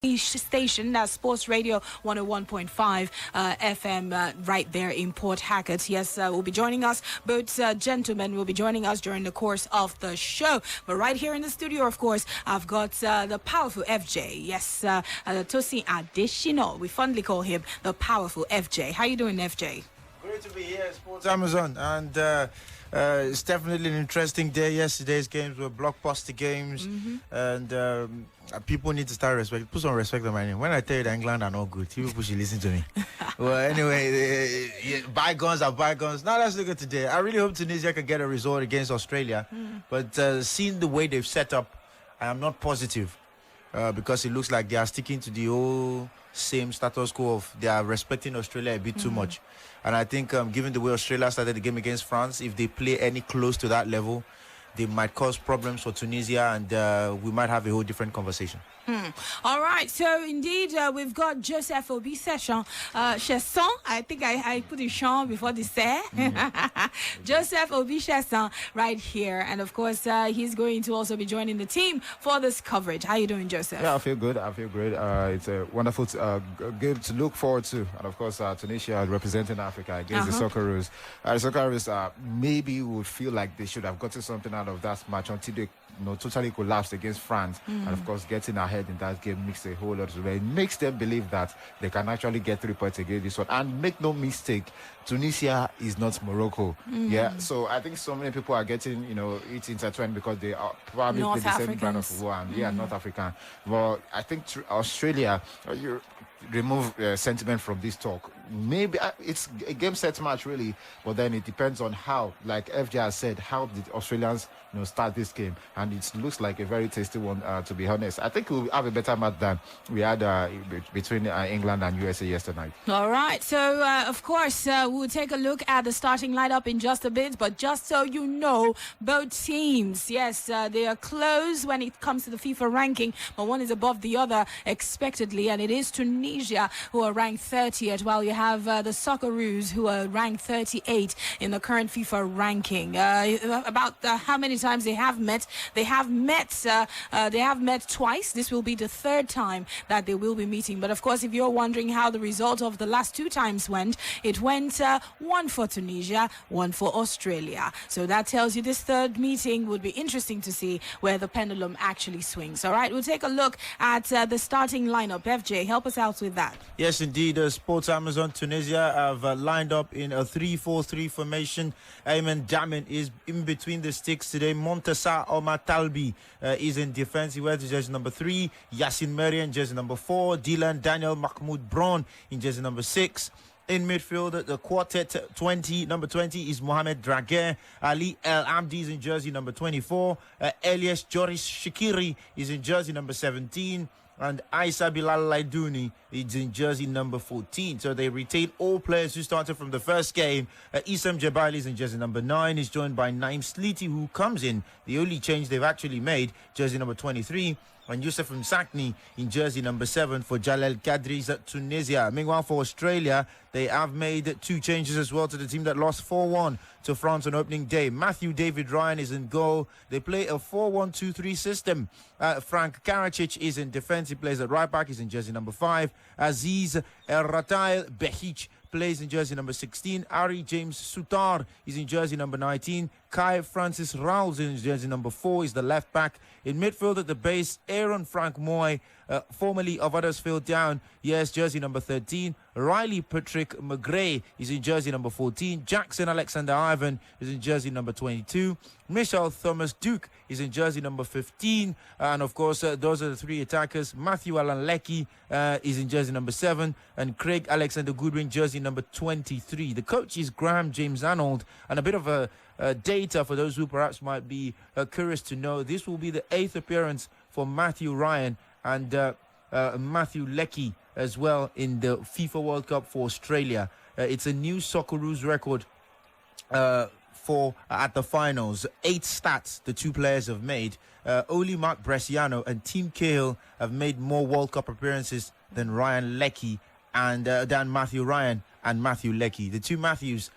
Station, that's Sports Radio 101.5 FM right there in Port Hackett. Yes, will be joining us. Both gentlemen will be joining us during the course of the show. But right here in the studio, of course, I've got the powerful FJ. Yes, Tosin Adeshino. We fondly call him the powerful FJ. How you doing, FJ? Great to be here, Sports Amazon, and it's definitely an interesting day. Yesterday's games were blockbuster games, and people need to start put some respect on my name. When I tell you that England are not good, people should listen to me. Well, anyway, bygones are bygones. Now let's look at today. I really hope Tunisia can get a result against Australia, but seeing the way they've set up, I am not positive. Because it looks like they are sticking to the old same status quo of they are respecting Australia a bit too much. And I think given the way Australia started the game against France, if they play any close to that level, they might cause problems for Tunisia, and we might have a whole different conversation. All right, so indeed we've got Joseph Obi Chesson. I think I put a Sean before the say. Joseph Obi Chesson right here, and of course he's going to also be joining the team for this coverage. How you doing, Joseph? Yeah, I feel good. I feel great. It's a wonderful game to look forward to, and of course Tunisia representing Africa against the Socceroos. The Socceroos maybe would feel like they should have gotten something out of that match until they totally collapsed against France, and of course getting ahead in that game makes a whole lot of sense. It makes them believe that they can actually get 3 points against this one. And make no mistake, Tunisia is not Morocco. Yeah, so I think so many people are getting it intertwined because they are probably North the same brand of football, and they are North African. But I think Australia, you remove sentiment from this talk. Maybe it's a game set match really, but then it depends on how, like FJ has said, how the Australians start this game, and it looks like a very tasty one, to be honest. I think we'll have a better match than we had between England and USA yesterday night. All right, so of course we'll take a look at the starting lineup in just a bit, but just so you know, both teams, yes, they are close when it comes to the FIFA ranking, but one is above the other expectedly, and it is Tunisia who are ranked 30th, while you have the Socceroos who are ranked 38 in the current FIFA ranking. About how many times they have met? They have met twice. This will be the third time that they will be meeting. But of course, if you're wondering how the result of the last 2 times went, it went 1 for Tunisia, 1 for Australia. So that tells you this third meeting would be interesting to see where the pendulum actually swings. All right, we'll take a look at the starting lineup. FJ, help us out with that. Yes, indeed. Sports Amazon Tunisia have lined up in a 3-4-3 formation. Dahmen is in between the sticks today. Montesa Omar Talbi is in defense. He wears jersey number 3. Yasin Meriah in jersey number 4. Dylan Daniel Mahmoud Bronn in jersey number 6. In midfield, the quartet number 20 is Mohamed Dräger. Ali El Abdi is in jersey number 24. Elias Joris Skhiri is in jersey number 17. And Isa Bilal Laidouni is in jersey number 14. So they retain all players who started from the first game. Jebali is in jersey number 9. He's joined by Sliti, who comes in. The only change they've actually made, jersey number 23. And Youssef Msakni in jersey number 7 for Jalal Kadri's Tunisia. Meanwhile, for Australia, they have made 2 changes as well to the team that lost 4-1 to France on opening day. Matthew David Ryan is in goal. They play a 4-1-2-3 system. Frank Karacic is in defense. He plays at right back. He's in jersey number 5. Aziz El-Ratail Behich plays in jersey number 16. Ari James Souttar is in jersey number 19. Kai Francis Rowles in jersey number 4 is the left back. In midfield at the base, Aaron Frank Mooy, formerly of Huddersfield Town, yes, jersey number 13. Riley Patrick McGree is in jersey number 14. Jackson Alexander Ivan is in jersey number 22. Michel Thomas Duke is in jersey number 15. And of course, those are the 3 attackers. Matthew Alan Leckie is in jersey number 7. And Craig Alexander Goodwin, jersey number 23. The coach is Graham James Arnold. And a bit of data for those who perhaps might be curious to know. This will be the 8th appearance for Matthew Ryan and Matthew Leckie as well in the FIFA World Cup for Australia. It's a new Socceroos record for at the finals. 8 stats the 2 players have made. Only Mark Bresciano and Tim Cahill have made more World Cup appearances than Ryan Leckie and than Matthew Ryan and Matthew Leckie. The 2 Matthews,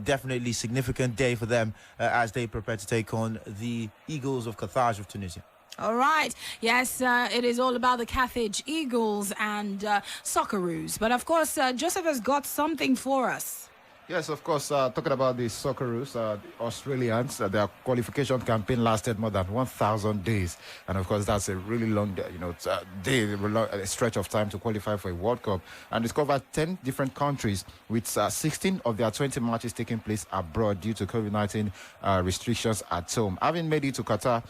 definitely significant day for them as they prepare to take on the Eagles of Carthage of Tunisia. All right. Yes, it is all about the Carthage Eagles and Socceroos. But of course, Joseph has got something for us. Yes, of course. Talking about the Socceroos, the Australians, their qualification campaign lasted more than 1,000 days, and of course that's a really long, a stretch of time to qualify for a World Cup. And it's covered 10 different countries, with 16 of their 20 matches taking place abroad due to COVID-19 restrictions at home. Having made it to Qatar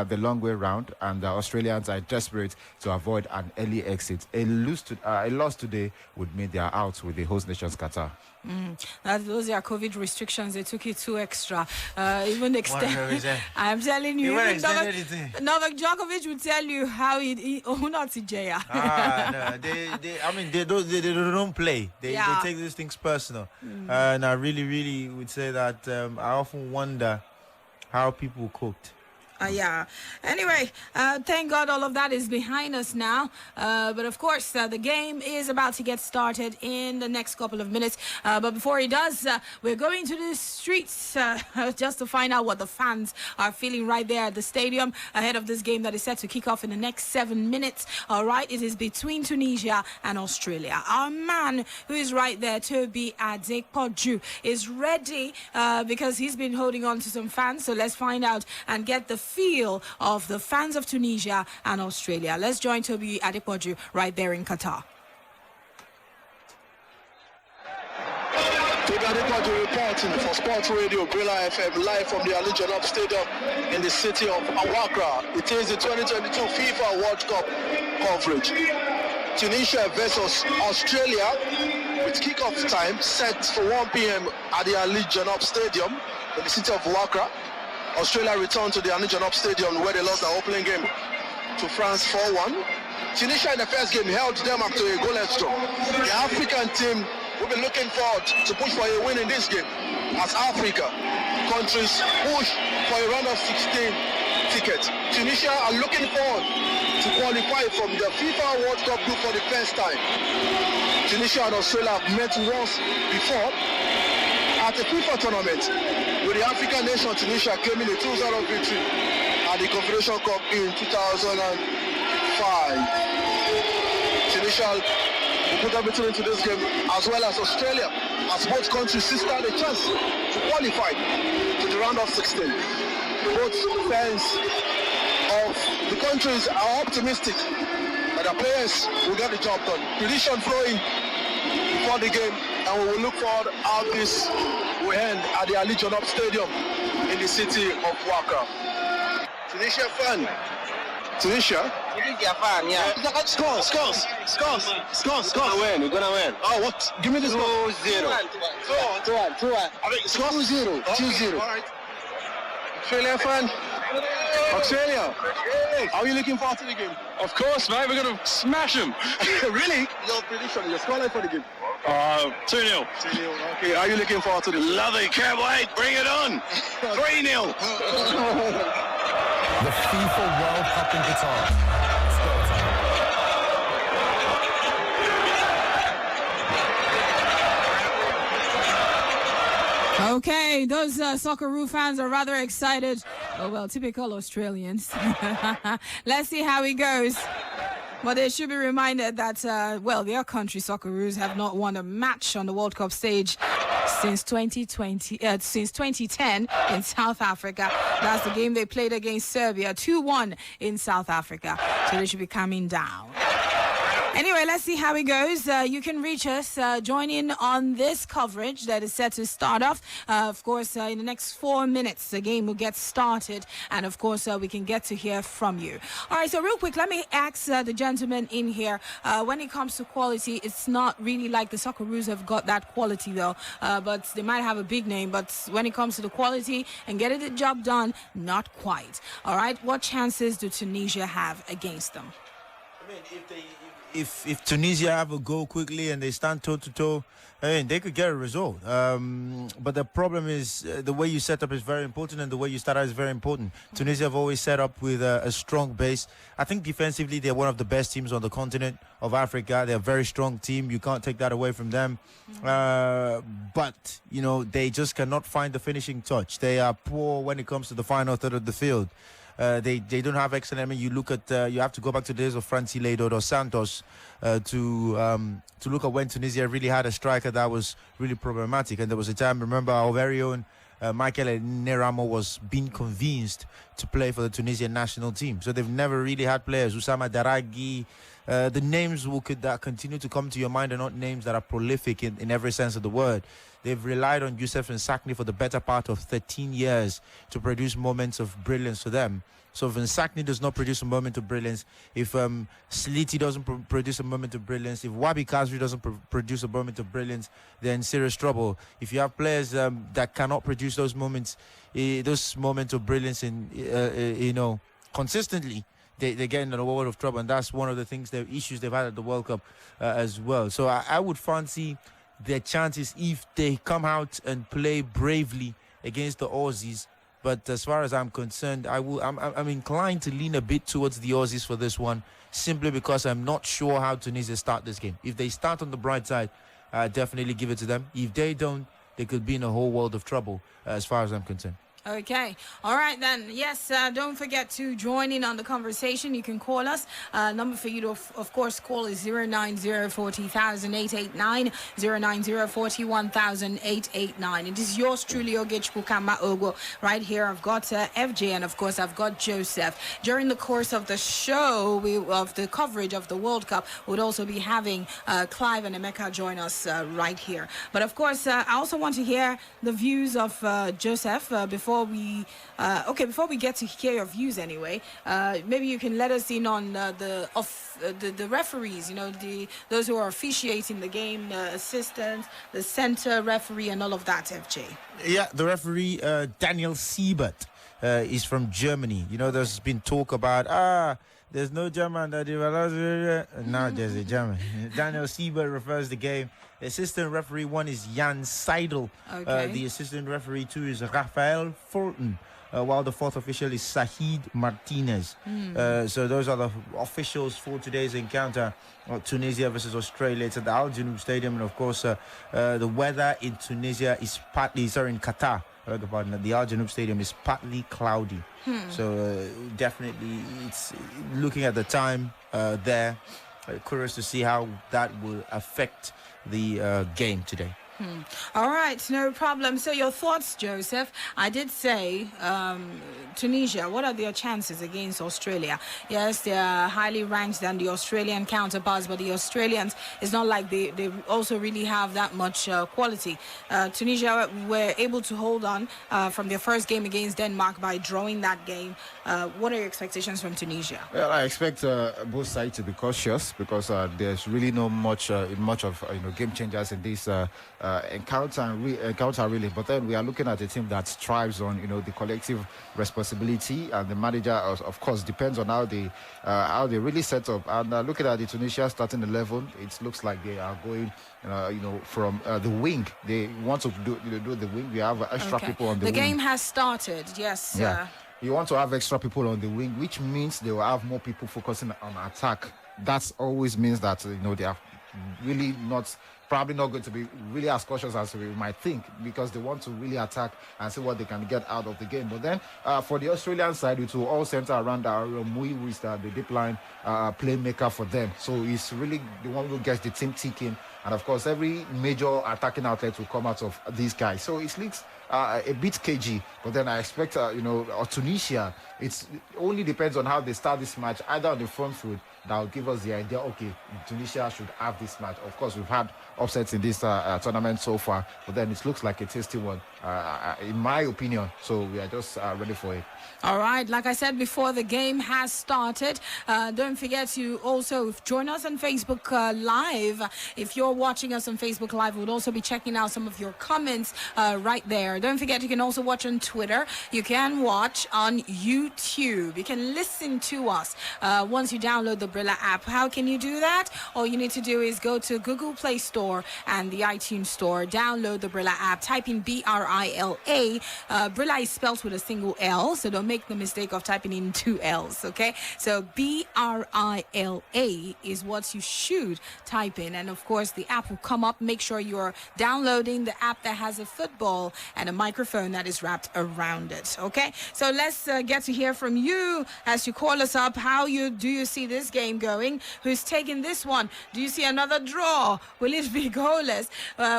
the long way round, and the Australians are desperate to avoid an early exit. A loss today would mean they are out with the host nations Qatar. Those are COVID restrictions. They took it too extra. Even extended. I'm telling you, even Novak Djokovic would tell you how not Jaya. No, they don't play. They take these things personal. And I really would say that I often wonder how people coped. Anyway, thank God all of that is behind us now. But of course, the game is about to get started in the next couple of minutes. But before it does, we're going to the streets just to find out what the fans are feeling right there at the stadium ahead of this game that is set to kick off in the next 7 minutes. All right, it is between Tunisia and Australia. Our man who is right there, Talbi Adekpoju, is ready because he's been holding on to some fans. So let's find out and get the feel of the fans of Tunisia and Australia. Let's join Talbi Adekpoju right there in Qatar. Talbi Adekpoju reporting for Sports Radio Brila FM live from the Al Stadium in the city of Awakra. It is the 2022 FIFA World Cup coverage. Tunisia versus Australia with kickoff time set for 1 p.m. at the Al Stadium in the city of Awakra. Australia returned to the Al Stadium where they lost their opening game to France 4-1. Tunisia in the first game held them up to a goalless draw. The African team will be looking forward to push for a win in this game as Africa countries push for a round of 16 ticket. Tunisia are looking forward to qualify from the FIFA World Cup group for the first time. Tunisia and Australia have met once before at a FIFA tournament, with the African nation Tunisia claiming a 2-0 victory at the Confederation Cup in 2005. Tunisia will put everything into this game, as well as Australia, as both countries still stand a chance to qualify to the round of 16. Both fans of the countries are optimistic that the players will get the job done. Prediction flowing before the game, and we will look forward how this will end at the Al Stadium in the city of Wakra. Tunisia fan. Tunisia fan, yeah. Scores. We're gonna win. Oh, what? Give me this 2-0. 2-1. I think scores 2-0. 2-0. All right. Australia fan. Australia. How are you looking forward to the game? Of course, mate. We're going to smash them. Really? Your prediction, your scoreline for the game? 2-0. 2-0. Okay. Are you looking forward to the game? Love it. Can't wait. Bring it on. 3-0. The FIFA World Cup in Qatar. Okay, those Socceroo fans are rather excited. Oh, well, typical Australians. Let's see how it goes. But they should be reminded that, their country, Socceroos, have not won a match on the World Cup stage since 2010 in South Africa. That's the game they played against Serbia, 2-1 in South Africa. So they should be coming down. Anyway, let's see how it goes. You can reach us, join in on this coverage that is set to start off. Of course, in the next 4 minutes, the game will get started. And of course, we can get to hear from you. All right, so real quick, let me ask the gentleman in here. When it comes to quality, it's not really like the Socceroos have got that quality, though. But they might have a big name. But when it comes to the quality and getting the job done, not quite. All right, what chances do Tunisia have against them? I mean, if Tunisia have a goal quickly and they stand toe-to-toe, I mean, they could get a result. But the problem is the way you set up is very important, and the way you start out is very important. Tunisia have always set up with a strong base. I think defensively they're one of the best teams on the continent of Africa. They're a very strong team. You can't take that away from them. But, they just cannot find the finishing touch. They are poor when it comes to the final third of the field. They don't have excellent. I mean, you look at you have to go back to the days of Francis Laido or Santos to look at when Tunisia really had a striker that was really problematic. And there was a time, remember, our very own Michael Neramo was being convinced to play for the Tunisian national team. So they've never really had players. Usama Daragi, the names that continue to come to your mind are not names that are prolific in every sense of the word. They've relied on Youssef Msakni for the better part of 13 years to produce moments of brilliance for them. So if Msakni does not produce a moment of brilliance, if Sliti doesn't produce a moment of brilliance, if Wabi Kazri doesn't produce a moment of brilliance, they're in serious trouble. If you have players that cannot produce those moments of brilliance consistently, they get in a world of trouble. And that's one of the issues they've had at the World Cup as well. So I would fancy their chances if they come out and play bravely against the Aussies. But as far as I'm concerned, I'm inclined to lean a bit towards the Aussies for this one, simply because I'm not sure how Tunisia start this game. If they start on the bright side, definitely give it to them. If they don't, they could be in a whole world of trouble, as far as I'm concerned. Okay. All right, then. Yes, don't forget to join in on the conversation. You can call us. Number for you to, of course, call is 090-40,889, 090-41,889. It is yours truly, Ogech Kukama Ogo. Right here, I've got FJ, and, of course, I've got Joseph. During the course of the show, of the coverage of the World Cup, we'll also be having Clive and Emeka join us right here. But, of course, I also want to hear the views of Joseph before we get to hear your views anyway. Maybe you can let us in on the referees, those who are officiating the game, the assistants, the center referee, and all of that, FJ. Yeah, the referee, Daniel Siebert, is from Germany. There's been talk about, there's no German that develops. Now there's a German. Daniel Siebert refers the game. The assistant referee one is Jan Seidel. Okay. The assistant referee two is Rafael Fulton. While the fourth official is Sahid Martinez. So those are the officials for today's encounter. Tunisia versus Australia. It's at the Al Janoub Stadium. And of course, the weather in Tunisia is in Qatar. The Al Janoub Stadium is partly cloudy. So definitely, it's looking at the time there. Curious to see how that will affect the game today. All right, no problem. So your thoughts, Joseph? I did say Tunisia, what are their chances against Australia? Yes, they are highly ranked than the Australian counterparts, but the Australians, it's not like they also really have that much quality. Tunisia were able to hold on from their first game against Denmark by drawing that game. What are your expectations from Tunisia? Well, I expect both sides to be cautious because there's really no much of game changers in this encounter really. But then we are looking at a team that strives on the collective responsibility, and the manager of course depends on how they really set up. And looking at the Tunisia starting 11, it looks like they are going from the wing. They want to do the wing. We have extra people on the wing. The game has started. Yes. Yeah. You want to have extra people on the wing, which means they will have more people focusing on attack. That always means that they are really probably not going to be really as cautious as we might think, because they want to really attack and see what they can get out of the game. But then for the Australian side, it will all center around Mooy, who is the deep line playmaker for them. So he's really the one who gets the team ticking. And of course, every major attacking outlet will come out of these guys. So it looks a bit cagey. But then I expect, Tunisia, it only depends on how they start this match, either on the front foot, that will give us the idea, okay, Tunisia should have this match. Of course, we've had upsets in this tournament so far, but then it looks like a tasty one, in my opinion. So we are just ready for it. All right, like I said before, the game has started. Don't forget to also join us on Facebook Live. If you're watching us on Facebook Live, we'll also be checking out some of your comments right there. Don't forget, you can also watch on Twitter. You can watch on YouTube. You can listen to us once you download the Brila app. How can you do that? All you need to do is go to Google Play Store Store and the iTunes Store. Download the Brila app. Type in B-R-I-L-A. Brila is spelled with a single L, so don't make the mistake of typing in 2 L's, okay? So B-R-I-L-A is what you should type in. And, of course, the app will come up. Make sure you're downloading the app that has a football and a microphone that is wrapped around it, okay? So let's get to hear from you as you call us up. Do you see this game going? Who's taking this one? Do you see another draw? Will it be goalless?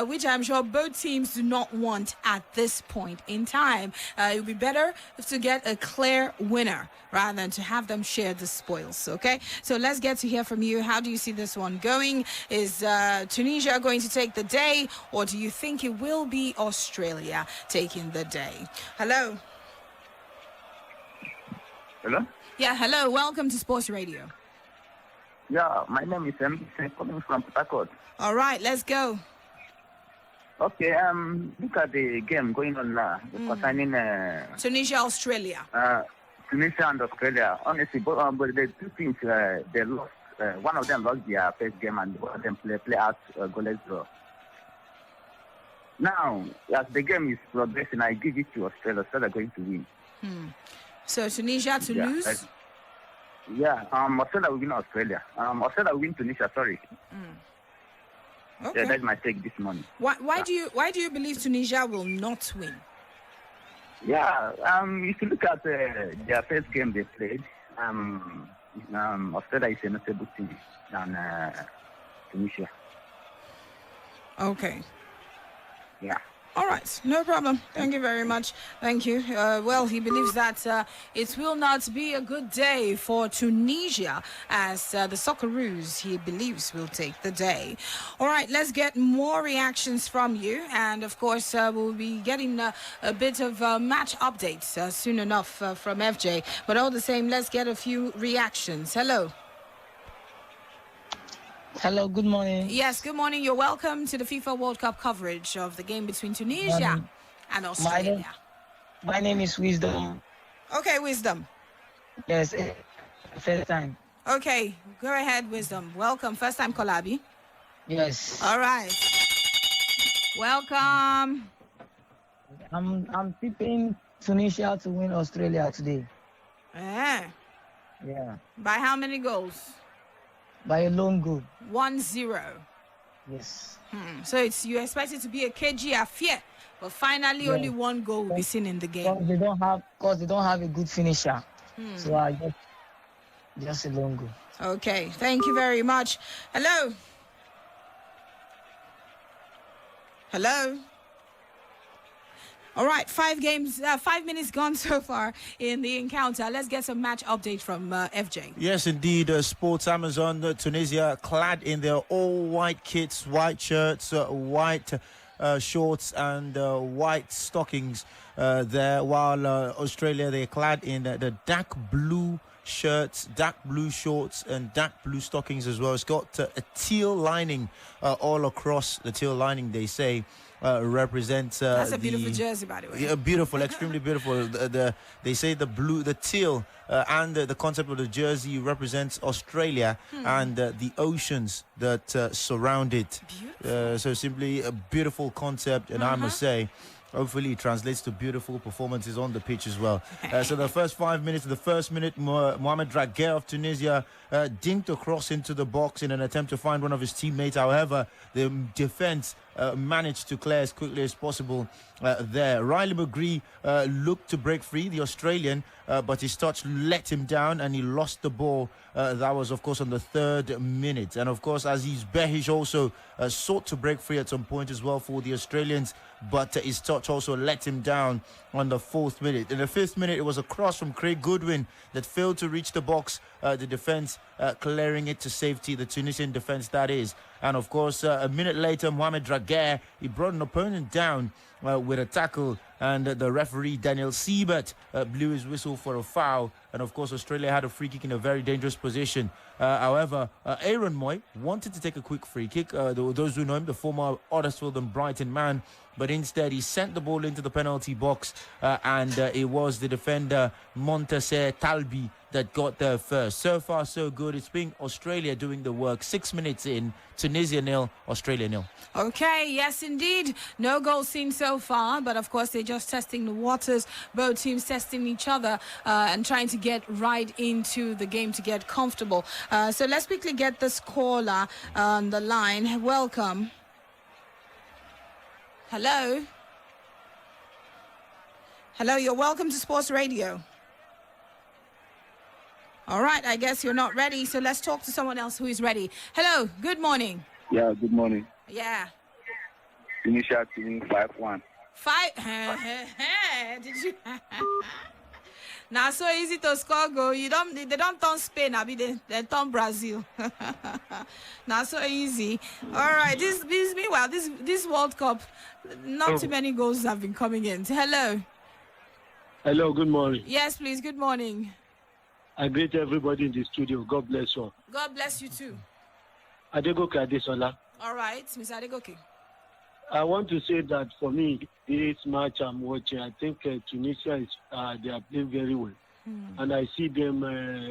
Which I'm sure both teams do not want at this point in time. It would be better to get a clear winner rather than to have them share the spoils, okay? So let's get to hear from you. How do you see this one going? Is Tunisia going to take the day, or do you think it will be Australia taking the day? Hello? Hello? Yeah, hello. Welcome to Sports Radio. Yeah, my name is Msakni, coming from Port Harcourt. All right, let's go. Okay, look at the game going on now concerning Tunisia, Australia. Tunisia and Australia. Honestly, but the two teams, they lost. One of them lost their first game and one of them play out goalless draw. Now, as the game is progressing, I give it to Australia. Australia are going to win. So Tunisia to lose? Australia will win Australia. Australia will win Tunisia, sorry. Okay. Yeah, that's my take this morning. Why do you believe Tunisia will not win? Yeah, if you look at their first game they played, Australia is a notable team than Tunisia. Okay. Yeah. All right, no problem. Thank you very much. Thank you. Well, he believes that it will not be a good day for Tunisia, as the Socceroos, he believes, will take the day. All right, let's get more reactions from you. And, of course, we'll be getting a bit of match updates soon enough from FJ. But all the same, let's get a few reactions. Hello. Hello, good morning. Yes, good morning. You're welcome to the FIFA World Cup coverage of the game between Tunisia and Australia. My name is Wisdom. Okay, Wisdom. Yes, first time. Okay, go ahead, Wisdom. Welcome. First time Kolabi. Yes. All right. Welcome. I'm tipping Tunisia to win Australia today. Yeah. By how many goals? By a lone goal. 1-0. Yes. So you expect it to be a KG affair, but finally only one goal will be seen in the game. Because they don't have a good finisher. So I just a lone goal. Okay, thank you very much. Hello. All right, 5 minutes gone so far in the encounter. Let's get some match update from FJ. Yes, indeed. Sports Amazon, Tunisia clad in their all-white kits, white shirts, white shorts and white stockings there, while Australia, they're clad in the dark blue shirts, dark blue shorts and dark blue stockings as well. It's got a teal lining all across. The teal lining, they say, represents that's a beautiful jersey, by the way. Yeah, beautiful, extremely beautiful. They say the teal and the concept of the jersey represents Australia and the oceans that surround it. So simply a beautiful concept, and I must say, hopefully it translates to beautiful performances on the pitch as well. So the first 5 minutes, the first minute, Mohamed Dräger of Tunisia dinked across into the box in an attempt to find one of his teammates. However, the defense managed to clear as quickly as possible there. McGree looked to break free, the Australian, but his touch let him down and he lost the ball. That was, of course, on the 3rd minute. And, of course, Aziz Behich also sought to break free at some point as well for the Australians, but his touch also let him down on the 4th minute. In the 5th minute, it was a cross from Goodwin that failed to reach the box. The defense clearing it to safety, the Tunisian defense, that is. And, of course, a minute later, Mohamed Dräger, he brought an opponent down with a tackle, and the referee, Daniel Siebert, blew his whistle for a foul and of course Australia had a free kick in a very dangerous position. However, Aaron Mooy wanted to take a quick free kick. Those who know him, the former Huddersfield and Brighton man, but instead he sent the ball into the penalty box, and it was the defender Talbi that got there first. So far, so good. It's been Australia doing the work. 6 minutes in, Tunisia 0, Australia 0. Okay, yes, indeed. No goals seen so far, but of course they're just testing the waters. Both teams testing each other and trying to get right into the game to get comfortable. So let's quickly get this caller on the line. Welcome. Hello. Hello, you're welcome to Sports Radio. All right, I guess you're not ready, so let's talk to someone else who is ready. Hello, good morning. Yeah, good morning. Yeah. Tunisia team 5-1. Did you? Now so easy to score goal. They don't turn Spain, they turn Brazil. Now so easy. All right. Meanwhile, this World Cup, not too many goals have been coming in. Hello. Hello. Good morning. Yes, please. Good morning. I greet everybody in the studio. God bless you. God bless you too. Adegoke Adesola. All right, Mr. Adegoke. I want to say that for me, this match I'm watching, I think Tunisia is they are playing very well, and I see them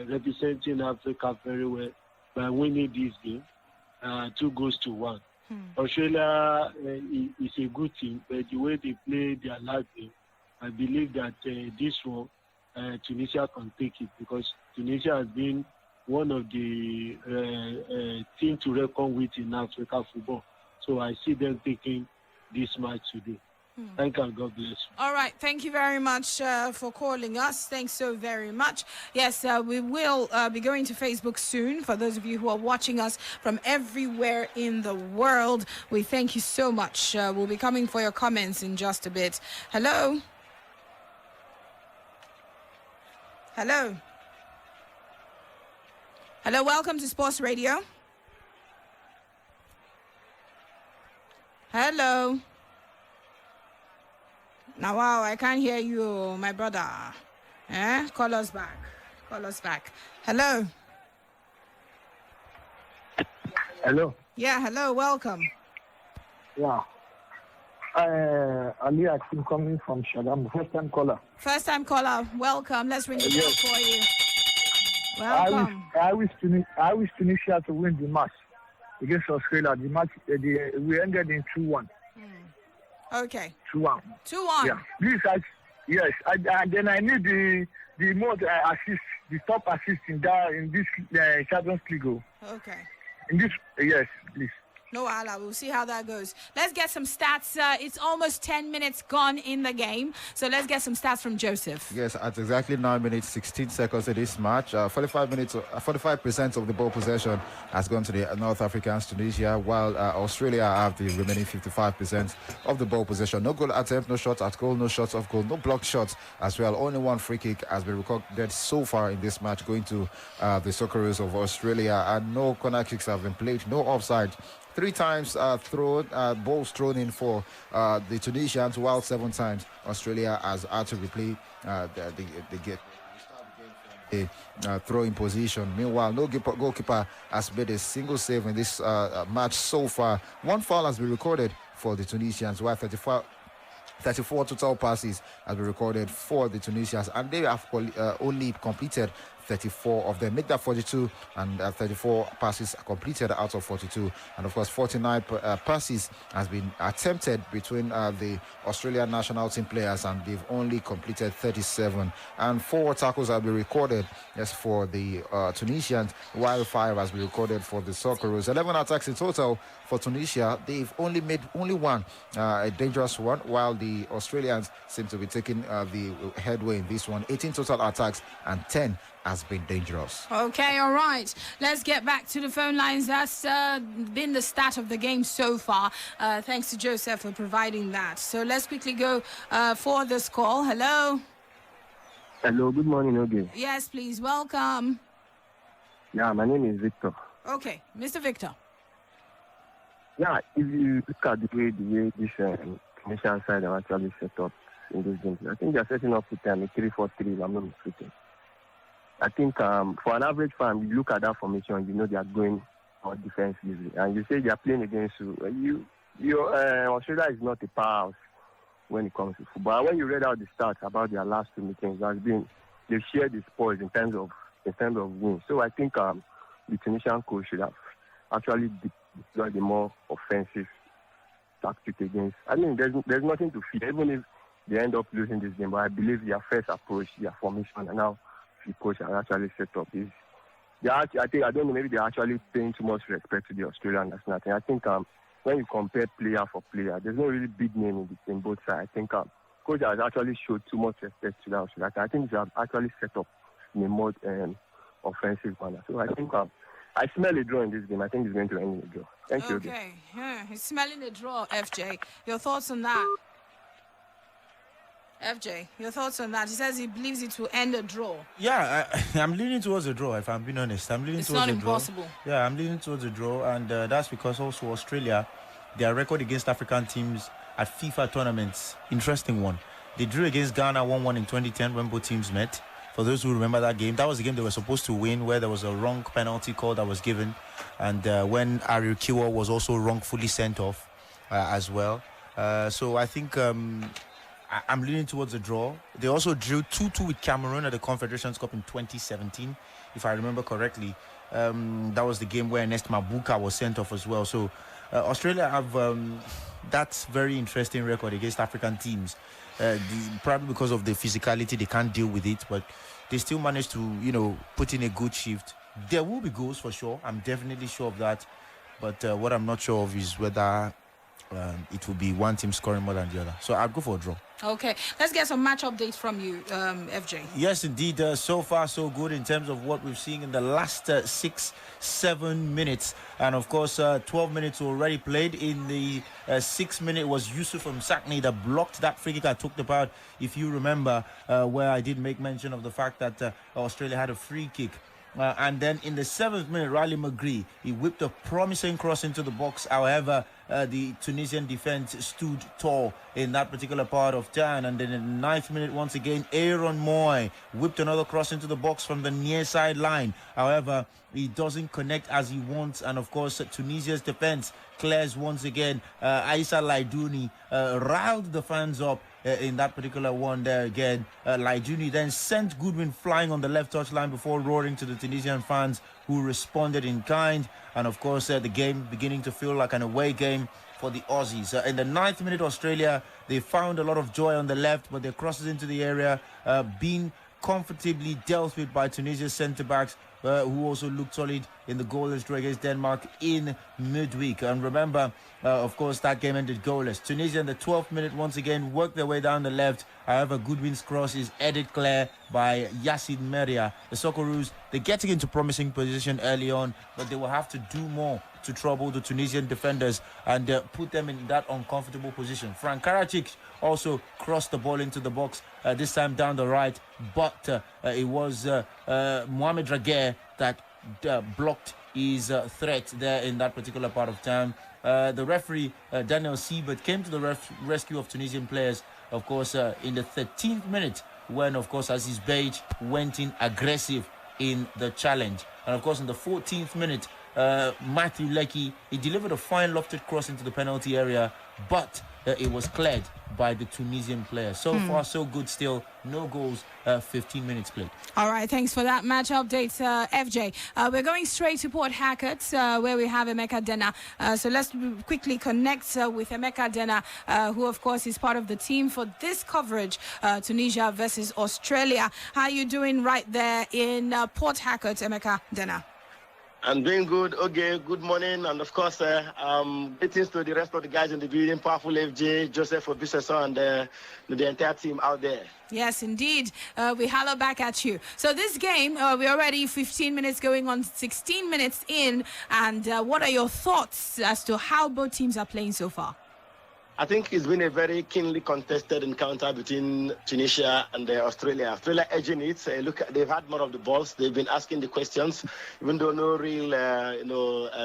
representing Africa very well by winning this game, 2-1. Australia is a good team, but the way they play their last game, I believe that this one Tunisia can take it, because Tunisia has been one of the teams to reckon with in Africa football. So I see them taking this match today. Thank you. God bless you. All right. Thank you very much for calling us. Thanks so very much. Yes, we will be going to Facebook soon. For those of you who are watching us from everywhere in the world, we thank you so much. We'll be coming for your comments in just a bit. Hello. Hello. Hello. Welcome to Sports Radio. Hello. Now, wow, I can't hear you, my brother. Call us back. Call us back. Hello. Hello. Yeah, hello. Welcome. Yeah. Ali Akim coming from Shadam. First-time caller. First-time caller. Welcome. Let's ring the bell for you. Welcome. I wish Tunisia to win the match against Australia. The match, we ended in 2-1. Okay. 2-1. 2-1. Yeah. Please, yes. And then I need the most assist, the top assist in this Champions League. Okay. In this, yes, please. No, Allah. We'll see how that goes. Let's get some stats. It's almost 10 minutes gone in the game. So let's get some stats from Joseph. Yes, at exactly 9 minutes, 16 seconds of this match, 45% of the ball possession has gone to the North Africans, Tunisia, while Australia have the remaining 55% of the ball possession. No goal attempt, no shots at goal, no shots off goal, no blocked shots as well. Only one free kick has been recorded so far in this match, going to the Socceroos of Australia, and no corner kicks have been played, no offside. 3 times balls thrown in for the Tunisians, while 7 times Australia has had to replay the throwing position. Meanwhile, no goalkeeper has made a single save in this match so far. 1 foul has been recorded for the Tunisians, while 34 total passes has been recorded for the Tunisians, and they have only completed 34 of them, make that 42, and 34 passes completed out of 42, and of course 49 passes has been attempted between the Australian national team players, and they've only completed 37, and 4 tackles have been recorded for the Tunisians, while 5 has been recorded for the Socceroos. 11 attacks in total for Tunisia. They've only made one, a dangerous one, while the Australians seem to be taking the headway in this one. 18 total attacks and 10 has been dangerous. Okay, all right. Let's get back to the phone lines. That's been the stat of the game so far. Thanks to Joseph for providing that. So let's quickly go for this call. Hello. Hello, good morning, Oge. Yes, please. Welcome. Yeah, my name is Victor. Okay, Mr. Victor. Yeah, if you look at the way this Tunisian side are actually set up in this game, I think they're setting up with a 3-4-3, if I'm not mistaken. I think for an average fan, you look at that formation, you know they are going on defensively, and you say they are playing against you. Australia is not a powerhouse when it comes to football. And when you read out the stats about their last two meetings, they've shared the spoils in terms of wins. So I think the Tunisian coach should have actually deployed a more offensive tactic against. I mean, there's nothing to fear, even if they end up losing this game. But I believe their first approach, their formation, and now the coach has actually set up is. I don't know, maybe they're actually paying too much respect to the Australian national team. I think when you compare player for player, there's no really big name in both sides. I think coach has actually showed too much respect to the Australian team. I think they have actually set up in a more offensive manner. So I think I smell a draw in this game. I think it's going to end in a draw. Thank you. Okay, he's smelling a draw, FJ. Your thoughts on that? FJ, your thoughts on that? He says he believes it will end a draw. Yeah, I'm leaning towards a draw, if I'm being honest. I'm leaning it's towards not a draw. impossible. Yeah, I'm leaning towards a draw, and that's because also Australia, their record against African teams at FIFA tournaments, interesting one. They drew against Ghana 1-1 in 2010 when both teams met. For those who remember that game, that was the game they were supposed to win, where there was a wrong penalty call that was given, and when Arikiwa was also wrongfully sent off as well. So I think I'm leaning towards a draw. They also drew 2-2 with Cameroon at the Confederations Cup in 2017, if I remember correctly. That was the game where Ernest Mabuka was sent off as well. So Australia have that very interesting record against African teams. Probably because of the physicality, they can't deal with it, but they still managed to, put in a good shift. There will be goals for sure. I'm definitely sure of that. But what I'm not sure of is whether it will be one team scoring more than the other. So I'll go for a draw. Okay, let's get some match updates from you, FJ. Yes, indeed. So far, so good in terms of what we've seen in the last 6-7 minutes. And of course, 12 minutes already played. In the 6th minute was Yusuf Msakni that blocked that free kick I talked about, if you remember, where I did make mention of the fact that Australia had a free kick. And then in the 7th minute, McGree, he whipped a promising cross into the box. However, the Tunisian defense stood tall in that particular part of town. And then in the 9th minute, once again, Mooy whipped another cross into the box from the near side line. However, he doesn't connect as he wants. And of course, Tunisia's defense clears once again. Laidouni riled the fans up in that particular one there again. Laidouni then sent Goodwin flying on the left touchline before roaring to the Tunisian fans, who responded in kind. And of course, the game beginning to feel like an away game for the Aussies. In the 9th minute, Australia, they found a lot of joy on the left, but their crosses into the area being comfortably dealt with by Tunisia's centre-backs, who also looked solid in the goalless draw against Denmark in midweek. And remember, of course, that game ended goalless. Tunisia in the 12th minute once again worked their way down the left. However, Goodwin's cross is headed clear by Meriah. The Socceroos, they're getting into promising position early on, but they will have to do more to trouble the Tunisian defenders and put them in that uncomfortable position. Karacic also crossed the ball into the box, this time down the right, but it was Dräger that blocked his threat there in that particular part of town. The referee, Daniel Siebert, came to the rescue of Tunisian players, of course, in the 13th minute, when, of course, Aziz Behich went in aggressive in the challenge. And, of course, in the 14th minute, Leckie, he delivered a fine lofted cross into the penalty area, but it was cleared by the Tunisian player. So far, so good still. No goals, 15 minutes played. All right, thanks for that match update, FJ. We're going straight to Port Harcourt, where we have Emeka Dena. So let's quickly connect with Emeka Dena, who, of course, is part of the team for this coverage, Tunisia versus Australia. How are you doing right there in Port Harcourt, Emeka Dena? I'm doing good. Okay, good morning. And of course, greetings to the rest of the guys in the building, Powerful FJ, Joseph Obiseso, and the entire team out there. Yes, indeed. We holler back at you. So this game, we're already 15 minutes going on 16 minutes in. And what are your thoughts as to how both teams are playing so far? I think it's been a very keenly contested encounter between Tunisia and Australia. Australia edging it. They've had more of the balls. They've been asking the questions, even though no real,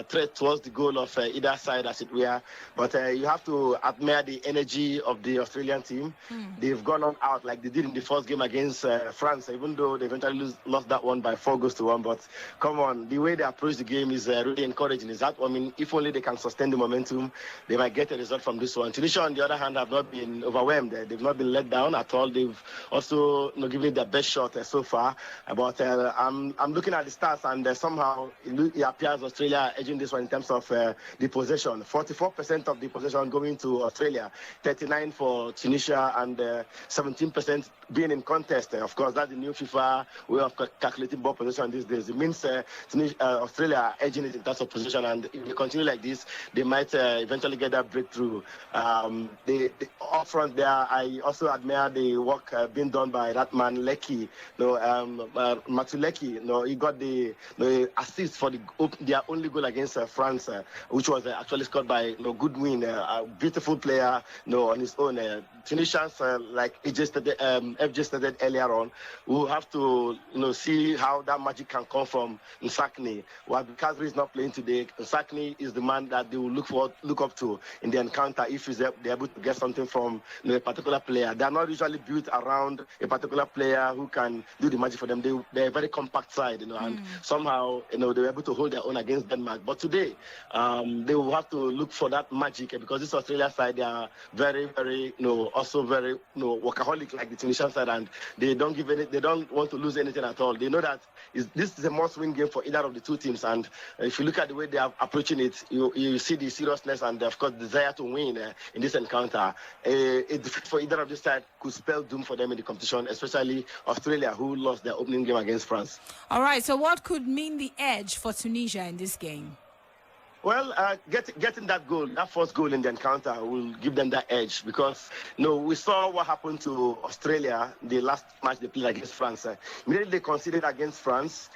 threat towards the goal of either side, as it were. But you have to admire the energy of the Australian team. They've gone on out like they did in the first game against France, even though they eventually lost that one by 4-1. But come on, the way they approach the game is really encouraging. If only they can sustain the momentum, they might get a result from this one. Tunisia, on the other hand, have not been overwhelmed. They've not been let down at all. They've also given it their best shot so far. But I'm looking at the stats, and somehow it appears Australia edging this one in terms of the possession. 44% of the possession going to Australia, 39% for Tunisia, and 17% being in contest. Of course, that's the new FIFA way of calculating ball possession these days. It means Australia edging it in terms of possession, and if they continue like this, they might eventually get that breakthrough. Up front there, I also admire the work being done by that man Leckie. Leckie. He got the assist for their only goal against France, which was actually scored by Goodwin, a beautiful player. On his own. Tunisians, like FJ stated earlier on, will have to see how that magic can come from Msakni. While Karacic is not playing today, Msakni is the man that they will look up to in the encounter if they're able to get something from a particular player. They are not usually built around a particular player who can do the magic for them. They're a very compact side, and somehow they were able to hold their own against Denmark. But today, they will have to look for that magic, because this Australia side, they are very, very, also very, workaholic like the Tunisian side, and they don't want to lose anything at all. They know that this is a must-win game for either of the two teams, and if you look at the way they are approaching it, you see the seriousness and, of course, desire to win in this encounter. A defeat for either of this side could spell doom for them in the competition, especially Australia, who lost their opening game against France. All right, so what could mean the edge for Tunisia in this game? Well, getting that goal, that first goal in the encounter, will give them that edge, because we saw what happened to Australia the last match they played against France. Immediately they conceded against France,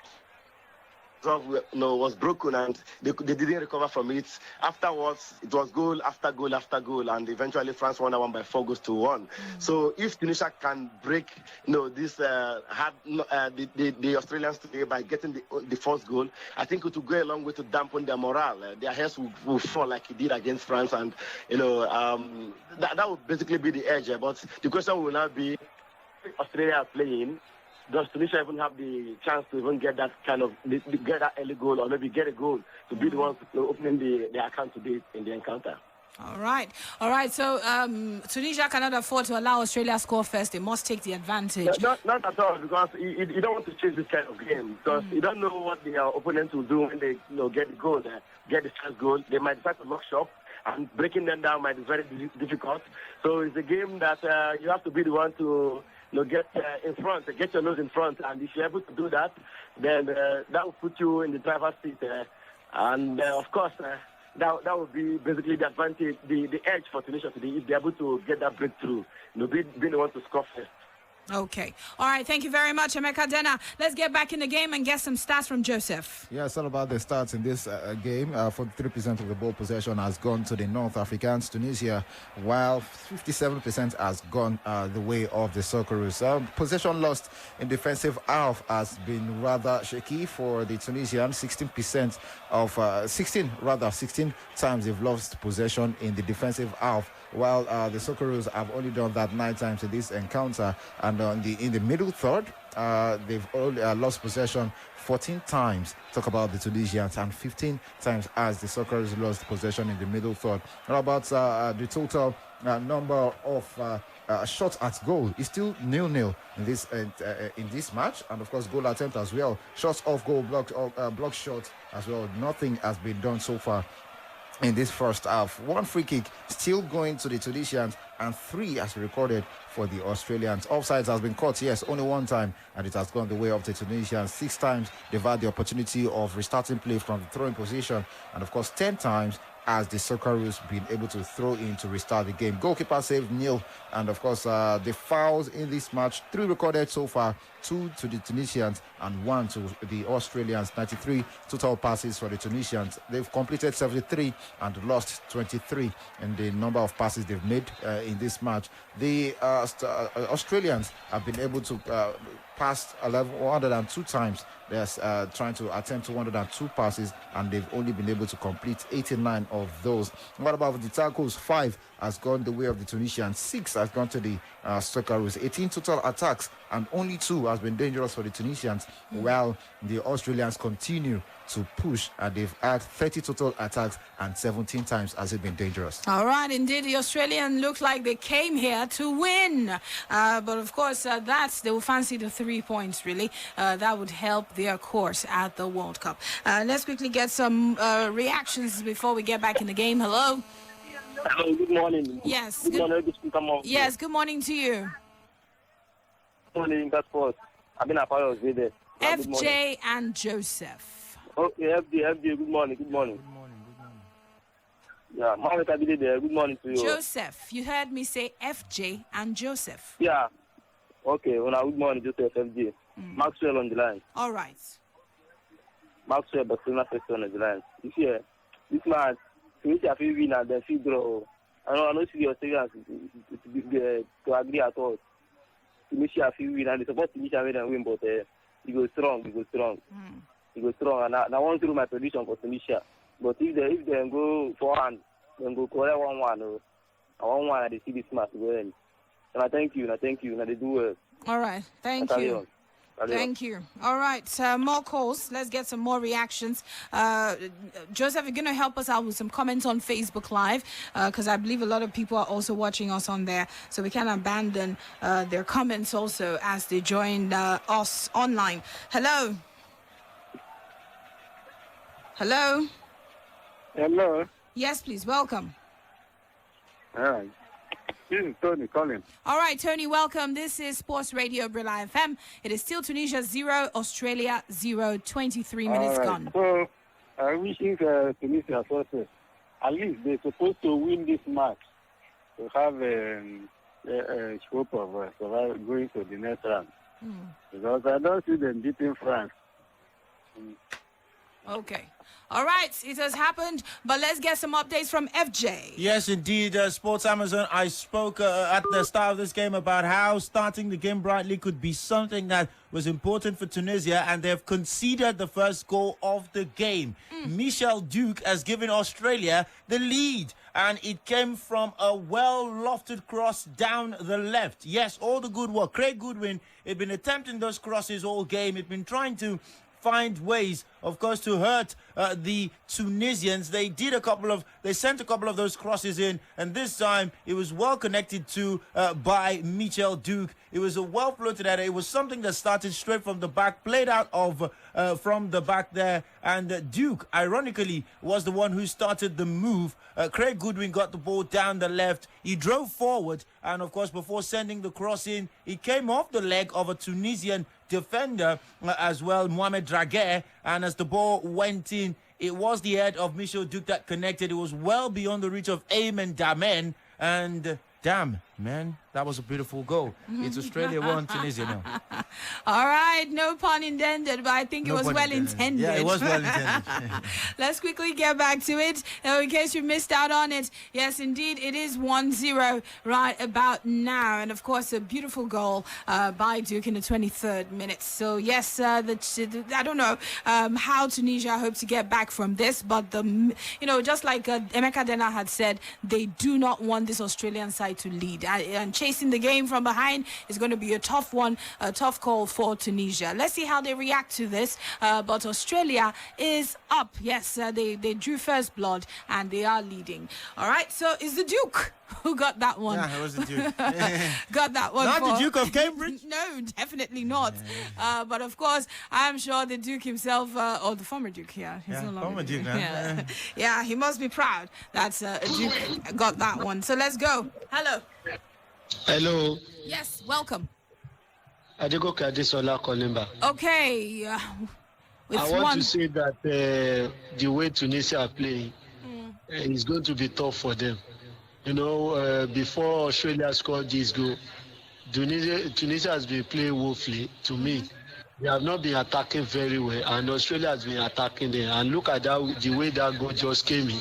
was broken, and they didn't recover from it. Afterwards, it was goal after goal after goal, and eventually France won that one by 4-1. So if Tunisia can break, this the Australians today by getting the first goal, I think it will go a long way to dampen their morale. Their heads will fall like it did against France, and that would basically be the edge. But the question will now be, Australia playing, does Tunisia even have the chance to even get that get that early goal, or maybe get a goal to be the ones opening the account today in the encounter? All right. So Tunisia cannot afford to allow Australia score first. They must take the advantage. Not at all, because you don't want to chase this kind of game, because you don't know what the opponents will do when they get the goal, get the first goal. They might decide to lock shop, and breaking them down might be very difficult. So it's a game that you have to be the one to get in front, get your nose in front, and if you're able to do that, then that will put you in the driver's seat, and of course that would be basically the advantage, the edge for Tunisia today, if they're able to get that breakthrough, being the one to score first. Okay. All right. Thank you very much, Emeka Dena. Let's get back in the game and get some stats from Joseph. Yeah, it's all about the stats in this game. 43% of the ball possession has gone to the North Africans, Tunisia, while 57% has gone the way of the Socceroos. Possession lost in defensive half has been rather shaky for the Tunisians. 16 times they've lost possession in the defensive half, while the Socceroos have only done that 9 times in this encounter. And in the middle third, they've all lost possession 14 times. Talk about the Tunisians, and 15 times as the Socceroos lost possession in the middle third. How about the total number of shots at goal is still 0-0 in this match, and of course goal attempt as well. Shots off goal, block shots as well. Nothing has been done so far in this first half. 1 free kick still going to the Tunisians, and 3 as recorded for the Australians. Offsides has been caught, yes, only 1 time, and it has gone the way of the Tunisians. 6 times they've had the opportunity of restarting play from the throwing position, and of course 10 times as the Socceroos been able to throw in to restart the game. Goalkeeper saved 0, and of course the fouls in this match, 3 recorded so far, 2 to the Tunisians and 1 to the Australians. 93 total passes for the Tunisians. They've completed 73 and lost 23 in the number of passes they've made in this match. The Australians have been able to pass 102 times. They're trying to attempt 102 passes, and they've only been able to complete 89 of those. What about the tackles? 5 has gone the way of the Tunisians. 6 has gone to the Socceroos. 18 total attacks, and only 2 has been dangerous for the Tunisians, while the Australians continue to push, and they've had 30 total attacks, and 17 times has it been dangerous. All right, indeed, the Australian looked like they came here to win. But of course, they will fancy the 3 points, really. That would help their course at the World Cup. Let's quickly get some reactions before we get back in the game. Hello. Hello, good morning. Yes. Good morning. Yes, good morning to you. Good morning, that's what. I've been a part of it. FJ and Joseph. Okay, FD, good morning. Yeah, Mohammed Abdi there. Good morning to you. Joseph, you heard me say FJ and Joseph. Yeah. Okay, well, good morning, Joseph, FJ. Maxwell on the line. All right. Maxwell, Barcelona first on the line. You see, this match, Tunisia feel win and then feel draw. I don't see the Australians to agree at all. Tunisia feel win and they support Tunisia win, but he goes strong. He goes strong, and I want to do my prediction for Tunisia. But if they go forehand, then go correct 1-1. I want 1 and they see this match go in. And I thank you, and they do well. All right, thank you. Thank you. All right, more calls. Let's get some more reactions. Joseph, you're going to help us out with some comments on Facebook Live, because I believe a lot of people are also watching us on there, so we can't abandon their comments also as they join us online. Hello. Hello. Hello. Yes, please. Welcome. Hi. This is Tony calling. All right, Tony, welcome. This is Sports Radio Brila FM. It is still Tunisia 0, Australia 0, 23 minutes gone. So, I wish Tunisia success. At least they're supposed to win this match to have a hope of going to the next round. Because I don't see them beating France. Okay. All right, it has happened, but let's get some updates from FJ. Yes, indeed, Sports Amazon. I spoke at the start of this game about how starting the game brightly could be something that was important for Tunisia, and they've conceded the first goal of the game. Michel Duke has given Australia the lead, and it came from a well-lofted cross down the left. Yes, all the good work. Craig Goodwin had been attempting those crosses all game. He'd been trying to find ways, of course, to hurt the Tunisians. They sent a couple of those crosses in, and this time it was well connected to by Michel Duke. It was a well floated header. It was something that started straight from the back, played out of from the back there, and Duke, ironically, was the one who started the move. Craig Goodwin got the ball down the left. He drove forward, and of course, before sending the cross in, it came off the leg of a Tunisian defender as well, Mohamed Dräger, and as the ball went in, it was the head of Michel Duke that connected. It was well beyond the reach of Dahmen, and damn, man, that was a beautiful goal. It's Australia 1, Tunisia now. All right, no pun intended, but I think it was well intended. Yeah, it was well intended. Let's quickly get back to it. In case you missed out on it, yes, indeed, it is 1-0 right about now. And, of course, a beautiful goal by Duke in the 23rd minute. So, yes, I don't know how Tunisia hope to get back from this, but, just like Emeka Dena had said, they do not want this Australian side to lead. And chasing the game from behind is going to be a tough one, a tough call for Tunisia. Let's see how they react to this. But Australia is up. Yes, they drew first blood and they are leading. All right, so is the Duke who got that one? Yeah, it was the Duke. Got that one. Not the Duke of Cambridge? No, definitely not. But of course, I'm sure the Duke himself, or the former Duke here. He's no longer former Duke, man. Yeah, he must be proud that a Duke got that one. So let's go. Hello. Hello. Yes, welcome. Adigo Kadisola Kolimba. Okay. I want to say that the way Tunisia are playing is going to be tough for them. Before Australia scored this goal, Tunisia has been playing woefully to me. They have not been attacking very well, and Australia has been attacking them. And look at that, the way that goal just came in,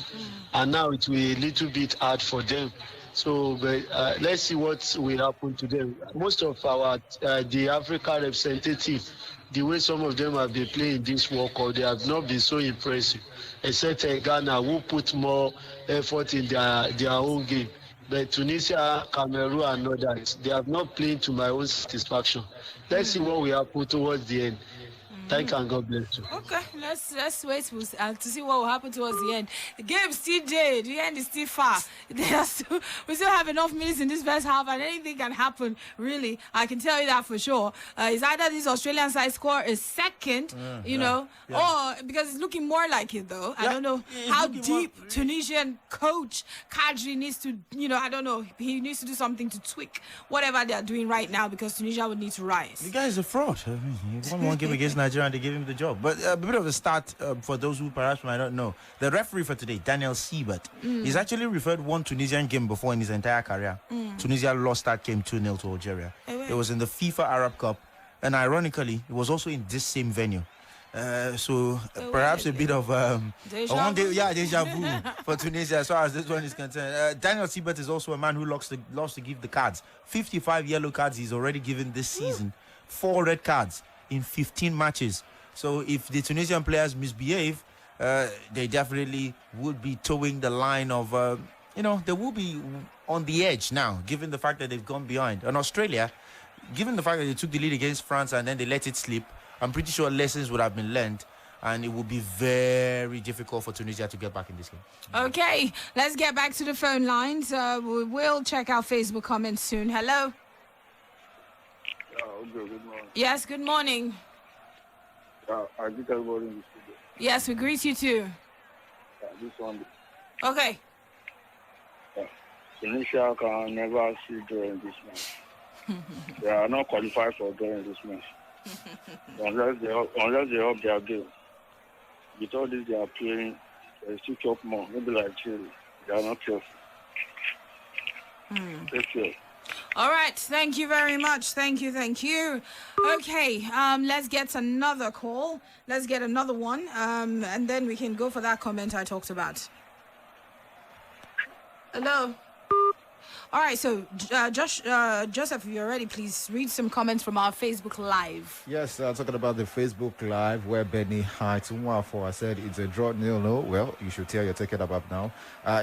and now it will be a little bit hard for them. So, but let's see what will happen to them. Most of the Africa representative, the way some of them have been playing this World Cup, they have not been so impressive. Except Ghana, who put more effort in their own game. But Tunisia, Cameroon, and others, they have not played to my own satisfaction. Let's see what will happen towards the end. Thank you and God bless you. Okay, let's wait to see what will happen towards the end. The game's still there. The end is still far. We still have enough minutes in this first half, and anything can happen, really. I can tell you that for sure. It's either this Australian side score a second, or because it's looking more like it, though. I don't know how deep Tunisian coach Kadri needs to, I don't know. He needs to do something to tweak whatever they are doing right now because Tunisia would need to rise. The guy is a fraud. I mean, he won one game against Nigeria and they gave him the job. But a bit of a start for those who perhaps might not know. The referee for today, Daniel Siebert, he's actually referred one Tunisian game before in his entire career. Tunisia lost that game 2-0 to Algeria. It was in the FIFA Arab Cup, and ironically, it was also in this same venue. So perhaps a bit of deja vu for Tunisia as far as this one is concerned. Daniel Siebert is also a man who loves to give the cards. 55 yellow cards he's already given this season. 4 red cards in 15 matches. So if the Tunisian players misbehave, they definitely would be towing the line of, they will be on the edge now, given the fact that they've gone behind. And Australia, given the fact that they took the lead against France and then they let it slip, I'm pretty sure lessons would have been learned, and it will be very difficult for Tunisia to get back in this game. Okay, let's get back to the phone lines. We will check our Facebook comments soon. Hello. Good morning. Yes, good morning. I greet everybody in the studio. Yes, we greet you too. This one. Okay. Tunisia can never see draw in this match. They are not qualified for draw in this match. unless they up their game. With all this they are playing, they still talk more. Maybe like Chile. They are not careful. Take care. All right, thank you very much. Thank you. Okay, let's get another call. Let's get another one, and then we can go for that comment I talked about. Hello. All right, so Joseph, if you're ready, please read some comments from our Facebook Live. Yes, talking about the Facebook Live where Benny Heights said it's a draw 0-0. Well, you should tell your ticket up now.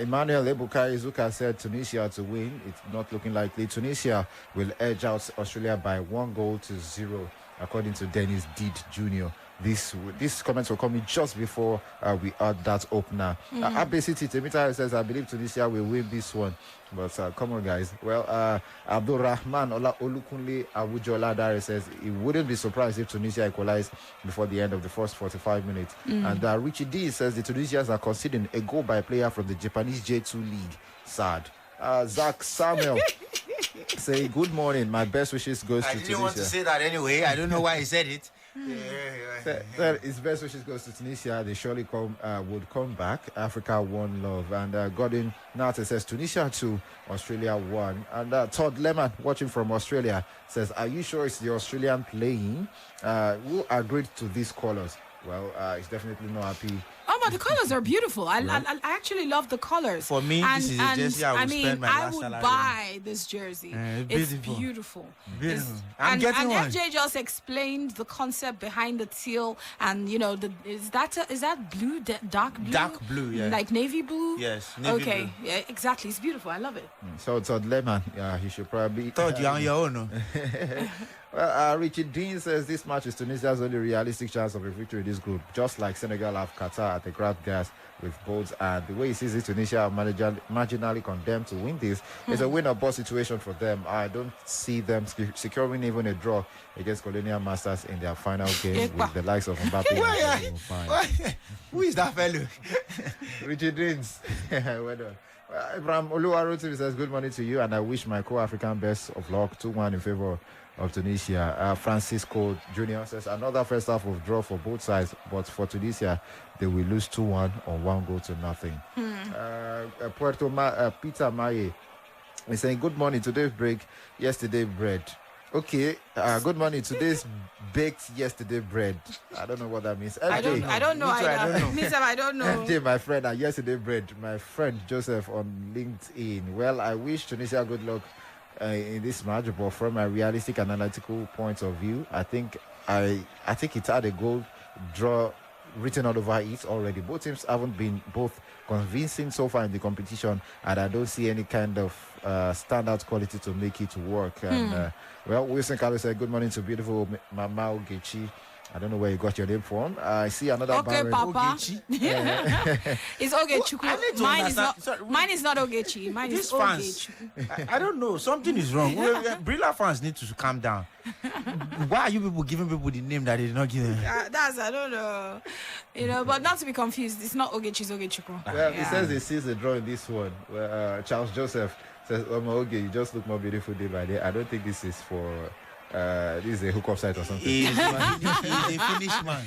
Emmanuel Ebuka Izuka said Tunisia to win. It's not looking likely. Tunisia will edge out Australia by 1-0, according to Dennis Deed Jr. These comments were coming just before we had that opener. Abdi City Temita says, I believe Tunisia will win this one. But come on, guys. Well, Abdul Rahman Olukunle Awujola Dare says he wouldn't be surprised if Tunisia equalized before the end of the first 45 minutes. And Richie D says the Tunisians are conceding a goal by a player from the Japanese J2 League. Sad. Zach Samuel say, good morning. My best wishes goes to Tunisia. I didn't want to say that anyway. I don't know why he said it. His best wishes goes to Tunisia. They surely would come back. Africa one love. And Godwin Nata says Tunisia 2, Australia 1. And Todd Lehman, watching from Australia, says, are you sure it's the Australian playing? Who agreed to these colours? Well, he's definitely not happy. Oh, but the colors are beautiful. I actually love the colors. For me, this is a jersey I would spend my last salary. I would buy this jersey. It's beautiful. I'm getting one. FJ just explained the concept behind the teal, and is that blue, dark blue? Dark blue, yeah. Like navy blue? Yes, navy blue. Yeah, exactly. It's beautiful. I love it. So Todd Lehman, he should probably. Todd, you're on your own. Well, Richard Dean says this match is Tunisia's only realistic chance of a victory in this group, just like Senegal have Qatar at the grab gas with both. And the way he sees it, Tunisia are marginally condemned to win this. It's a win-or-bust situation for them. I don't see them securing even a draw against Colonial Masters in their final game with the likes of Mbappe. Who is that fellow? Richard Deans. Well done. Ibrahim Oluwarotu says, good morning to you, and I wish my co-African best of luck. 2-1 in favor of Tunisia. Francisco Jr. says, another first half of draw for both sides, but for Tunisia, they will lose 2-1 or 1-0. Peter Maye is saying, good morning. Today break, yesterday bread. Okay, good morning. Today's baked yesterday bread. I don't know what that means. I don't know either. Mister, I don't know. MJ, my friend, yesterday bread. My friend Joseph on LinkedIn. Well, I wish Tunisia good luck in this match, but from a realistic analytical point of view, I think it had a goal draw written all over it already. Both teams haven't been both convincing so far in the competition, and I don't see any kind of standout quality to make it work. And well, Wilson Carlos said, good morning to beautiful Mama Ogechi. I don't know where you got your name from. I see another. Okay, Papa. It's Ogechi. Mine is not Ogechi. Mine is Ogechi. I don't know. Something is wrong. Brila fans need to calm down. Why are you people giving people the name that they did not give them? I don't know. But not to be confused. It's not Ogechi, it's Ogechuku. Well, it says he sees the draw in this one. Charles Joseph says, Oge, you just look more beautiful day by day. I don't think this is for... this is a hookup site or something. He's a finished man.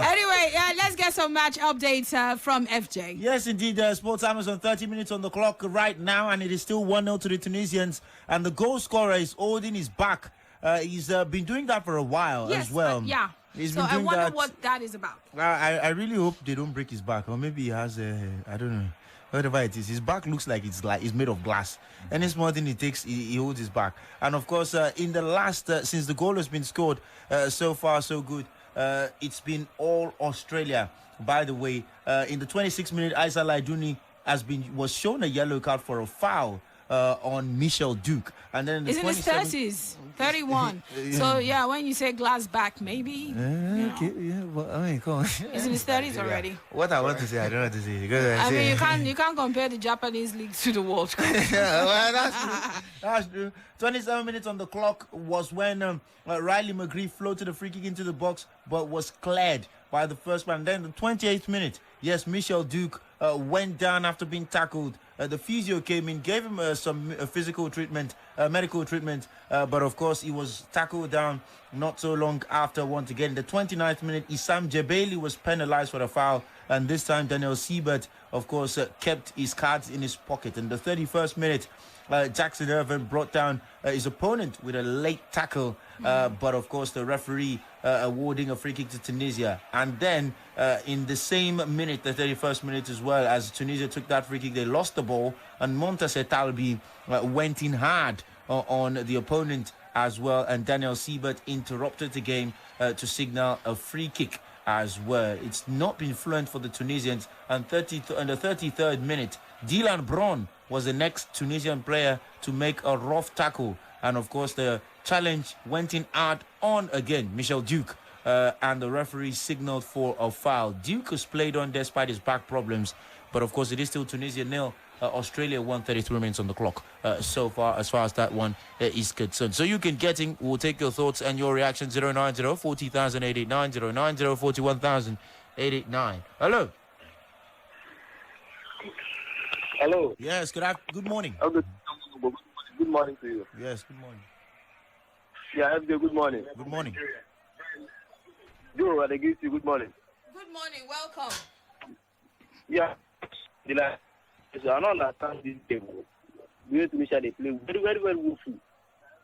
Anyway, let's get some match updates from FJ. Yes, indeed. Sports Amazon, 30 minutes on the clock right now, and it is still 1-0 to the Tunisians. And the goal scorer is holding his back. He's been doing that for a while as well. Yeah. So I wonder what that is about. I really hope they don't break his back, or maybe he has I don't know. Whatever it is, his back looks like it's made of glass. Any small thing he takes, he holds his back. And of course, in the last, since the goal has been scored, so far so good. It's been all Australia. By the way, in the 26th minute, Laidouni was shown a yellow card for a foul on Michel Duke, and then in the it's in his 30s, 31. So yeah, when you say glass back, maybe. Okay, yeah, but I mean, come on. He's in his 30s already. What I want to say, I don't know what to say. Because I mean, you can't compare the Japanese league to the World Cup. Yeah, well, that's true. That's true. 27 minutes on the clock was when Riley McGree floated a free kick into the box, but was cleared by the first man. Then the 28th minute, yes, Michel Duke went down after being tackled. The physio came in, gave him some physical treatment, medical treatment, but of course he was tackled down not so long after once again. The 29th minute, Jebali was penalized for a foul, and this time Daniel Siebert, of course, kept his cards in his pocket. In the 31st minute, Jackson Irvine brought down his opponent with a late tackle, but of course the referee awarding a free kick to Tunisia. And then in the same minute, the 31st minute as well, as Tunisia took that free kick, they lost the ball, and Talbi went in hard on the opponent as well, and Daniel Siebert interrupted the game to signal a free kick as well. It's not been fluent for the Tunisians, and in the 33rd minute, Bronn was the next Tunisian player to make a rough tackle, and of course the challenge went in hard on again, Michel Duke, and the referee signaled for a foul. Duke was played on despite his back problems, but of course it is still Tunisia 0, Australia 1, 33 minutes on the clock so far as that one is concerned. So you can get in, we'll take your thoughts and your reactions. 090 40,000 889, 090 41,000 889. Hello. Hello. Yes, good morning. Good morning to you. Yes, good morning. Yeah, FJ, good morning. Good morning. Joe, I give you good morning. Good morning, welcome. Yeah. I don't understand this game. We have to make sure they play very, very well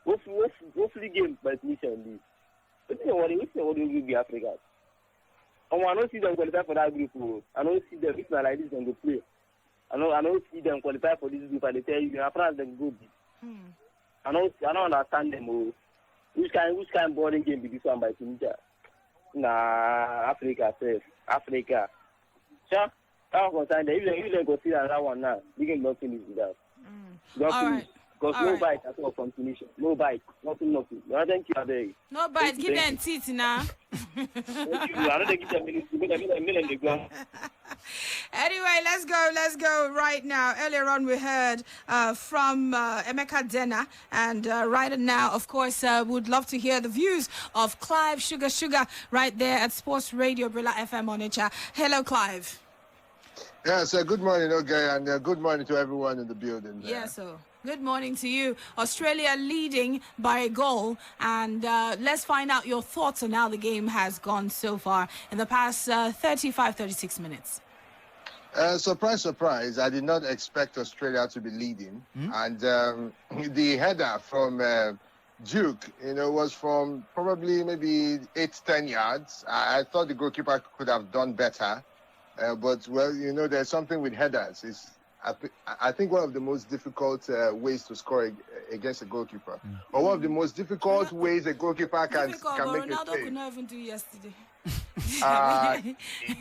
woefully game by Tunisia in this. But you know what will be Africa. I don't see them qualify for that group. I don't see them, if not like this, they go play. I don't see them qualify for this group, and they tell you, France, them good. I don't understand them. Which kind of boring game be this one by Tunisia? Nah, Africa safe. Africa. Sure. I don't understand them. If they go see that one now, we can not finish with that. Don't finish. Because no bite at all from Tunisia. No bite. Nothing. I thank you, Abdi. No bite. Give them teeth now. I don't give them minutes. Anyway, let's go right now. Earlier on, we heard from Emeka Dena, and right now, of course, would love to hear the views of Clive Sugar right there at Sports Radio Brila FM on HR. Hello, Clive. Yes, good morning, okay, and good morning to everyone in the building. Yes, so good morning to you. Australia leading by a goal, and let's find out your thoughts on how the game has gone so far in the past 36 minutes. Surprise, I did not expect Australia to be leading. And the header from Duke, was from probably maybe 8-10 yards. I thought the goalkeeper could have done better. But, well, there's something with headers. I think one of the most difficult ways to score against a goalkeeper. Or one of the most difficult ways a goalkeeper can make a save. Ronaldo could not even do yesterday.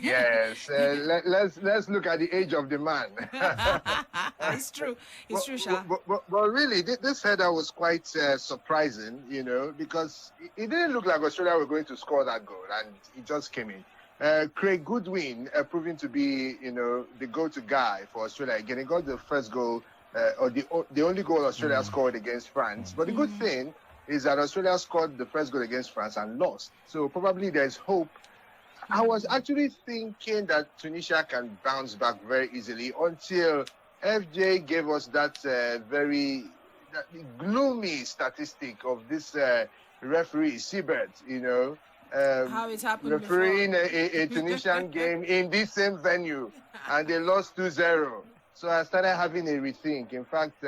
Yes. Let's look at the age of the man. It's true. It's true, Sha. But really, this header was quite surprising, because it didn't look like Australia were going to score that goal, and it just came in. Craig Goodwin proving to be, the go-to guy for Australia. Again, he got the first goal, or the only goal Australia scored against France. But the good thing is that Australia scored the first goal against France and lost. So probably there's hope. I was actually thinking that Tunisia can bounce back very easily until FJ gave us that very gloomy statistic of this referee, Siebert, how it happened refereeing a Tunisian game in this same venue, and they lost 2-0. So I started having a rethink. In fact,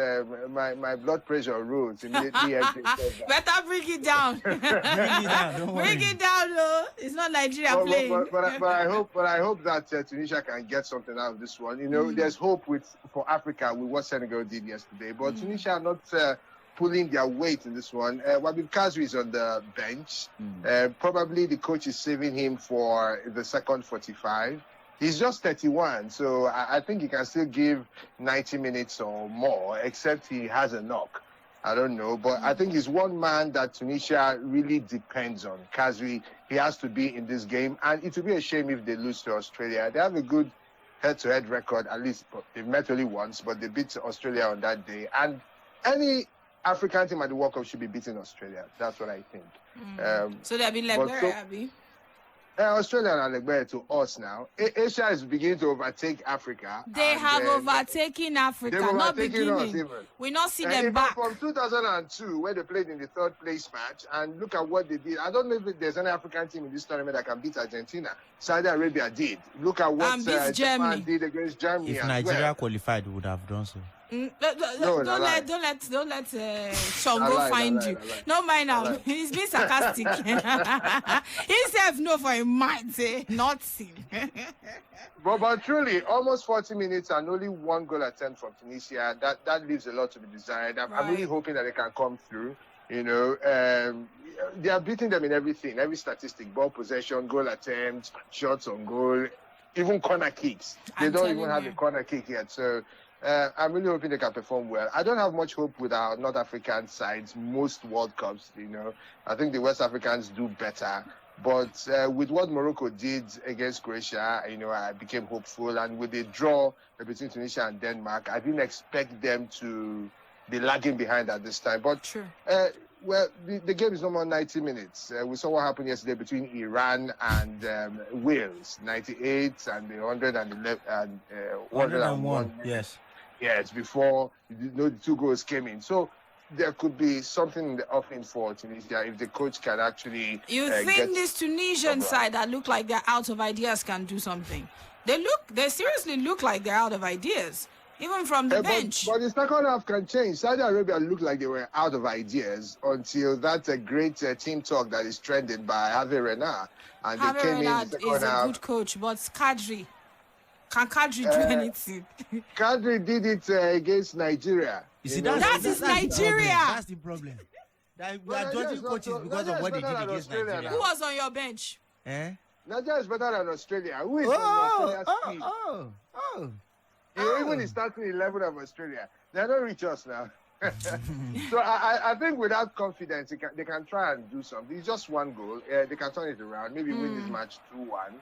my blood pressure rose immediately. Better bring it down. Bring it down, though. It's not Nigeria playing. But I hope that Tunisia can get something out of this one. There's hope for Africa with what Senegal did yesterday. But Tunisia are not pulling their weight in this one. Wabib Kazri is on the bench. Probably the coach is saving him for the second 45. He's just 31, so I think he can still give 90 minutes or more, except he has a knock. I don't know, but I think he's one man that Tunisia really depends on. Kazri, he has to be in this game, and it would be a shame if they lose to Australia. They have a good head-to-head record, at least they've met only once, but they beat Australia on that day. And any African team at the World Cup should be beating Australia. That's what I think. So they'll be like there, Abby. Australia are like to us now. Asia is beginning to overtake Africa. They have overtaken Africa, not beginning. We not see them back. From 2002, where they played in the third place match, and look at what they did. I don't know if there's any African team in this tournament that can beat Argentina. Saudi Arabia did. Look at what Japan did against Germany. If Nigeria qualified, we would have done so. Don't let Shongo find you. No mind now. He's being sarcastic. He said no for a mind, say nothing. but truly, almost 40 minutes and only one goal attempt from Tunisia. That leaves a lot to be desired. I'm really hoping that they can come through. They are beating them in everything, every statistic: ball possession, goal attempts, shots on goal, even corner kicks. They don't even have a corner kick yet. So. I'm really hoping they can perform well. I don't have much hope with our North African sides, most World Cups, I think the West Africans do better. But with what Morocco did against Croatia, I became hopeful. And with the draw between Tunisia and Denmark, I didn't expect them to be lagging behind at this time. But, the game is no more 90 minutes. We saw what happened yesterday between Iran and Wales, 98 and 111 and 101. Yes. Yes, before the two goals came in. So there could be something in the offing for Tunisia if the coach can actually. You think this Tunisian side that look like they're out of ideas can do something? They seriously look like they're out of ideas, even from the bench. But the second half can change. Saudi Arabia looked like they were out of ideas until that great team talk that is trending by Javier Renard. And they came in the second half. Is a good coach, but Kadri. Can Kadri do anything? Kadri did it against Nigeria. You see, that is Nigeria. That's the problem. We are judging coaches because of what they did against Nigeria. Who was on your bench? Nigeria is better than Australia. Who is on Australia's team? Even the starting 11 of Australia. They don't reach us now. So I think with that confidence, they can try and do something. It's just one goal. They can turn it around. Maybe win this match 2-1.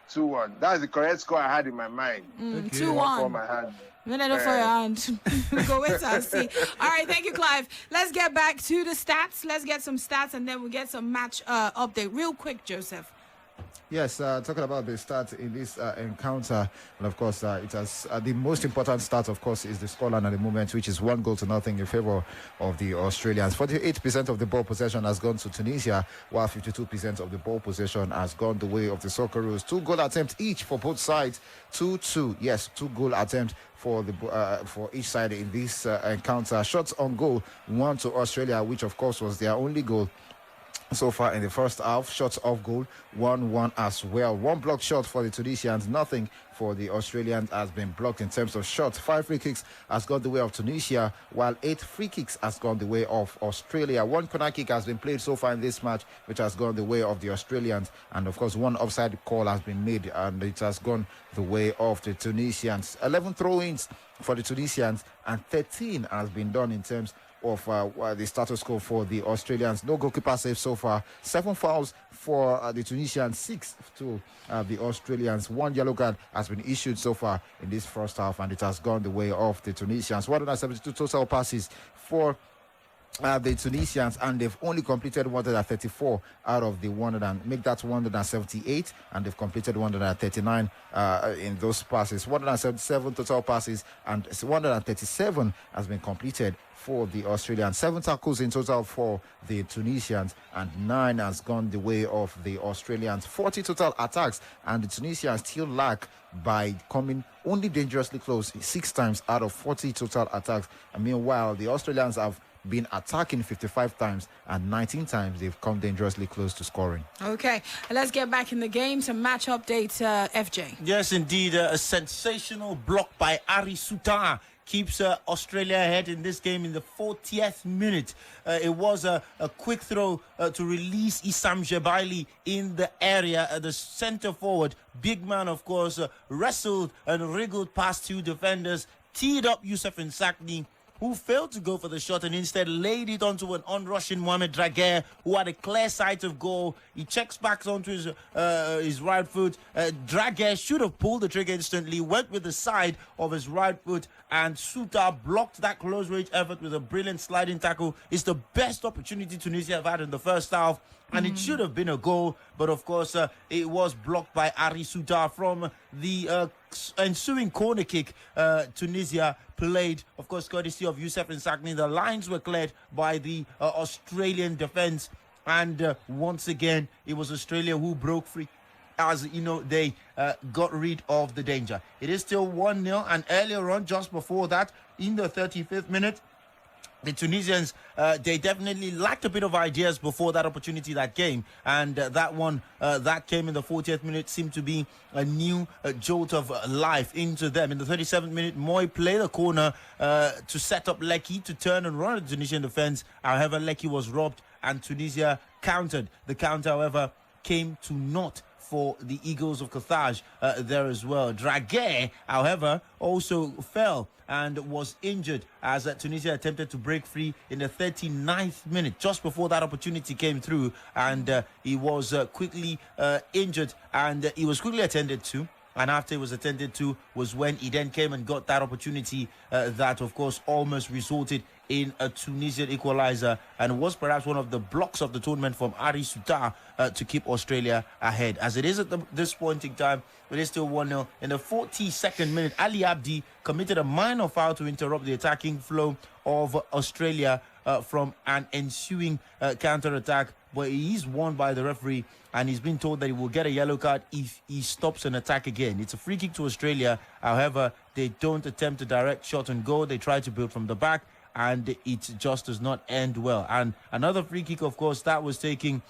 2-1. That's the correct score I had in my mind. 2-1. My hand. No, for your hand. Go wait and see. All right, thank you, Clive. Let's get back to the stats. Let's get some stats, and then we'll get some match update. Real quick, Joseph. Yes, talking about the start in this encounter, and of course, it has the most important start, of course, is the scoreline at the moment, which is 1-0 in favor of the Australians. 48% of the ball possession has gone to Tunisia, while 52% of the ball possession has gone the way of the Socceroos. 2 goal attempts each for both sides. 2-2. Yes, 2 goal attempts for each side in this encounter. Shots on goal, 1 to Australia, which of course was their only goal so far in the first half. Shots off goal, 1-1 as well. 1 blocked shot for the Tunisians, nothing for the Australians has been blocked in terms of shots. 5 free kicks has gone the way of Tunisia, while 8 free kicks has gone the way of Australia. 1 corner kick has been played so far in this match, which has gone the way of the Australians. And of course, 1 offside call has been made, and it has gone the way of the Tunisians. 11 throw-ins for the Tunisians, and 13 has been done in terms of the status quo for the Australians. No goalkeeper save so far. 7 fouls for the Tunisians, 6 to the Australians. 1 yellow card has been issued so far in this first half, and it has gone the way of the Tunisians. 172 total passes for the Tunisians, and they've only completed 134 out of the 178, and they've completed 139 in those passes. 177 total passes, and 137 has been completed for the Australians. 7 tackles in total for the Tunisians, and 9 has gone the way of the Australians. 40 total attacks, and the Tunisians still lack by coming only dangerously close 6 times out of 40 total attacks. And meanwhile, the Australians have been attacking 55 times, and 19 times they've come dangerously close to scoring. Okay, let's get back in the game. Some match updates, FJ. Yes, indeed. A sensational block by Souttar keeps Australia ahead in this game in the 40th minute. It was a quick throw to release Jebali in the area. The centre forward, big man, of course, wrestled and wriggled past 2 defenders, teed up Msakni, who failed to go for the shot and instead laid it onto an on-rushing Mohamed Dräger, who had a clear sight of goal. He checks back onto his right foot. Dräger should have pulled the trigger instantly, went with the side of his right foot, and Souttar blocked that close-range effort with a brilliant sliding tackle. It's the best opportunity Tunisia have had in the first half, and it should have been a goal, but of course it was blocked by Souttar. From the ensuing corner kick Tunisia played, of course, courtesy of Msakni. The lines were cleared by the Australian defense, and once again it was Australia who broke free, as you know, they got rid of the danger. It is still 1-0, and earlier on, just before that, in the 35th minute, the Tunisians, they definitely lacked a bit of ideas before that opportunity that came. And that one that came in the 40th minute seemed to be a new jolt of life into them. In the 37th minute, Mooy played the corner to set up Leckie to turn and run at the Tunisian defense. However, Leckie was robbed and Tunisia countered. The counter, however, came to naught for the Eagles of Carthage there as well. Dräger, however, also fell and was injured as Tunisia attempted to break free in the 39th minute, just before that opportunity came through, and he was quickly injured, and he was quickly attended to. And after it was attended to was when he then came and got that opportunity that, of course, almost resulted in a Tunisian equalizer, and was perhaps one of the blocks of the tournament from Souttar to keep Australia ahead. As it is at this point in time, it is still 1-0. In the 42nd minute, Abdi committed a minor foul to interrupt the attacking flow of Australia from an ensuing counter-attack, but he is warned by the referee, and he's been told that he will get a yellow card if he stops an attack again. It's a free kick to Australia. However, they don't attempt a direct shot on goal. They try to build from the back, and it just does not end well. And another free kick, of course, that was taking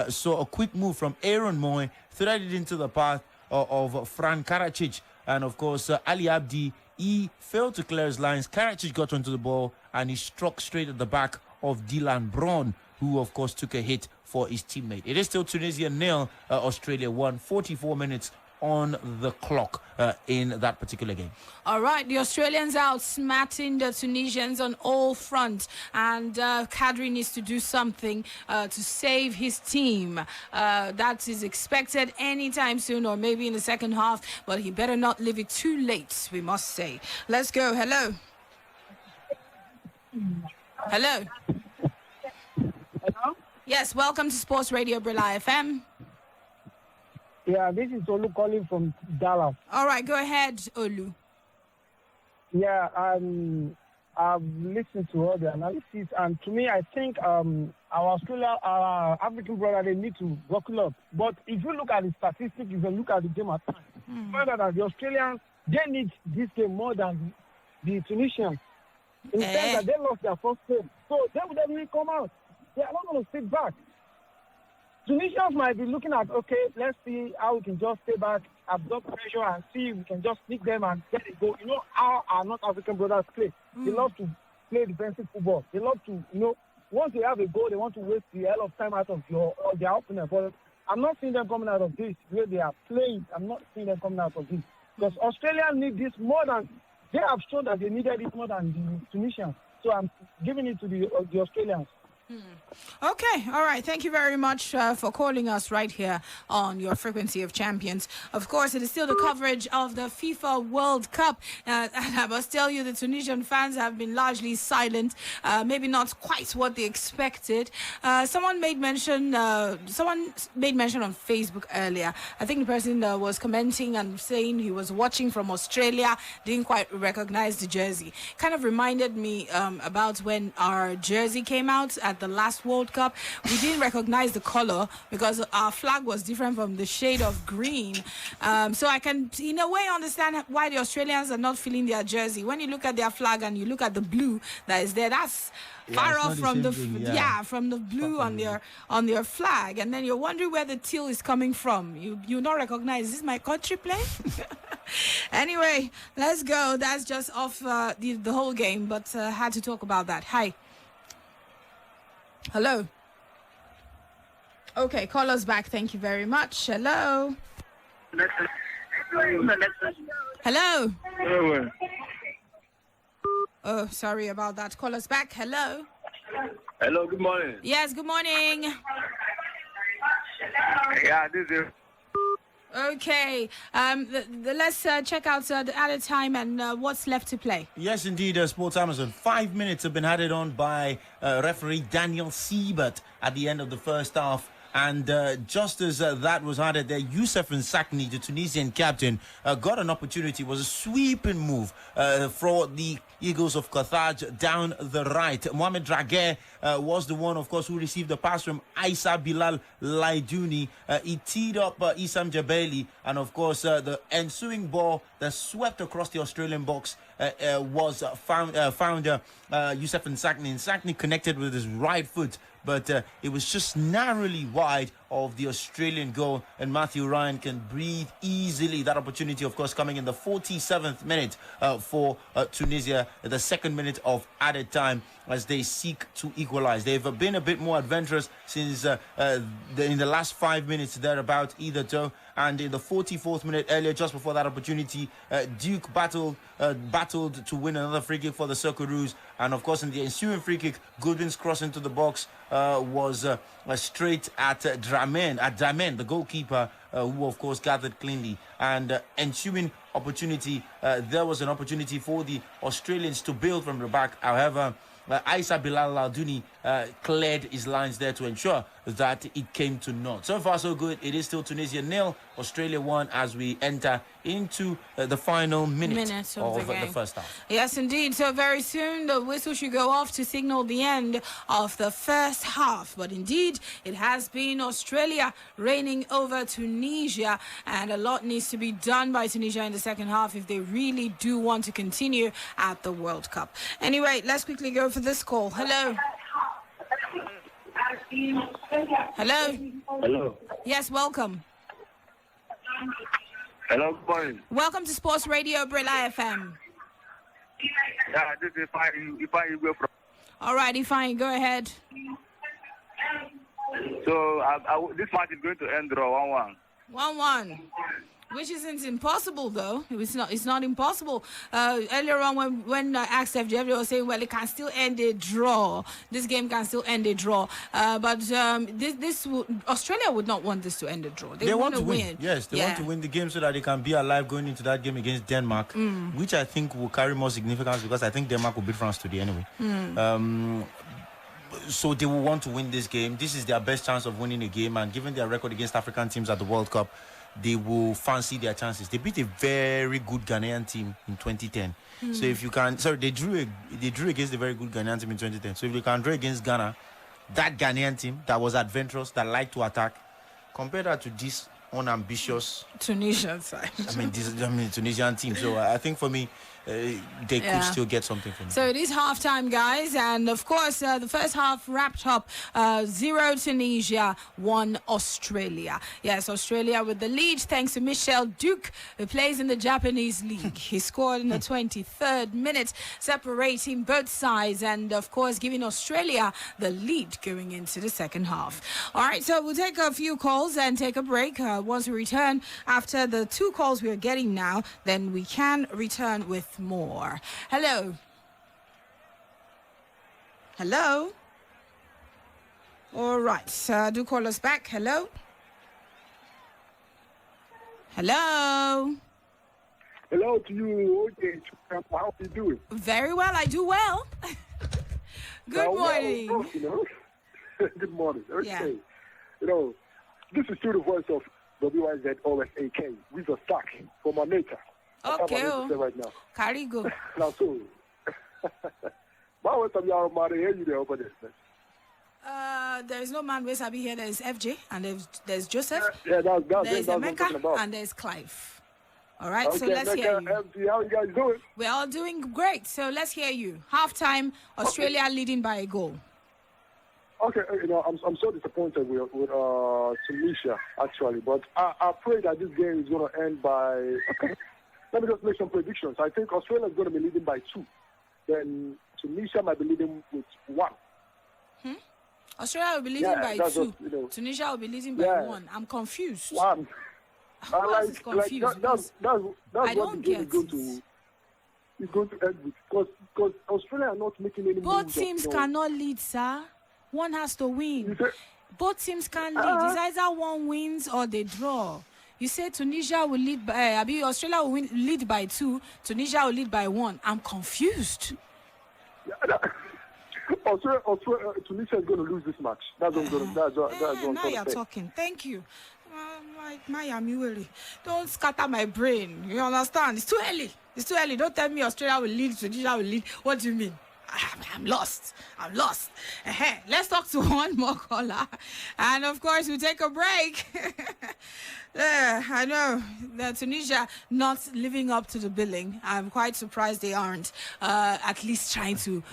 saw a quick move from Mooy, threaded into the path of Fran Karacic, and of course Abdi, he failed to clear his lines. Karacic got onto the ball and he struck straight at the back of Bronn, who of course took a hit for his teammate. It is still Tunisia 0, Australia 1. 44 minutes on the clock in that particular game. All right, the Australians outsmarting the Tunisians on all fronts, and Kadri needs to do something to save his team. That is expected anytime soon, or maybe in the second half, but he better not leave it too late, we must say. Let's go. Hello. Hello. Hello? Yes, welcome to Sports Radio Brila FM. Yeah, this is Olu calling from Dallas. All right, go ahead, Olu. Yeah, I've listened to all the analysis, and to me, I think our African brother, they need to buckle up. But if you look at the statistics, if you look at the game at times, find out that the Australians, they need this game more than the Tunisians. In the sense that they lost their first game. So they would definitely come out. They are not going to sit back. Tunisians might be looking at, okay, let's see how we can just stay back, absorb pressure, and see if we can just sneak them and get it go. You know how our North African brothers play. They love to play defensive football. They love to, once they have a goal, they want to waste the hell of time out of their opponent. But I'm not seeing them coming out of this the way they are playing. I'm not seeing them coming out of this. Because Australia need this more than, they have shown that they needed it more than the Tunisians. So I'm giving it to the Australians. Okay, all right. Thank you very much for calling us right here on your Frequency of Champions. Of course, it is still the coverage of the FIFA World Cup. And I must tell you, the Tunisian fans have been largely silent. Maybe not quite what they expected. Someone made mention on Facebook earlier. I think the person was commenting and saying he was watching from Australia, didn't quite recognize the jersey. Kind of reminded me about when our jersey came out at the last World Cup. We didn't recognize the color because our flag was different from the shade of green. So I can, in a way, understand why the Australians are not feeling their jersey. When you look at their flag and you look at the blue that is there, that's far off from the from the blue on their flag, and then you're wondering where the teal is coming from. You not recognize, is this my country playing? Anyway, let's go. That's just off the whole game, but had to talk about that. Hi. Hello. Okay, call us back. Thank you very much. Hello. Hello. Oh, sorry about that. Call us back. Hello. Hello, good morning. Yes, good morning. Yeah, this is... Okay, let's check out the added time and what's left to play. Yes, indeed, Sports Amazon. 5 minutes have been added on by referee Daniel Siebert at the end of the first half. And just as that was added there, Msakni, the Tunisian captain, got an opportunity. It was a sweeping move for the Eagles of Carthage down the right. Mohamed Dräger was the one, of course, who received the pass from Issa Bilal Laidouni. He teed up Issam Jebali, and of course, the ensuing ball that swept across the Australian box was founder Msakni. Msakni connected with his right foot, but it was just narrowly wide of the Australian goal, and Matthew Ryan can breathe easily. That opportunity, of course, coming in the 47th minute for Tunisia, the second minute of added time as they seek to equalize. They've been a bit more adventurous since in the last 5 minutes thereabout, either toe. And in the 44th minute earlier, just before that opportunity, Duke battled to win another free kick for the Socceroos. And of course, in the ensuing free kick, Goodwin's cross into the box was straight at Dahmen, the goalkeeper, who of course gathered cleanly. And ensuing opportunity, there was an opportunity for the Australians to build from the back. However, Issa Bilal Laidouni cleared his lines there to ensure that it came to naught. So far, so good. It is still Tunisia 0, Australia 1 as we enter into the final minute of the first half. Yes, indeed. So very soon the whistle should go off to signal the end of the first half. But indeed, it has been Australia reigning over Tunisia, and a lot needs to be done by Tunisia in the second half if they really do want to continue at the World Cup. Anyway, let's quickly go for this call. Hello. Hello. Hello. Yes, welcome. Hello, good morning. Welcome to Sports Radio Brila FM. Yeah, this is Irvine you go from. All righty, fine. Go ahead. So this match is going to end draw 1-1. 1-1. Which isn't impossible, though. It's not impossible. Earlier on, when I asked FJ, was saying, well, it can still end a draw. This game can still end a draw. But Australia would not want this to end a draw. They want to win. Yes, they want to win the game so that they can be alive going into that game against Denmark, which I think will carry more significance because I think Denmark will beat France today anyway. So they will want to win this game. This is their best chance of winning a game, and given their record against African teams at the World Cup, they will fancy their chances. They beat a very good Ghanaian team in 2010. So if you can, sorry, they drew against a very good Ghanaian team in 2010. So if they can draw against Ghana, that Ghanaian team that was adventurous, that liked to attack, compare that to this unambitious Tunisian side. Tunisian team. So I think for me, they could still get something from it. So it is halftime, guys, and of course the first half wrapped up 0 Tunisia, 1 Australia. Yes, Australia with the lead thanks to Michel Duke, who plays in the Japanese league. He scored in the 23rd minute, separating both sides and of course giving Australia the lead going into the second half. All right, so we'll take a few calls and take a break. Once we return after the 2 calls we are getting now, then we can return with more. Hello. All right, do call us back. Hello. Hello to you. Okay, how are you doing? Very well. I do well. Good morning. Well, good morning. Okay. Yeah. This is still the voice of WYZOSAK with a stack for my nature. Okay. Right now. Carry go. Now, so, why was you married you there over there? There is no man where Sabi here. There is FJ and there's Joseph. There's Emeka and there's Clive. All right, okay, so let's hear you. FG, how you guys doing? We're all doing great. So let's hear you. Halftime, Australia leading by a goal. Okay, I'm so disappointed with Tunisia actually, but I pray that this game is going to end by. Let me just make some predictions. I think Australia is going to be leading by 2. Then Tunisia might be leading with 1. Australia will be leading by 2. Tunisia will be leading by 1. I'm confused. 1. Confused. That's I what don't the game get is going to end with. Because Australia are not making any moves. Both teams cannot lead, sir. One has to win. Both teams can lead. It's either one wins or they draw. You say Tunisia will lead by, Australia will lead by 2, Tunisia will lead by 1. I'm confused. Tunisia is going to lose this match. That's what I'm going to now you're talking. Thank you. Don't scatter my brain. You understand? It's too early. Don't tell me Australia will lead, Tunisia will lead. What do you mean? I'm lost. Let's talk to one more caller. And of course, we take a break. I know that Tunisia not living up to the billing. I'm quite surprised they aren't at least trying to,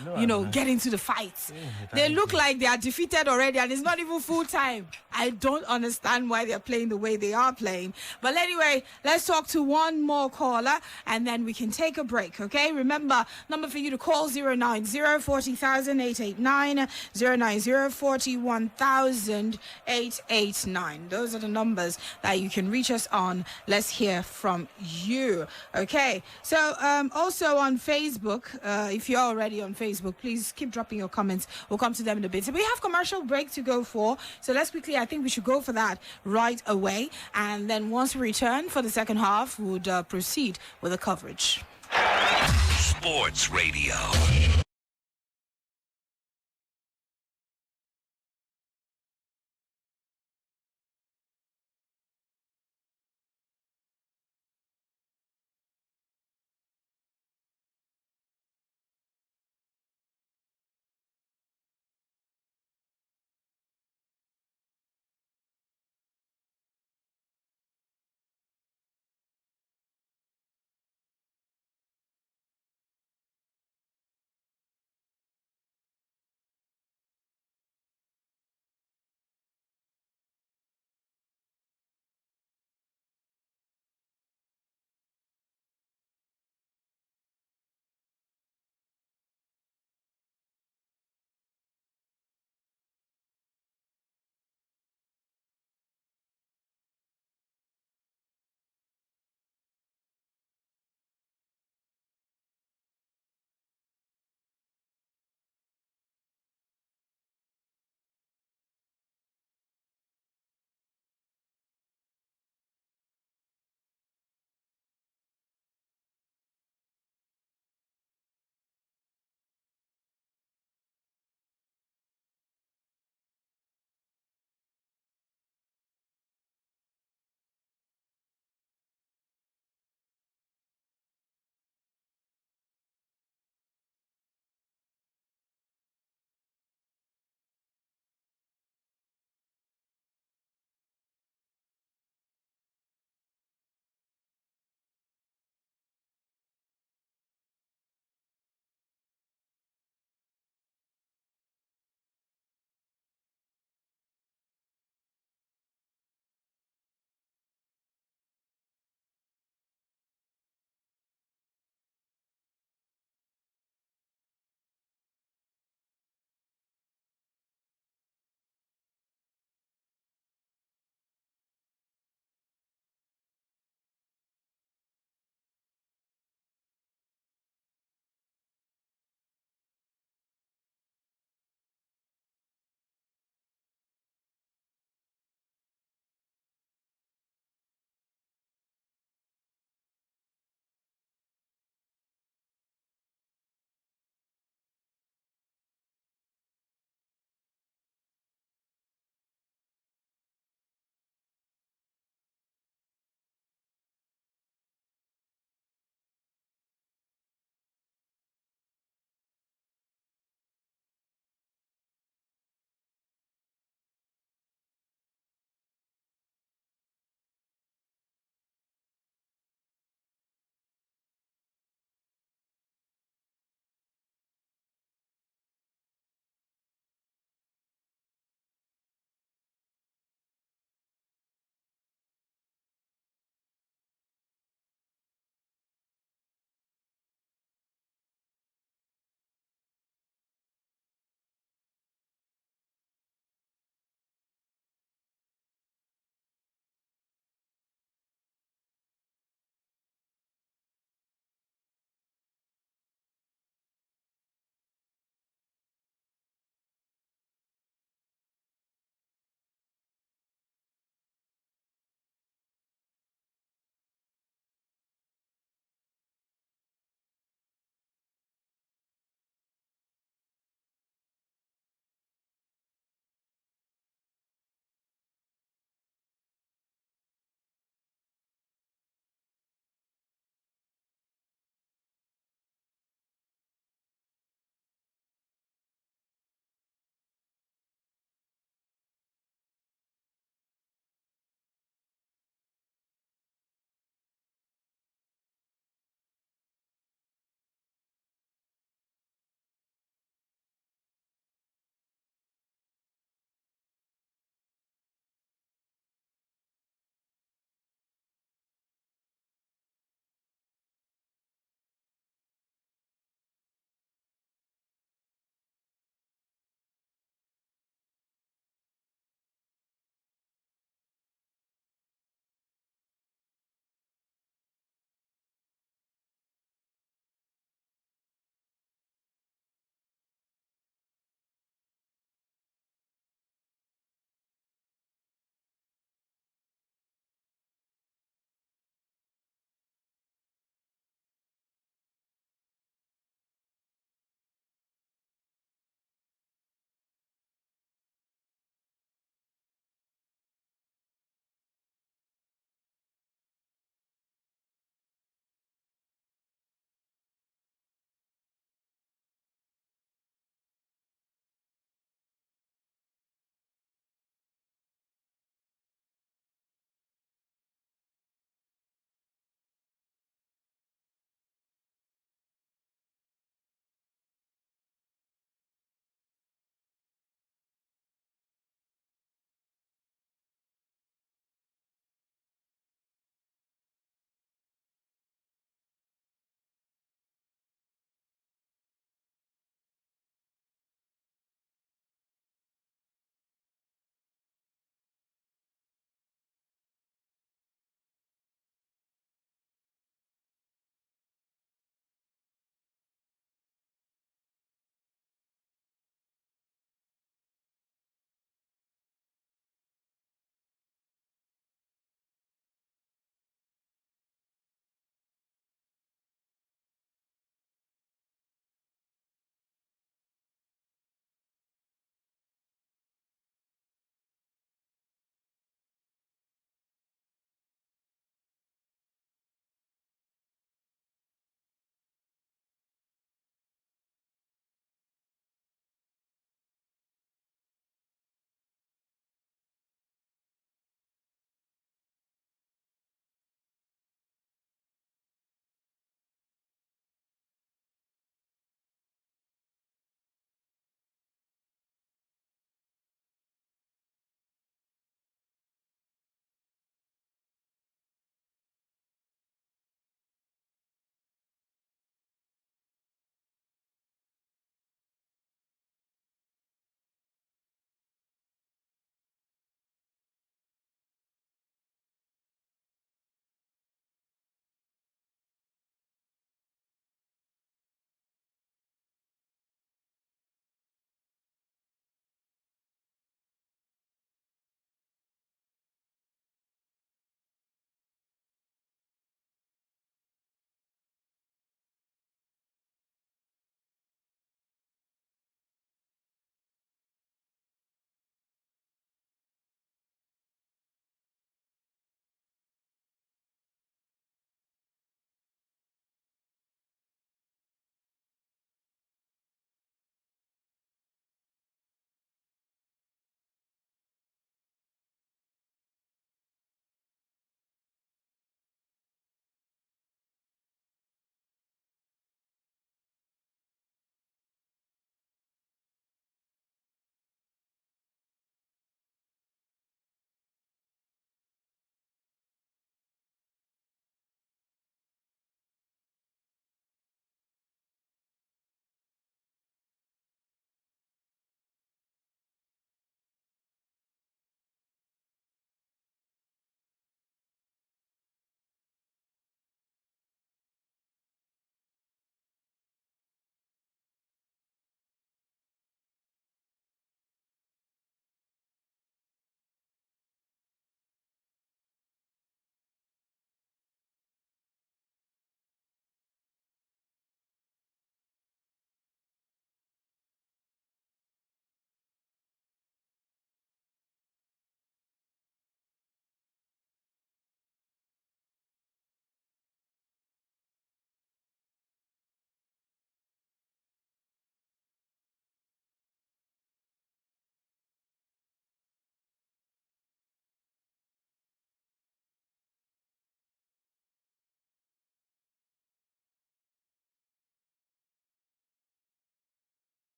get into the fight. They look like they are defeated already and it's not even full time. I don't understand why they're playing the way they are playing. But anyway, let's talk to one more caller and then we can take a break, okay? Remember, number for you to call 090-40,889, 090-41,889. Those are the numbers that you can reach us on. Let's hear from you. Okay, so also on Facebook, if you're already on Facebook, please keep dropping your comments. We'll come to them in a bit. So we have commercial break to go for, so let's quickly, I think we should go for that right away, and then once we return for the second half, we would proceed with the coverage. Sports Radio.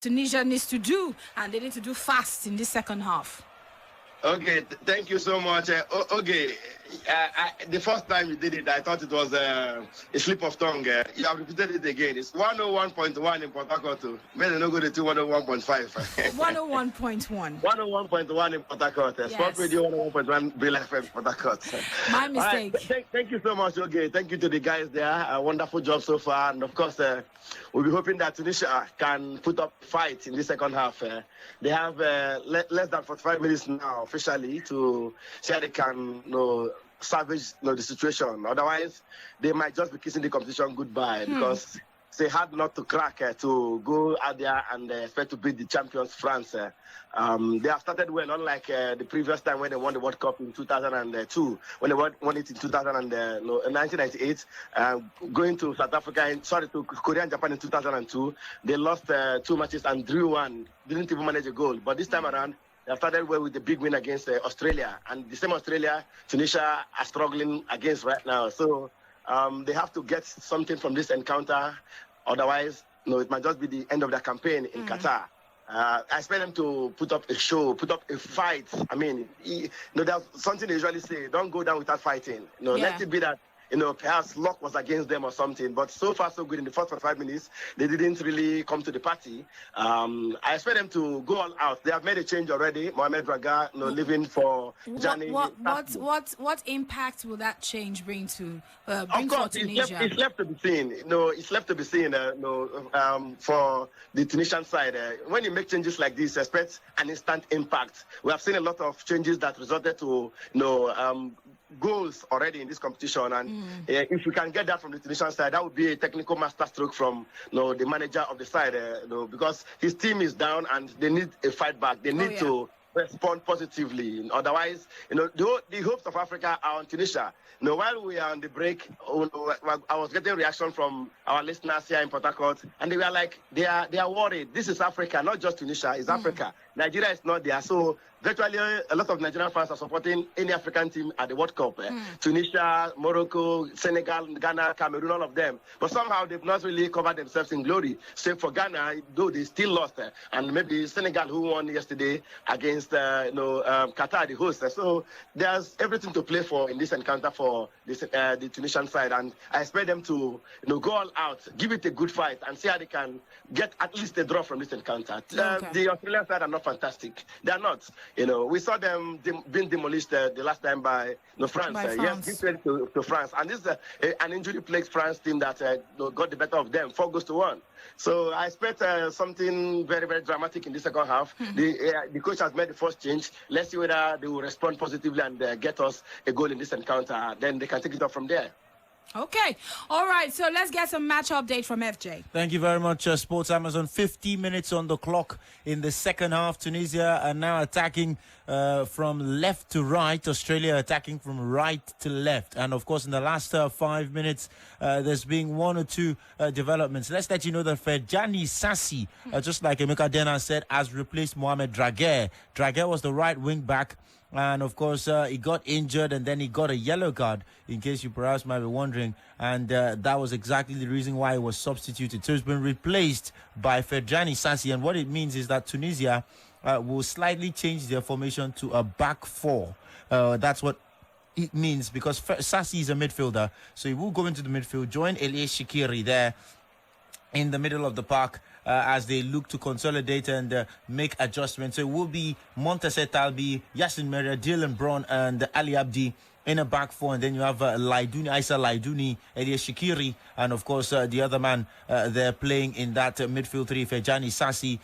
Tunisia needs to do, and they need to do fast in this second half. Okay, thank you so much. Okay, the first time you did it, I thought it was a slip of tongue. You have repeated it again. It's 101.1 in Port Harcourt. Maybe not go to 101.5. 101.1. 101.1 in Port Harcourt. Yes. Sport Radio 101.1 Brila FM Port Harcourt. My mistake. Thank you so much. Okay, thank you to the guys there. A wonderful job so far, and of course, we'll be hoping that Tunisia can put up fight in the second half. They have less than 45 minutes now officially to see how they can salvage the situation. Otherwise, they might just be kissing the competition goodbye because it's hard not to crack to go out there and expect to beat the champions France. They have started well, unlike the previous time when they won the World Cup in 2002, when they won it in 1998, going to South Africa, to Korea and Japan in 2002. They lost 2 matches and drew 1, didn't even manage a goal. But this time around, they have started well with the big win against Australia. And the same Australia, Tunisia are struggling against right now. So they have to get something from this encounter. Otherwise, it might just be the end of their campaign in Qatar. I expect them to put up a show, put up a fight. I mean, there's something they usually say, don't go down without fighting. Let it be that, perhaps luck was against them or something. But so far, so good. In the first 5 minutes, they didn't really come to the party. I expect them to go all out. They have made a change already. Mohamed Dräger, leaving for Johnny. What impact will that change bring to of course, Tunisia? It's left to be seen. It's left to be seen. For the Tunisian side, when you make changes like this, expect an instant impact. We have seen a lot of changes that resulted to goals already in this competition, and if we can get that from the Tunisian side, that would be a technical masterstroke from the manager of the side, because his team is down and they need a fight back. They need to respond positively. Otherwise, the hopes of Africa are on Tunisia. While we are on the break, I was getting reaction from our listeners here in Port Harcourt, and they were like, they are worried. This is Africa, not just Tunisia. It's Africa. Nigeria is not there. So virtually a lot of Nigerian fans are supporting any African team at the World Cup. Tunisia, Morocco, Senegal, Ghana, Cameroon, all of them. But somehow they've not really covered themselves in glory. Same for Ghana, though they still lost. And maybe Senegal, who won yesterday against Qatar, the host. So there's everything to play for in this encounter for the Tunisian side. And I expect them to go all out, give it a good fight, and see how they can get at least a draw from this encounter. The Australian side are not fantastic. They are not. We saw them being demolished the last time by France. Yes, give credit to France. And this is an injury-plagued France team that got the better of them, 4-1. So I expect something very, very dramatic in the second half. The coach has made the first change. Let's see whether they will respond positively and get us a goal in this encounter. Then they can take it up from there. Okay. All right. So let's get some match update from FJ. Thank you very much, Sports Amazon. 50 minutes on the clock in the second half. Tunisia are now attacking from left to right. Australia attacking from right to left. And, of course, in the last 5 minutes, there's been 1 or 2 developments. Let's let you know that Ferjani Sassi, just like Emeka Dena said, has replaced Mohamed Dräger. Dräger was the right wing back. And, of course, he got injured and then he got a yellow card, in case you perhaps might be wondering. And that was exactly the reason why he was substituted. So he's been replaced by Ferjani Sassi. And what it means is that Tunisia will slightly change their formation to a back 4. That's what it means, because Sassi is a midfielder. So he will go into the midfield, join Skhiri there in the middle of the park. As they look to consolidate and make adjustments. So it will be Talbi, Meriah, Bronn, and Ali Abdi in a back 4. And then you have Laidouni, Skhiri, and of course the other man they're playing in that midfield 3, Ferjani Sassi,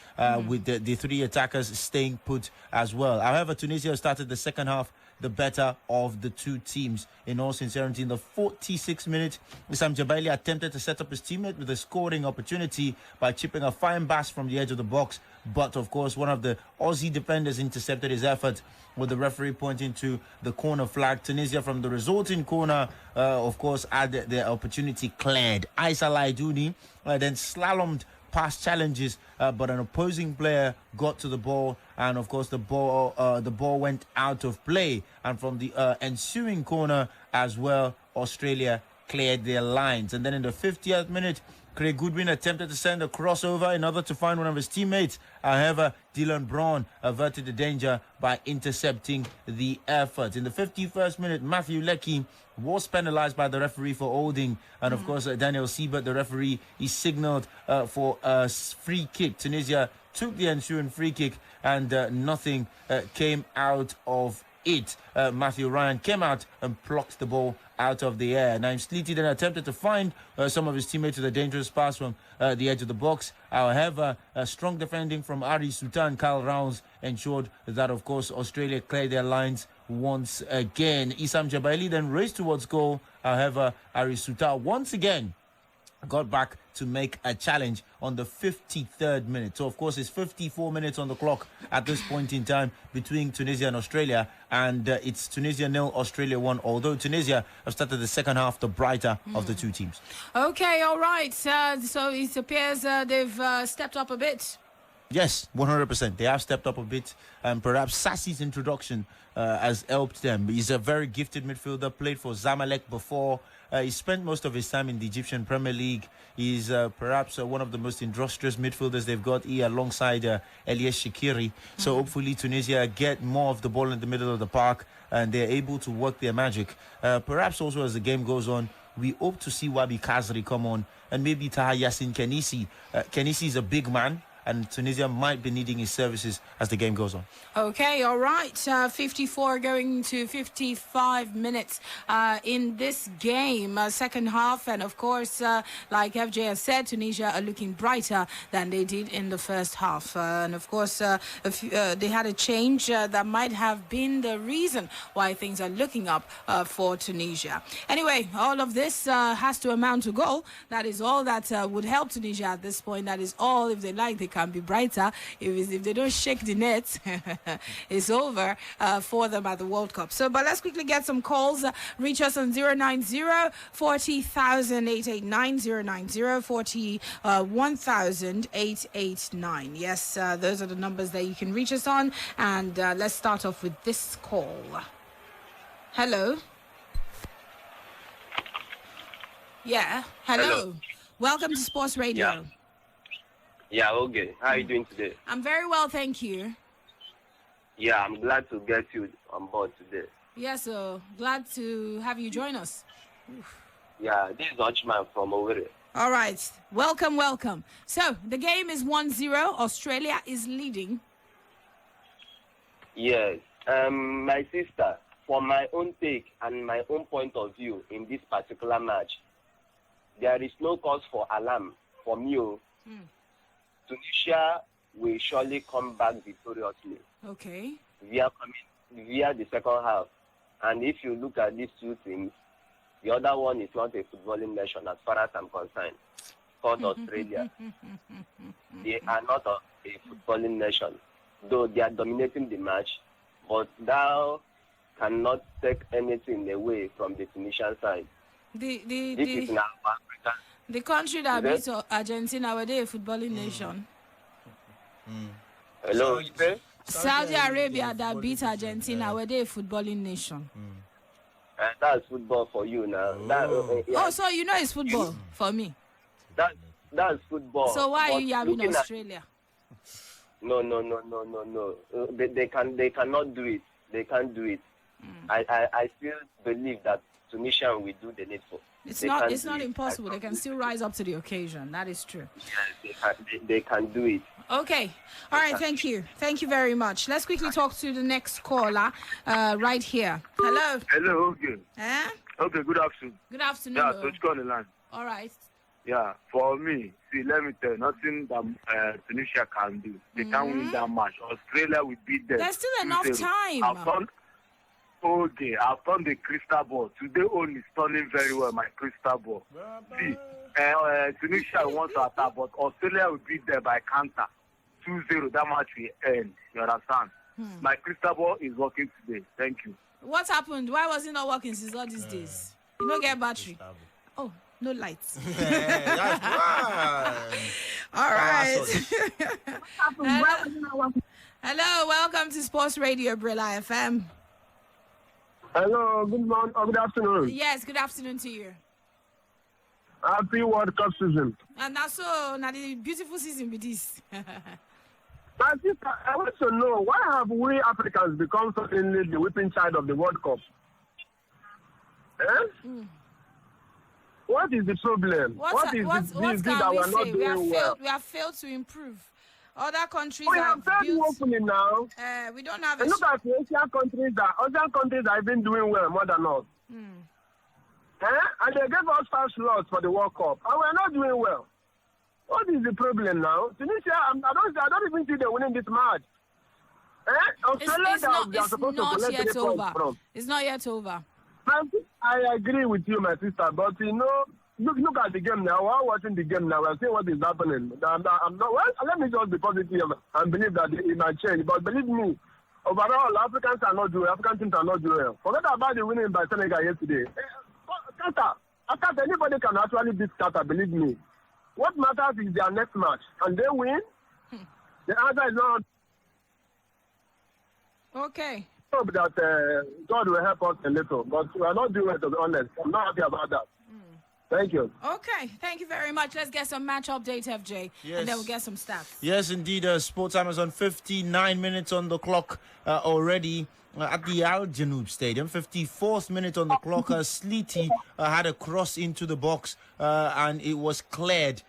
with the 3 attackers staying put as well. However, Tunisia started the second half the better of the 2 teams. In all sincerity, in the 46th minute, Jebali attempted to set up his teammate with a scoring opportunity by chipping a fine pass from the edge of the box. But, of course, one of the Aussie defenders intercepted his effort, with the referee pointing to the corner flag. Tunisia, from the resulting corner, of course, had their opportunity cleared. Laidouni then slalomed past challenges, but an opposing player got to the ball, and of course the ball went out of play. And from the ensuing corner as well, Australia cleared their lines. And then in the 50th minute, Craig Goodwin attempted to send a crossover in order to find one of his teammates. However, Bronn averted the danger by intercepting the effort. In the 51st minute, Leckie was penalized by the referee for holding. And of course, Daniel Siebert, the referee, he signaled for a free kick. Tunisia took the ensuing free kick and nothing came out of it. Matthew Ryan came out and plucked the ball out of the air. Now, Sliti then attempted to find some of his teammates with a dangerous pass from the edge of the box. However, strong defending from Ari Souttar and Kyle Rowles ensured that, of course, Australia cleared their lines once again. Jebali then raced towards goal. However, Ari Souttar once again got back to make a challenge on the 53rd minute. So, of course, it's 54 minutes on the clock at this point in time between Tunisia and Australia. And it's Tunisia 0, Australia 1, although Tunisia have started the second half the brighter of the two teams. Okay, all right. So it appears they've stepped up a bit. Yes, 100%. They have stepped up a bit. And perhaps Sassi's introduction has helped them. He's a very gifted midfielder, played for Zamalek before. He spent most of his time in the Egyptian Premier League. He's perhaps one of the most industrious midfielders they've got here alongside Elias Skhiri. So hopefully Tunisia get more of the ball in the middle of the park and they're able to work their magic. Perhaps also as the game goes on, we hope to see Wabi Kazri come on and maybe Taha Yassin Kenisi. Kenisi is a big man, and Tunisia might be needing his services as the game goes on. Okay, all right. 54 going to 55 minutes in this game, second half. And of course, like FJ has said, Tunisia are looking brighter than they did in the first half. And of course, they had a change that might have been the reason why things are looking up for Tunisia. Anyway, all of this has to amount to goal. That is all that would help Tunisia at this point. That is all. If they like, they can be brighter. If they don't shake the net, it's over for them at the World Cup. So, but let's quickly get some calls. Reach us on 090-40,889, 090-40,889. Yes, those are the numbers that you can reach us on. And let's start off with this call. Hello. Yeah. Hello. Welcome to Sports Radio. Yeah, okay. How are you doing today? I'm very well, thank you. Yeah, I'm glad to get you on board today. Yeah, so glad to have you join us. Yeah, this is Ochman from Owerri. All right. Welcome, welcome. So, the game is 1-0. Australia is leading. Yes. My sister, for my own take and my own point of view in this particular match, there is no cause for alarm for me. Tunisia will surely come back victoriously. Okay. Via the second half. And if you look at these two teams, the other one is not a footballing nation as far as I'm concerned. Called Australia. They are not a footballing nation. Though they are dominating the match, but thou cannot take anything away from the Tunisian side. This is now Africa. The country that beats Argentina, were they a footballing nation? Hello, Saudi Arabia that beat Argentina, were they a footballing nation? That's football for you now. Oh, so you know it's football for me. That's football. So why are you having Australia? No. They cannot do it. They can't do it. I still believe that Tunisia will do the needful. It's not impossible. They can still rise up to the occasion. That is true. Yes, they can do it. Okay. All right. Thank you. Thank you very much. Let's quickly talk to the next caller right here. Hello. Hello. Okay. Okay. Good afternoon. Good afternoon. Yeah. So it's on the line. All right. Yeah. For me, see, let me tell you, nothing that Tunisia can do. They can't win that match. Australia will beat them. There's still enough time. I've done the crystal ball. Today only turning very well, my crystal ball. See, Tunisia wants to attack, but Australia will beat them by counter. 2-0, that match will end. You understand? My crystal ball is working today. Thank you. What happened? Why was it not working since all these days? You don't get battery. Oh, no lights. All right. Hello, welcome to Sports Radio, Brila FM. Hello, good morning or good afternoon. Yes, good afternoon to you. Happy World Cup season. And that's so now the beautiful season with this. My sister, I want to know, why have we Africans become suddenly the whipping child of the World Cup? What is the problem? What is this that we are not doing well? We have failed to improve. Other countries we have failed woefully now. We don't have look at the Asian countries that have been doing well more than us. And they gave us 5 slots for the World Cup. And we're not doing well. What is the problem now? Tunisia, I don't even see them winning this match. Australia, they are supposed to collect 3 points from. It's not yet over. I agree with you, my sister, but look at the game now. We're watching the game now. We're seeing what is happening. I'm not, well, let me just be positive and believe that it might change. But believe me, overall, African teams are not doing well. Forget about the winning by Senegal yesterday. Qatar, anybody can actually beat Qatar, believe me. What matters is their next match. And they win. The answer is not. Okay. I hope that God will help us a little. But we are not doing it, to be honest. I'm not happy about that. Thank you. Okay, thank you very much. Let's get some match update, FJ. Yes. And then we'll get some stats. Yes, indeed. Sports Amazon, 59 minutes on the clock already. At the Al Janoub Stadium, 54th minute on the clock, Sliti had a cross into the box and it was cleared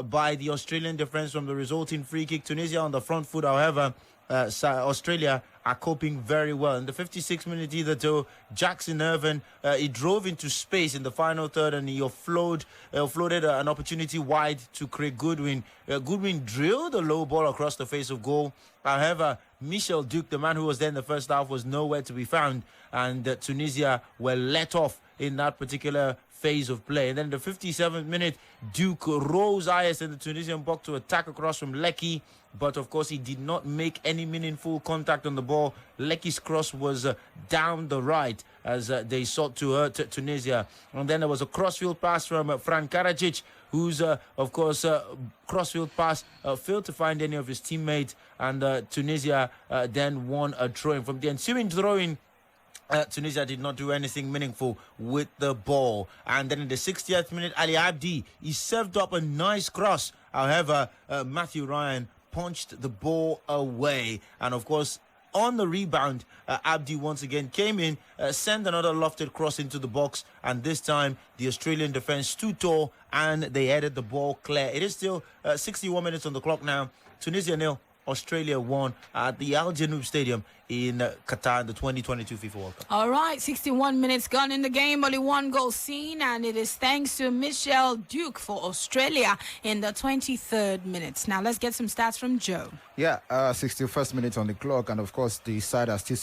by the Australian defence from the resulting free kick. Tunisia on the front foot, however, Australia are coping very well. In the 56th minute either though, Jackson Irvine, he drove into space in the final third and he offloaded an opportunity wide to Craig Goodwin. Goodwin drilled a low ball across the face of goal. However, Michel Duc, the man who was there in the first half, was nowhere to be found, and Tunisia were let off in that particular phase of play. And then in the 57th minute, Duke rose highest in the Tunisian box to attack across from Leckie, but of course he did not make any meaningful contact on the ball. Leckie's cross was down the right as they sought to hurt Tunisia. And then there was a crossfield pass from Fran Karacic, whose, of course, crossfield pass failed to find any of his teammates, and Tunisia then won a throw-in. From the ensuing throw-in, Tunisia did not do anything meaningful with the ball. And then in the 60th minute, Ali Abdi, he served up a nice cross. However, Matthew Ryan punched the ball away. And of course, on the rebound, Abdi once again came in, sent another lofted cross into the box, and this time the Australian defence stood tall and they headed the ball clear. It is still 61 minutes on the clock now. Tunisia 0, Australia 1 at the Al Janoub Stadium in Qatar in the 2022 FIFA World Cup. All right, 61 minutes gone in the game, only 1 goal seen, and it is thanks to Michel Duc for Australia in the 23rd minute. Now let's get some stats from Joe. Yeah, 61st minute on the clock, and of course the side are still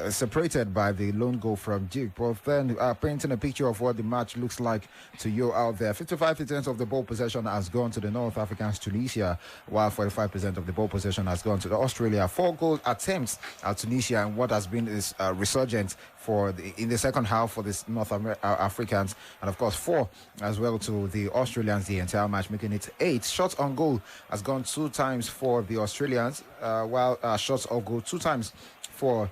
separated by the lone goal from Duke. But then painting a picture of what the match looks like to you out there. 55% of the ball possession has gone to the North Africans, Tunisia, while 45% of the ball possession has gone to Australia. 4 goal attempts at Tunisia, and what has been is resurgent in the second half for the North Africans, and of course 4 as well to the Australians the entire match, making it 8. Shots on goal has gone 2 times for the Australians, while shots on goal 2 times for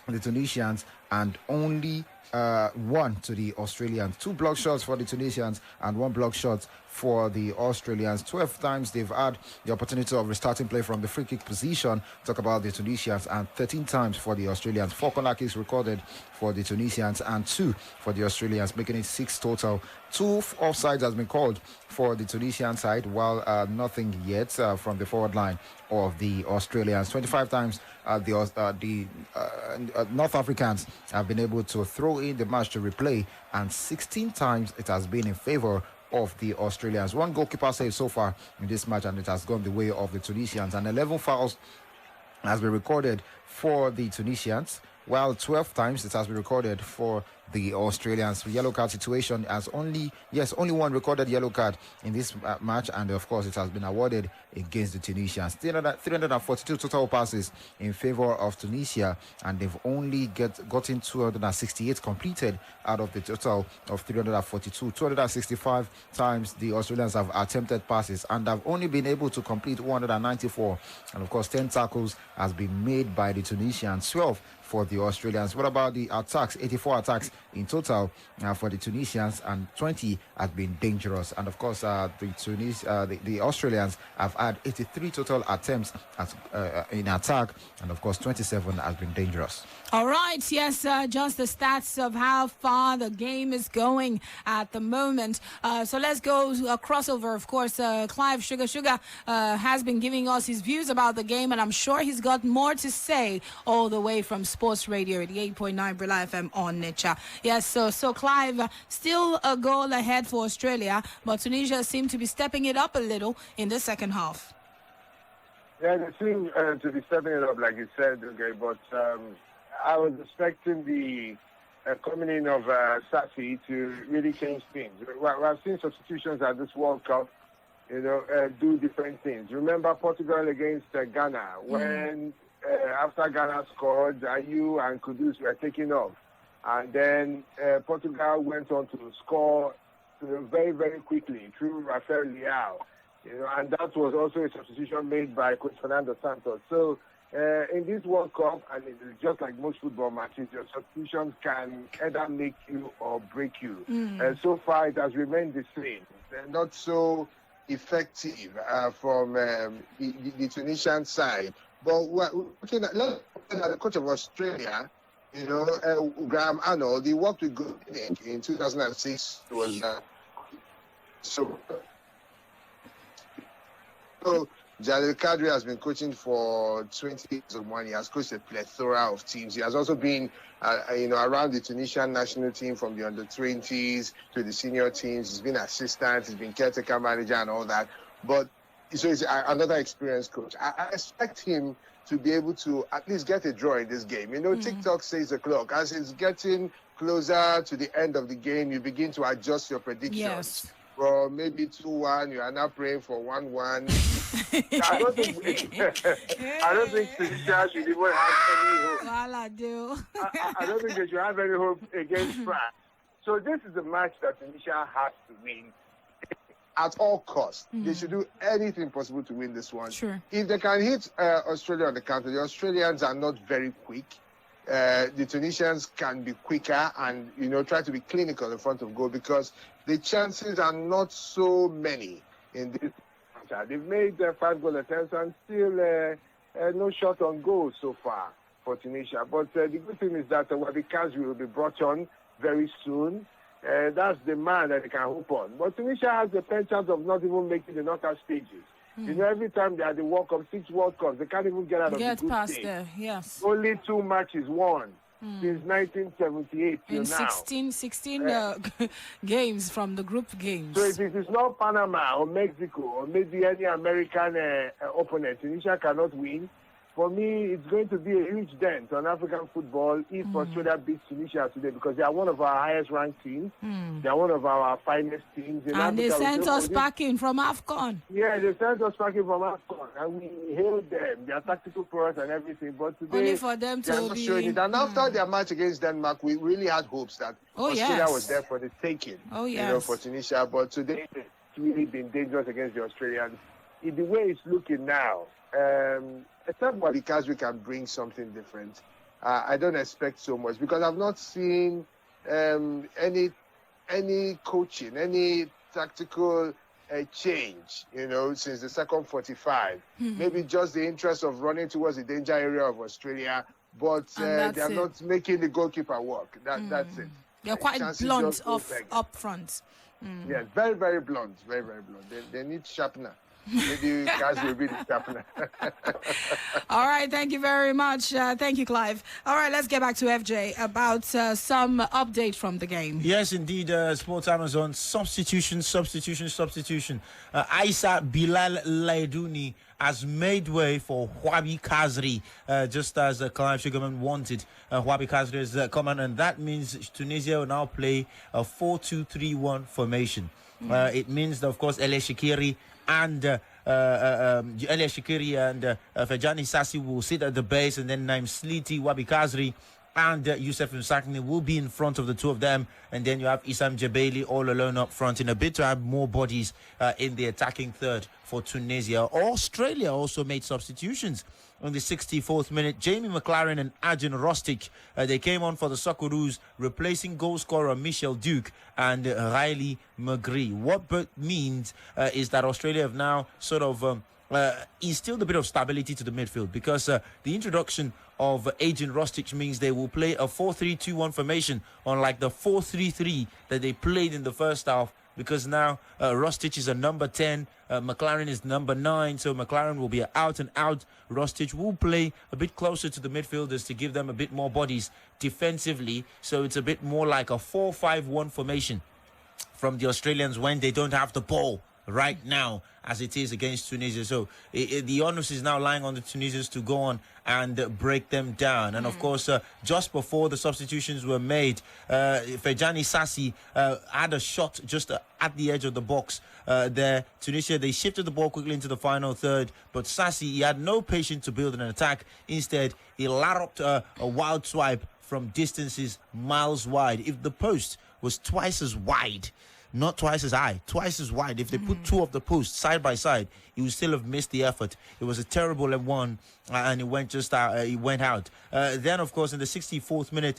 the Tunisians, and only 1 to the Australians. 2 block shots for the Tunisians and 1 block shot for the Australians. 12 times they've had the opportunity of restarting play from the free kick position. Talk about the Tunisians, and 13 times for the Australians. 4 corner kicks recorded for the Tunisians and 2 for the Australians, making it 6 total. 2 offsides has been called for the Tunisian side, while nothing yet from the forward line of the Australians. 25 times the North Africans have been able to throw in the match to replay, and 16 times it has been in favor of the Australians. 1 goalkeeper save so far in this match, and it has gone the way of the Tunisians. And 11 fouls has been recorded for the Tunisians, while 12 times it has been recorded for the Australians. Yellow card situation has only 1 recorded yellow card in this match, and of course it has been awarded against the Tunisians. 342 total passes in favor of Tunisia, and they've only gotten 268 completed out of the total of 342. 265 times the Australians have attempted passes and have only been able to complete 194, and of course 10 tackles has been made by the Tunisians, 12 for the Australians. What about the attacks? 84 attacks in total for the Tunisians, and 20 have been dangerous. And of course, the Australians have had 83 total attempts in attack, and of course 27 has been dangerous. All right, yes, just the stats of how far the game is going at the moment. So let's go crossover. Of course, Clive Sugar has been giving us his views about the game, and I'm sure he's got more to say all the way from Sports Radio 88.9 Brila FM on Nature. Yes, so Clive, still a goal ahead for Australia, but Tunisia seem to be stepping it up a little in the second half. Yeah, they seem to be stepping it up, like you said, okay, but I was expecting the coming in of Safi to really change things. I've seen substitutions at this World Cup, do different things. Remember Portugal against Ghana, when after Ghana scored, Ayew and Kudus were taken off. And then Portugal went on to score very, very quickly through Rafael Leao. And that was also a substitution made by Coach Fernando Santos. So in this World Cup, and it's just like most football matches, your substitutions can either make you or break you. So far, it has remained the same. They're not so effective from the Tunisian side. But looking at the coach of Australia, Graham Arnold, he worked with Goodwin in 2006. Was so Jalil Kadri has been coaching for 20 years of money. He has coached a plethora of teams. He has also been, around the Tunisian national team from the under-20s to the senior teams. He's been assistant, he's been caretaker manager and all that. But so he's another experienced coach. I expect him to be able to at least get a draw in this game. TikTok says the clock. As it's getting closer to the end of the game, you begin to adjust your predictions. Yes. Well, maybe 2-1. You are now praying for 1-1. I don't think Tunisia should even have any hope. Well, I do. I don't think they should have any hope against France. So this is a match that Tunisia has to win at all costs. They should do anything possible to win this one. Sure. If they can hit Australia on the counter, the Australians are not very quick. The Tunisians can be quicker and, try to be clinical in front of goal, because the chances are not so many in this match. They've made 5 goal attempts and still no shot on goal so far for Tunisia. But the good thing is that Wabi Kazri will be brought on very soon. That's the man that they can hope on. But Tunisia has the chance of not even making the knockout stages. Every time they are the World Cup, 6 World Cups, they can't even get out of the group past stage. there, yes. Only 2 matches won since 1978 till in now. 16 games from the group games. So if it is not Panama or Mexico or maybe any American opponent, Tunisia cannot win. For me, it's going to be a huge dent on African football if Australia beats Tunisia today, because they are one of our highest ranked teams. They are one of our finest teams. In and Africa, they sent us packing from AFCON. Yeah, they sent us packing from AFCON, and we hailed them, their tactical prowess and everything. But today, only for them they are to not be... showing it. And after their match against Denmark, we really had hopes that Australia was there for the taking. For Tunisia. But today, it's really been dangerous against the Australians. In the way it's looking now, except because we can bring something different, I don't expect so much, because I've not seen any coaching, any tactical change, since the second 45. Maybe just the interest of running towards the danger area of Australia, but they are not making the goalkeeper work. That's it. They're quite blunt up front. Yes, very, very blunt, very, very blunt. They need sharpener. Maybe you guys will be the sharpener. All right, thank you very much. Thank you, Clive. All right, let's get back to FJ about some update from the game. Yes, indeed, Sports Amazon. Substitution. Aissa Bilal Laidouni has made way for Wabi Kazri, just as Clive Sugarman wanted. Wabi Kazri has come on, and that means Tunisia will now play a 4-2-3-1 formation. It means that, of course, Skhiri and Skhiri and Fejani Sassi will sit at the base, and then Sliti, Wabi Kazri and Youssef Msakni will be in front of the two of them. And then you have Issam Jebali all alone up front in a bid to have more bodies in the attacking third for Tunisia. Australia also made substitutions. In the 64th minute, Jamie McLaren and Arjen Rostic, they came on for the Socceroos, replacing goal scorer Michel Duke and Riley McGree. What that means is that Australia have now sort of instilled a bit of stability to the midfield, because the introduction of Arjen Rostic means they will play a 4-3-2-1 formation, unlike the 4-3-3 that they played in the first half, because now Rostic is a number 10, McLaren is number 9, so McLaren will be an out-and-out. Rostic will play a bit closer to the midfielders to give them a bit more bodies defensively, so it's a bit more like a 4-5-1 formation from the Australians when they don't have the ball right now, as it is against Tunisia. So the onus is now lying on the Tunisians to go on and break them down. And of course, just before the substitutions were made, Fejani Sassi had a shot just at the edge of the box there. Tunisia, they shifted the ball quickly into the final third, but Sassi, he had no patience to build an attack. Instead, he larruped a wild swipe from distances miles wide. If the post was twice as wide, not twice as high, twice as wide, if they put two of the posts side by side, he would still have missed the effort. It was a terrible one, and it went just out. He went out. Then, of course, in the 64th minute,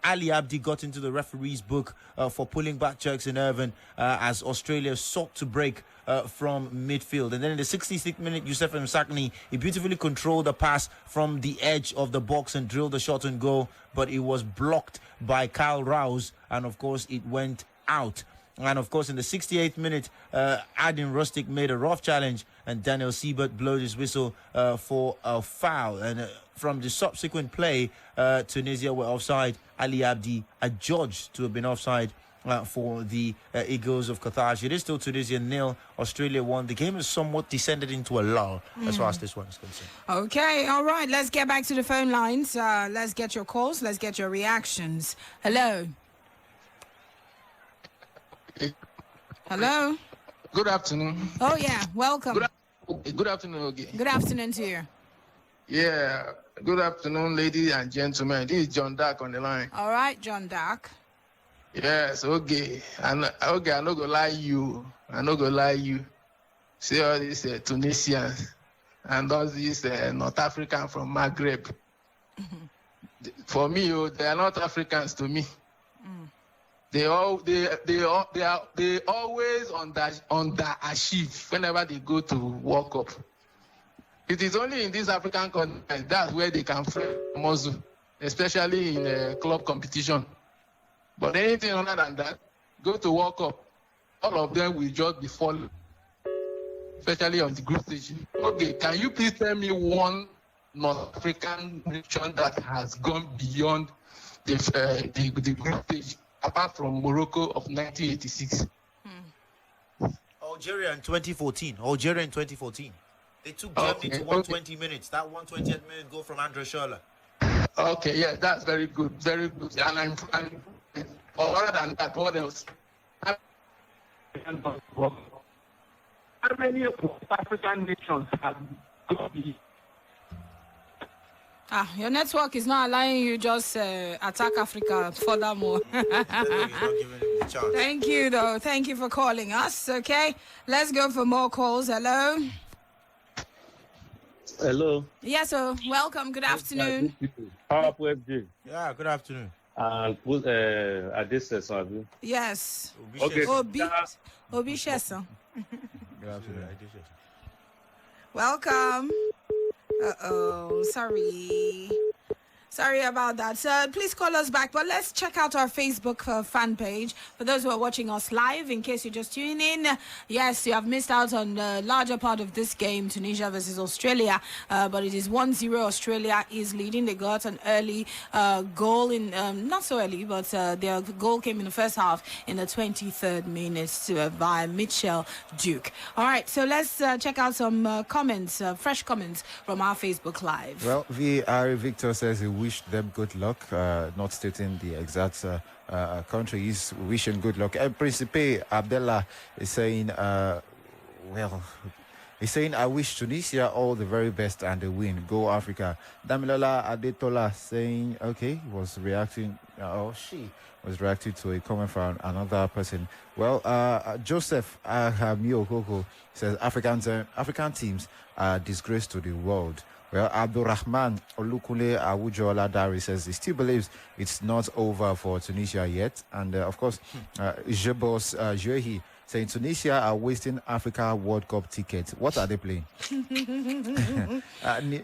Ali Abdi got into the referee's book for pulling back Turks in Irvine as Australia sought to break from midfield. And then in the 66th minute, Youssef Msakni, he beautifully controlled the pass from the edge of the box and drilled the shot and goal, but it was blocked by Kyle Rowles, and of course, it went out. And of course, in the 68th minute, Arjen Rostic made a rough challenge, and Daniel Siebert blowed his whistle for a foul. And from the subsequent play, Tunisia were offside. Ali Abdi adjudged to have been offside for the Eagles of Carthage. It is still Tunisia 0, Australia 1. The game has somewhat descended into a lull as far as this one is concerned. Okay, all right. Let's get back to the phone lines. Let's get your calls. Let's get your reactions. Hello. Hello. Good afternoon. Oh yeah, welcome. Good afternoon, okay. Good afternoon to you. Yeah, good afternoon, ladies and gentlemen. This is John Dark on the line. All right, John Dark. Yes, okay. And okay, I'm not gonna lie you. I'm not gonna lie you. See all these Tunisians and all these North African from Maghreb. For me, they are not Africans to me. They always underachieve whenever they go to World Cup. It is only in this African continent that's where they can flex muscle, especially in club competition. But anything other than that, go to World Cup, all of them will just be falling, especially on the group stage. Okay, can you please tell me one North African nation that has gone beyond the group stage, apart from Morocco of 1986? Algeria in 2014. They took Germany to 120 minutes. That 120th minute goal from Andre Schürrle. Okay, yeah, that's very good, very good. And other than that, what else? How many African nations have got the... Your network is not allowing you just attack Africa furthermore. Thank you, though. Thank you for calling us. Okay, let's go for more calls. Hello. Hello. Yes, sir. Welcome. Good afternoon. Yeah, good afternoon. And put this Abi. Yes. Okay. Obi Sheso. Good afternoon. Welcome. Sorry about that. So please call us back. But let's check out our Facebook fan page. For those who are watching us live, in case you're just tuning in, yes, you have missed out on the larger part of this game, Tunisia versus Australia. But it is 1-0. Australia is leading. They got an early goal in, not so early, but their goal came in the first half in the 23rd minute by Michel Duke. All right, so let's check out some comments, fresh comments from our Facebook Live. Well, VR Victor says he wished them good luck, not stating the exact country. He's wishing good luck. And Principe Abdullah is saying, well, He's saying, I wish Tunisia all the very best and a win. Go Africa. Damilola Adetola saying, okay, he was reacting, she was reacting to a comment from another person. Well, Joseph Miokoko says, African teams are a disgrace to the world. Well, Abdurrahman Olukule Awujola Dari says he still believes it's not over for Tunisia yet. And of course, Jebos Jehi saying Tunisia are wasting Africa World Cup tickets. What are they playing?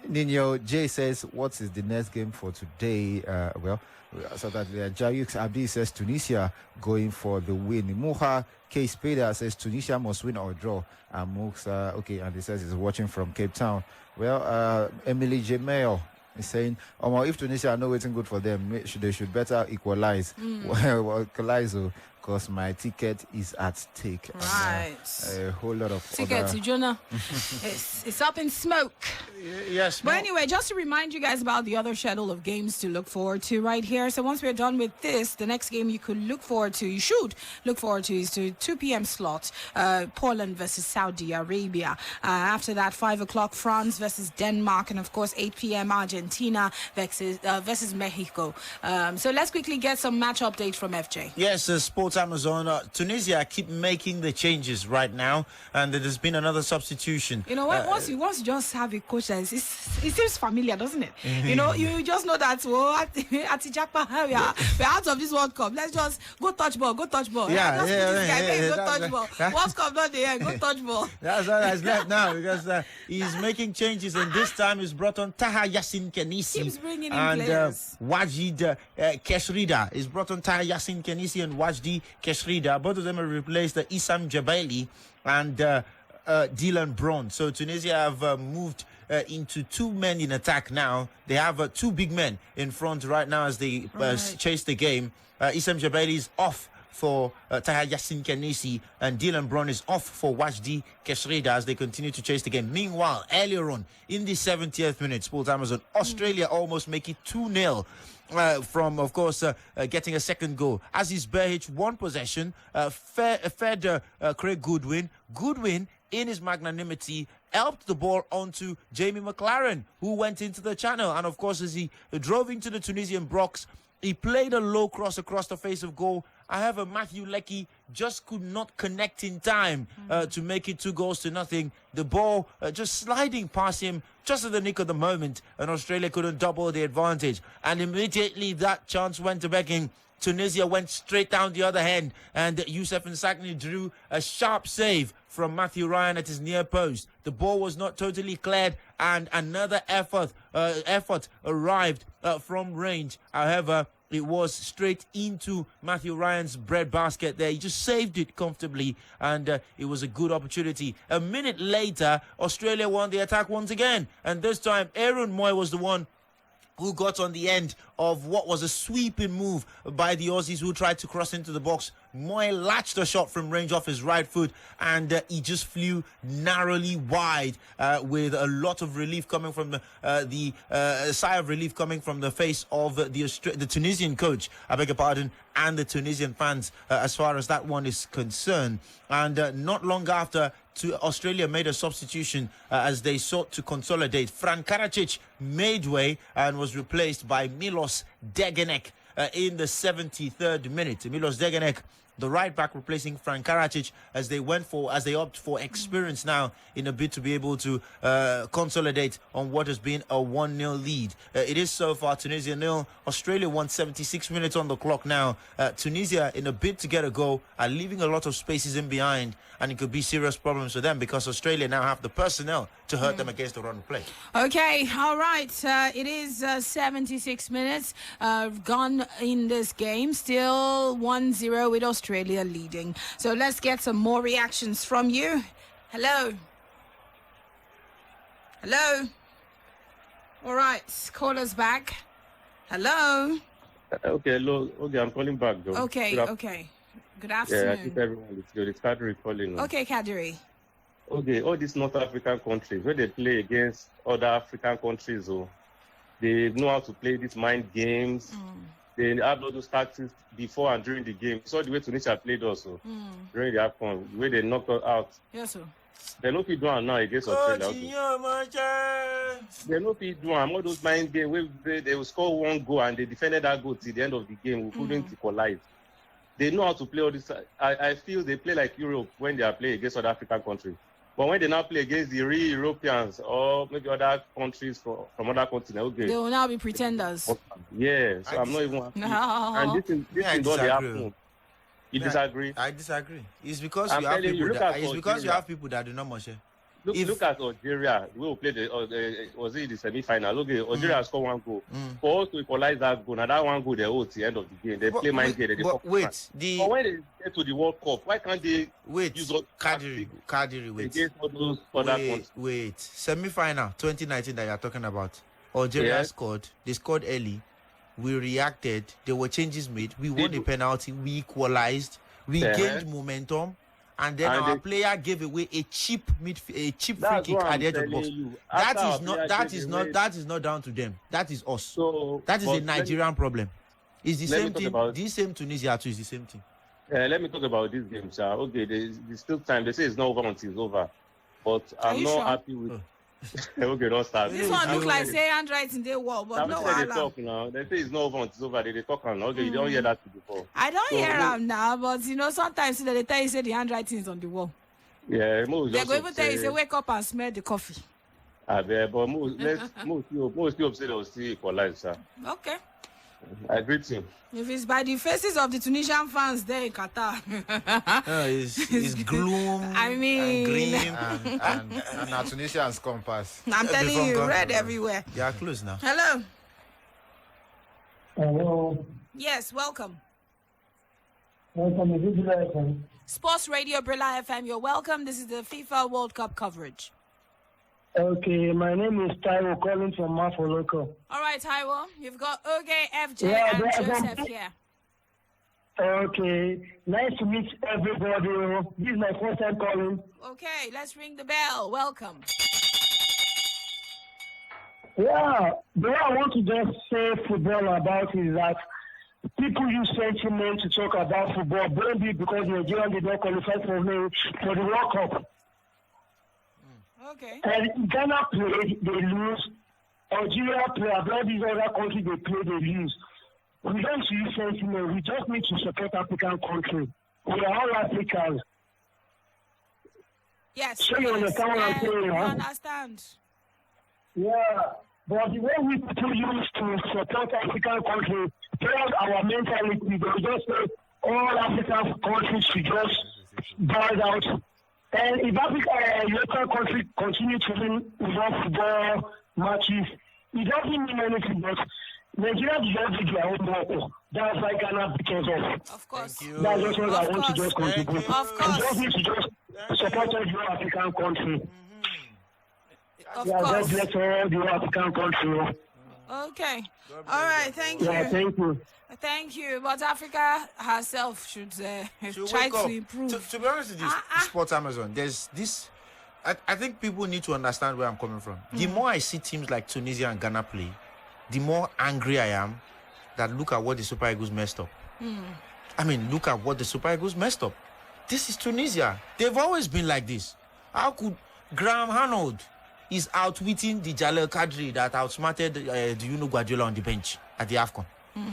Nino J says, what is the next game for today? So that Jayux Abdi says Tunisia going for the win. Muha K. Spada says Tunisia must win or draw. And Muxa, okay, and he says he's watching from Cape Town. Well, Emily J. Mayo is saying, if Tunisia are not waiting good for them, they should better equalize. Well, equalize, because my ticket is at stake. Right. And, a whole lot of tickets, Jonah. It's up in smoke. Yes. But anyway, just to remind you guys about the other schedule of games to look forward to right here. So once we're done with this, the next game you should look forward to is to 2 p.m. slot, Poland versus Saudi Arabia. After that, 5 o'clock, France versus Denmark, and of course 8 p.m. Argentina versus Mexico. So let's quickly get some match update from FJ. Yes, Sports Amazon. Tunisia keep making the changes right now, and there's been another substitution. You know what? Once you just have a coach that it seems familiar, doesn't it? You know, you just know that at Ijapa, we're out of this World Cup. Let's just go touch ball. Go touch ball. Go touch ball. World Cup not the end. Go touch ball. That's all that's left now, because he's making changes, and this time he's brought on Taha Yassin Kenisi. Keeps bringing in players. Wajid Keshrida. He's brought on Taha Yassin Kenisi and Wajdi Keshrida. Both of them have replaced Issam Jebali and Dylan Bronn. So Tunisia have moved into 2 men in attack now. They have 2 big men in front right now as they chase the game. Issam Jebali is off for Taha Yassin Kenisi, and Dylan Bronn is off for Wajdi Keshrida as they continue to chase the game. Meanwhile, earlier on in the 70th minute, Sports Amazon, Australia almost make it 2-0. From, of course, getting a second goal. As is Behich, one possession, fed Craig Goodwin. Goodwin, in his magnanimity, helped the ball onto Jamie McLaren, who went into the channel. And, of course, as he drove into the Tunisian box, he played a low cross across the face of goal. However, Matthew Leckie just could not connect in time to make it 2-0. The ball just sliding past him just at the nick of the moment, and Australia couldn't double the advantage. And immediately that chance went to begging. Tunisia went straight down the other end, and Youssef Msakni drew a sharp save from Matthew Ryan at his near post. The ball was not totally cleared, and another effort arrived from range. However, it was straight into Matthew Ryan's breadbasket there. He just saved it comfortably, and it was a good opportunity. A minute later, Australia won the attack once again, and this time Aaron Mooy was the one who got on the end of what was a sweeping move by the Aussies who tried to cross into the box. Mooy latched a shot from range off his right foot, and he just flew narrowly wide with a lot of relief coming from the sigh of relief coming from the face of the Tunisian coach, I beg your pardon, and the Tunisian fans as far as that one is concerned. And not long after, Australia made a substitution as they sought to consolidate. Fran Karacic made way and was replaced by Milos Degenek in the 73rd minute. Milos Degenek, the right back, replacing Fran Karacic as they opt for experience now in a bid to be able to consolidate on what has been a 1-0 lead. It is so far Tunisia 0, Australia 1, 76 minutes on the clock now. Tunisia, in a bid to get a goal, are leaving a lot of spaces in behind, and it could be serious problems for them because Australia now have the personnel to hurt them against the run play. Okay, all right. It is 76 minutes gone in this game. Still 1-0 with Australia leading. So let's get some more reactions from you. Hello. Hello. All right, call us back. Hello. Okay, hello. Okay, I'm calling back, though. Okay. Good afternoon. Yeah, I think everyone is good. It's Kadri calling. Okay, Kadri. Okay, all these North African countries, where they play against other African countries, they know how to play these mind games. They have all those tactics before and during the game. So the way Tunisia played also during the AFCON, the way they knocked us out. Yes, sir. They no fit do am now against Australia. They no fit do am. All those mind games where they will score one goal and they defended that goal till the end of the game. We couldn't equalize. They know how to play all this. I feel they play like Europe when they are playing against other African countries. But when they now play against the real Europeans or maybe other countries from other continents, okay. They will now be pretenders. Yeah, so I'm not even happy. No. And this is what they happen. You disagree? I disagree. It's because I'm you have telling you, people look that, at it's because you Algeria. have people that do not much. Look at Algeria. We will play was it the semi-final? Okay, Algeria scored one goal. For us to equalize that goal, now that one goal they hold till the end of the game. They play mind game. But when they get to the World Cup, why can't they use Kadiri, wait. against all those other countries? Wait. Semi-final 2019 that you're talking about. Algeria scored. They scored early. We reacted. There were changes made. We won the penalty. We equalized. We gained momentum. And then our player gave away a cheap free kick at the edge of the box. That is not down to them. That is us. So, that is a Nigerian problem. It's the same thing. This same Tunisia too is the same thing. Let me talk about this game, sir. Okay, there's still time. They say it's not over until it's over. But I'm not happy with okay, don't start. This one look like say handwriting they wall, but no they talk now. They say it's not over until it's over. They talk now. Okay, you don't hear that before. I don't hear them now, but sometimes they tell you say the handwriting is on the wall. Yeah, they're going to tell you say wake up and smell the coffee. But most still say they'll still equalize, sir. Okay. I greet him. If it's by the faces of the Tunisian fans there in Qatar. It's gloom. I mean, and our Tunisians compass. I'm telling you, red everywhere. You are close now. Hello. Hello. Yes, welcome. Welcome to Brila FM. Sports Radio Brila FM. You're welcome. This is the FIFA World Cup coverage. Okay, my name is Taiwo, calling from Mafoloko. All right, Taiwo. You've got Oge, FJ, and Joseph here. Okay, nice to meet everybody. This is my first time calling. Okay, let's ring the bell. Welcome. Yeah, the way I want to just say football about is that people use sentiment to talk about football, maybe because Nigeria did not qualify for the World Cup. Okay. And Ghana played, they lose. Algeria play, all these other countries they play, they lose. We don't use sentiment. We just need to support African countries. We are all Africans. Yes. So you understand what I'm saying, I huh? understand. Yeah. But the way we people use to support African countries, tell our mentality, they just say all African countries should just bow out. And if Africa, local country continue to win football matches, it doesn't mean anything, but Nigeria deserves to do their own work. That's why Ghana because of course. That's just what I want to just contribute. Of course. We just need to just support every African country. Of God course. bless all the African country. Okay. All right. Thank you. Yeah, thank you. Thank you. But Africa herself should try to improve. To be honest with you, Sports Amazon, there's this. I think people need to understand where I'm coming from. The more I see teams like Tunisia and Ghana play, the more angry I am that look at what the Super Eagles messed up. I mean, look at what the Super Eagles messed up. This is Tunisia. They've always been like this. How could Graham Arnold is outwitting the Jalal Kadri that outsmarted Guardiola on the bench at the AFCON?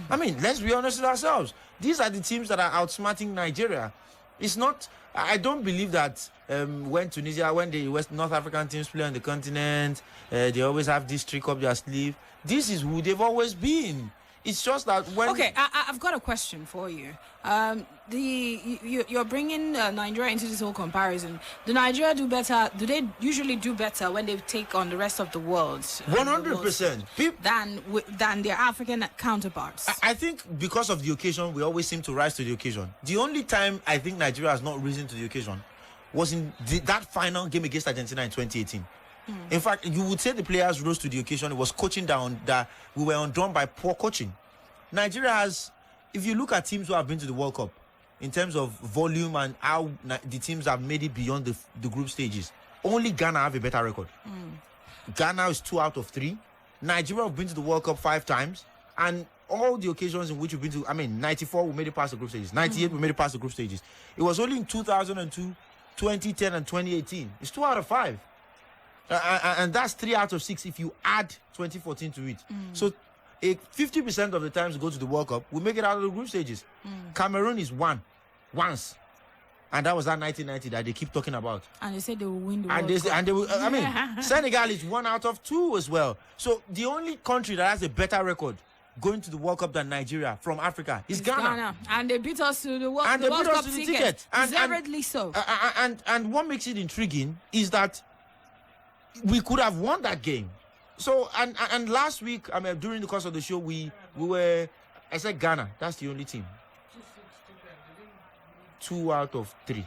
I mean, let's be honest with ourselves. These are the teams that are outsmarting Nigeria. It's not. I don't believe that when the West North African teams play on the continent, they always have this trick up their sleeve. This is who they've always been. It's just that when... Okay, I've got a question for you. You're bringing Nigeria into this whole comparison. Do Nigeria do better? Do they usually do better when they take on the rest of the world? 100%. Than their African counterparts? I think because of the occasion, we always seem to rise to the occasion. The only time I think Nigeria has not risen to the occasion was in that final game against Argentina in 2018. In fact, you would say the players rose to the occasion. It was coaching down that we were undone by poor coaching. Nigeria has, if you look at teams who have been to the World Cup, in terms of volume and how the teams have made it beyond the group stages, only Ghana have a better record. Ghana is 2 out of 3. Nigeria have been to the World Cup 5 times, and all the occasions in which we've been to, 94 we made it past the group stages, 98 we made it past the group stages. It was only in 2002 2010 and 2018. It's 2 out of 5. And that's 3 out of 6 if you add 2014 to it. So 50% of the times we go to the World Cup, we make it out of the group stages. Cameroon is once. And that was that 1990 that they keep talking about. And they said they will win the And World Cup. they will, I mean, Senegal is 1 out of 2 as well. So the only country that has a better record going to the World Cup than Nigeria from Africa is Ghana. And they beat us to the World, And the they World beat us Cup to the ticket. ticket. Deservedly so. And what makes it intriguing is that we could have won that game. So, and last week, I mean, during the course of the show, I said Ghana, that's the only team. 2 out of 3.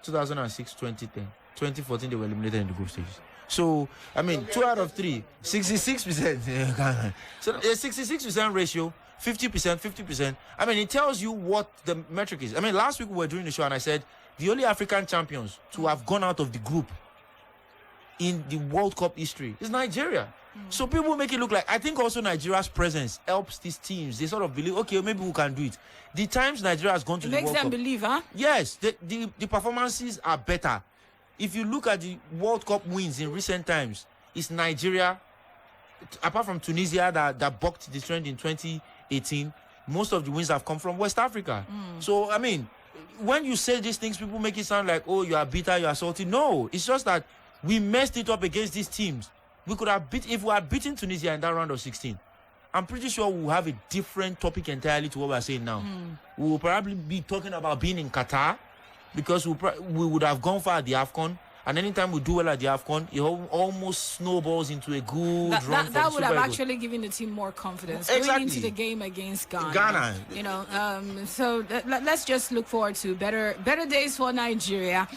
2006, 2010. 2014, they were eliminated in the group stages. So, I mean, 2 out of 3, 66%. So, a 66% ratio, 50%, 50%. I mean, it tells you what the metric is. I mean, last week we were doing the show and I said, the only African champions to have gone out of the group in the World Cup history is Nigeria. So people make it look like, I think also Nigeria's presence helps these teams. They sort of believe, okay, maybe we can do it. The times Nigeria has gone to the World Cup, makes them believe, huh? Yes, the performances are better. If you look at the World Cup wins in recent times, it's Nigeria, apart from Tunisia that bucked the trend in 2018, most of the wins have come from West Africa. So, I mean, when you say these things, people make it sound like, oh, you are bitter, you are salty. No, it's just that we messed it up against these teams. We could have if we had beaten Tunisia in that round of 16, I'm pretty sure we'll have a different topic entirely to what we're saying now. We will probably be talking about being in Qatar because we would have gone far at the AFCON. And anytime we do well at the AFCON, it almost snowballs into a good run. That would have actually given the team more confidence going into the game against Ghana. You know, so let's just look forward to better days for Nigeria,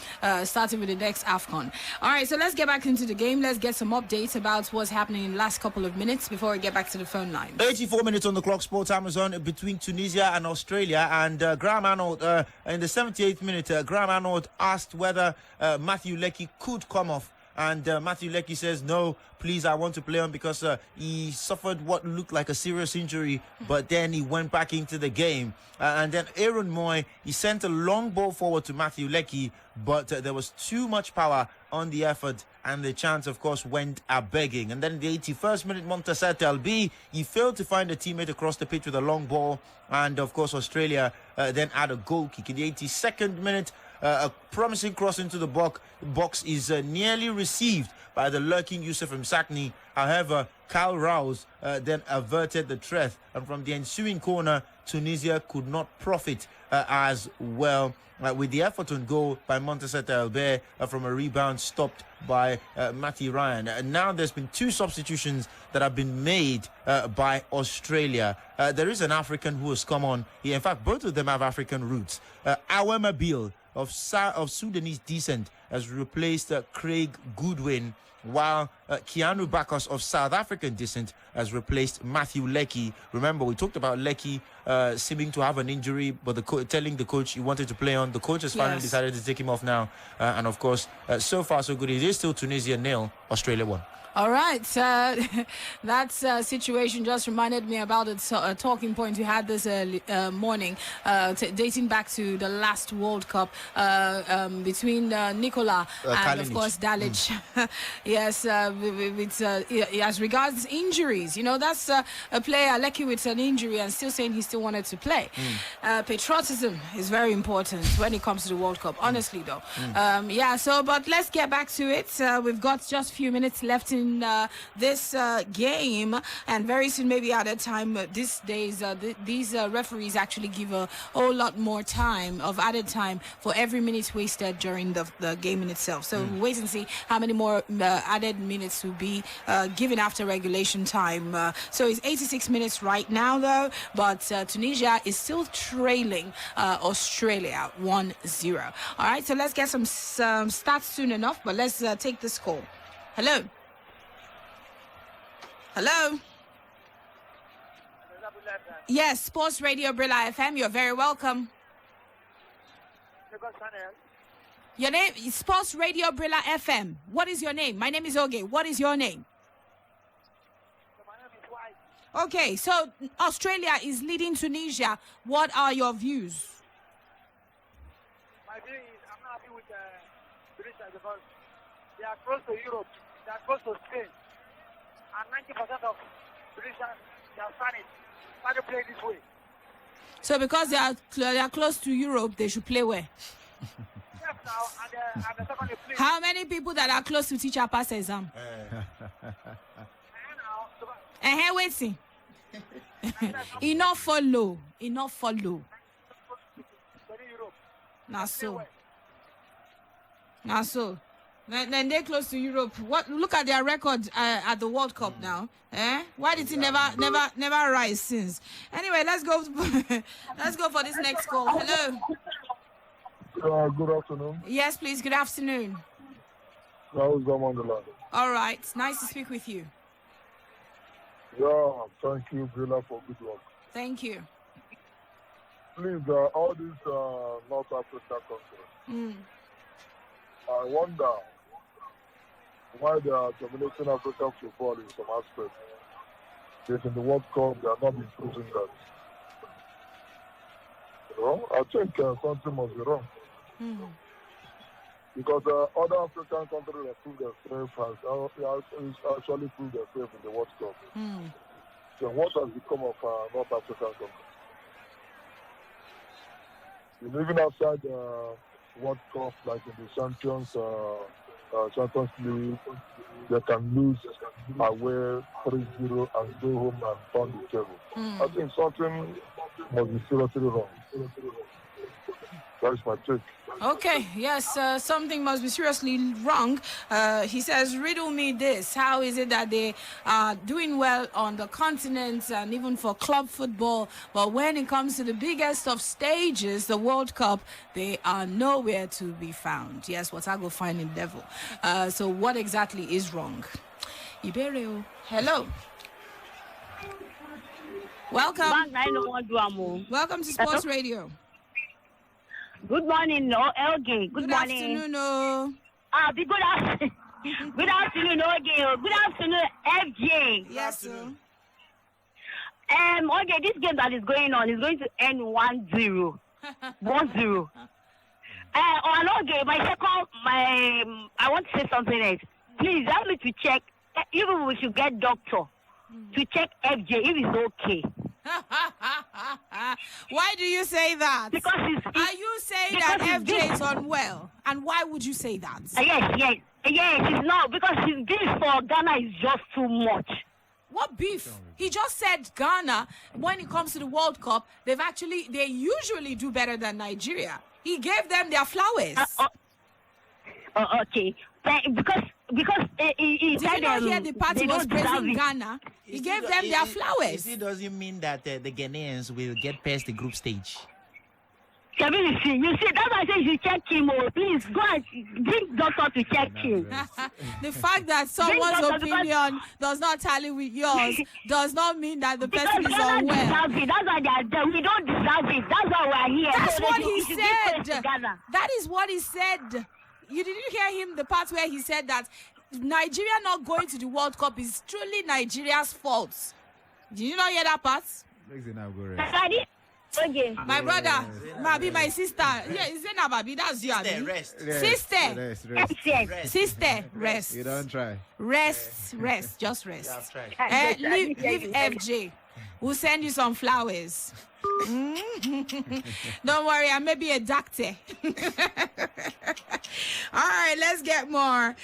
starting with the next AFCON. All right, so let's get back into the game. Let's get some updates about what's happening in the last couple of minutes before we get back to the phone line. 84 minutes on the clock, Sports Amazon, between Tunisia and Australia. And Graham Arnold, in the 78th minute, Graham Arnold asked whether Matthew Leckie could come off, and Matthew Leckie says, no, please, I want to play on because he suffered what looked like a serious injury, but then he went back into the game. And then Aaron Mooy, he sent a long ball forward to Matthew Leckie, but there was too much power on the effort, and the chance, of course, went begging. And then in the 81st minute, Talbi, he failed to find a teammate across the pitch with a long ball, and of course, Australia then had a goal kick. In the 82nd minute, a promising cross into the box is nearly received by the lurking Yusuf Msakni. However, Kyle Rowles then averted the threat, and from the ensuing corner, Tunisia could not profit as well. With the effort on goal by Talbi from a rebound stopped by Matty Ryan. And now there's been 2 substitutions that have been made by Australia. There is an African who has come on. In fact, both of them have African roots. Awema Bill of Sudanese descent has replaced Craig Goodwin, while Keanu Bakos of South African descent has replaced Matthew Leckie. Remember, we talked about Leckie seeming to have an injury, but telling the coach he wanted to play on. The coach has finally decided to take him off now. And of course, so far so good. It is still Tunisia 0, Australia 1. All right, that situation just reminded me about a talking point we had this morning, dating back to the last World Cup between Nicola and, of course, Dalic. Yes, as regards injuries, you know, that's a player, Leckie, with an injury and still saying he still wanted to play. Patriotism is very important when it comes to the World Cup, honestly, though. But let's get back to it. We've got just a few minutes left in this game, and very soon, maybe at a time these days, these referees actually give a whole lot more time of added time for every minute wasted during the game in itself. So we'll wait and see how many more added minutes will be given after regulation time. So it's 86 minutes right now, though, but Tunisia is still trailing Australia 1-0. All right, so let's get some stats soon enough, but let's take this call. Hello. Hello. Yes, Sports Radio Brila FM. You're very welcome. Your name is Sports Radio Brila FM. What is your name? My name is Oge. What is your name? Okay, so Australia is leading Tunisia. What are your views? My view is I'm not happy with Tunisia because they are close to Europe, they are close to Spain, and 90% of Tunisia, they are started playing this way. So because they are close to Europe, they should play where? Yes, now, and the second they play. How many people that are close to teacher pass exam? Waiting. Enough follow. Now so. Then they're close to Europe. What? Look at their record at the World Cup now. Why did it never rise since? Anyway, let's go. Let's go for this next call. Hello. Good afternoon. Yes, please. Good afternoon. How's on the line? All right. Nice to speak with you. Yeah, thank you, Brila, for good work. Thank you. Please, all these North Africa countries, I wonder why they are dominating African football in some aspects. Yet in the World Cup, they are not improving that. You know, I think something must be wrong. Because other African countries have proved themselves has actually proved themselves in the World Cup. So what has become of North African countries? Even outside the World Cup, like in the Champions League, they can lose away 3-0 and go home and turn the table. I think something must be seriously wrong. That is my take. Okay, yes, something must be seriously wrong. He says, riddle me this. How is it that they are doing well on the continent and even for club football, but when it comes to the biggest of stages, the World Cup, they are nowhere to be found? Yes, what I go find in devil. So what exactly is wrong? Ibereo, hello. Welcome. Welcome to Sports Radio. Good morning, LG. Good morning. Afternoon, no. Good afternoon. Good afternoon, LG. Good afternoon, FJ. Yes, sir. Okay, this game that is going on is going to end 1-0. 1-0. Okay, I want to say something else. Please help me to check. Even we should get doctor to check FJ if it's okay. Why do you say that? Because are you saying that FJ is unwell? And why would you say that? Yes, it's not. Because his beef for Ghana is just too much. What beef? He just said Ghana, when it comes to the World Cup, they usually do better than Nigeria. He gave them their flowers. Okay. Because he did you not hear the party was praising Ghana? He gave them their flowers. It doesn't mean that the Ghanaians will get past the group stage. You see, that's why I say you check him. Please go and bring doctor to check him. The fact that someone's opinion does not tally with yours does not mean that the person is unwell. That's why they are there. We don't deserve it. That's why we're here. That's what he said. That is what he said. You didn't hear him, the part where he said that Nigeria not going to the World Cup is truly Nigeria's fault. Did you not hear that part? Okay. My brother, Mabi, my sister. Yeah, is it not Mabi? That's you. Sister, rest. You don't try. Rest. Just rest. Leave FJ. We'll send you some flowers. Don't worry, I may be a doctor. All right, let's get more,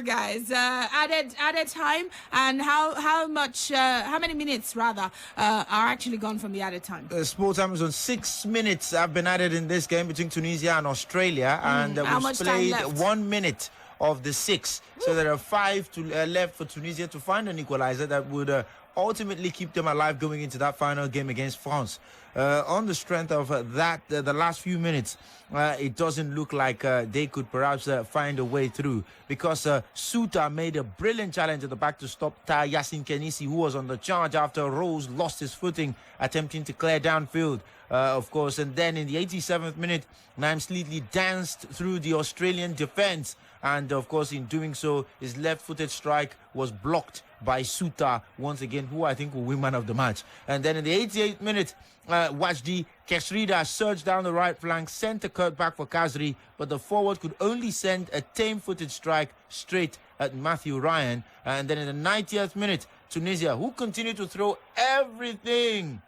guys. Added time, and how many minutes rather are actually gone from the added time? Sports Amazon, 6 minutes have been added in this game between Tunisia and Australia, and we've played 1 minute of the 6. So there are 5 left for Tunisia to find an equalizer that would ultimately keep them alive going into that final game against France. On the strength of that, the last few minutes, it doesn't look like they could perhaps find a way through, because Souttar made a brilliant challenge at the back to stop Yasin Kenisi, who was on the charge after Rowles lost his footing attempting to clear downfield, of course. And then in the 87th minute, Sliti danced through the Australian defence, and of course in doing so his left-footed strike was blocked by Souttar once again, who I think will win man of the match. And then in the 88th minute, Wajdi Kesrida surged down the right flank, sent a cut back for Khazri, but the forward could only send a tame-footed strike straight at Matthew Ryan. And then in the 90th minute, Tunisia, who continued to throw everything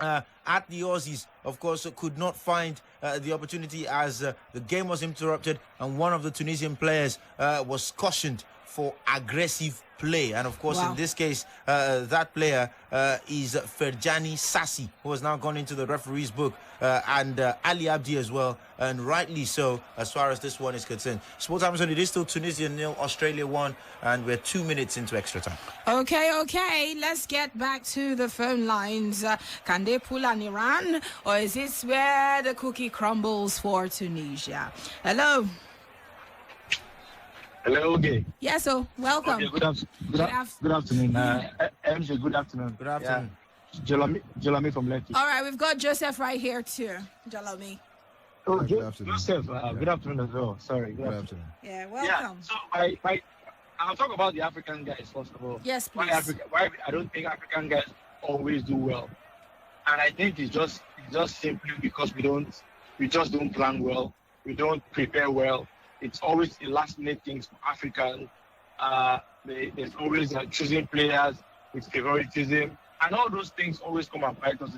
at the Aussies, of course, could not find the opportunity as the game was interrupted and one of the Tunisian players was cautioned for aggressive play. And of course, in this case, that player is Ferjani Sassi, who has now gone into the referee's book, and Ali Abdi as well, and rightly so as far as this one is concerned. Sports Amazon, it is still Tunisia 0, Australia 1, and we're 2 minutes into extra time. Okay, let's get back to the phone lines. Can they pull an Iran, or is this where the cookie crumbles for Tunisia? Hello. Hello, okay. Yes, so welcome. Okay, good afternoon. MJ, good afternoon. Good afternoon. Yeah. Jalami from Leckie. All right, we've got Joseph right here too. Jalami. Oh, good afternoon. Joseph, good afternoon as well. Sorry, good afternoon. Yeah, welcome. Yeah, so I'll talk about the African guys first of all. Yes, please. Why I don't think African guys always do well, and I think it's just simply because we just don't plan well, we don't prepare well. It's always the last minute things for Africans. There's always choosing players with favoritism, and all those things always come and bite us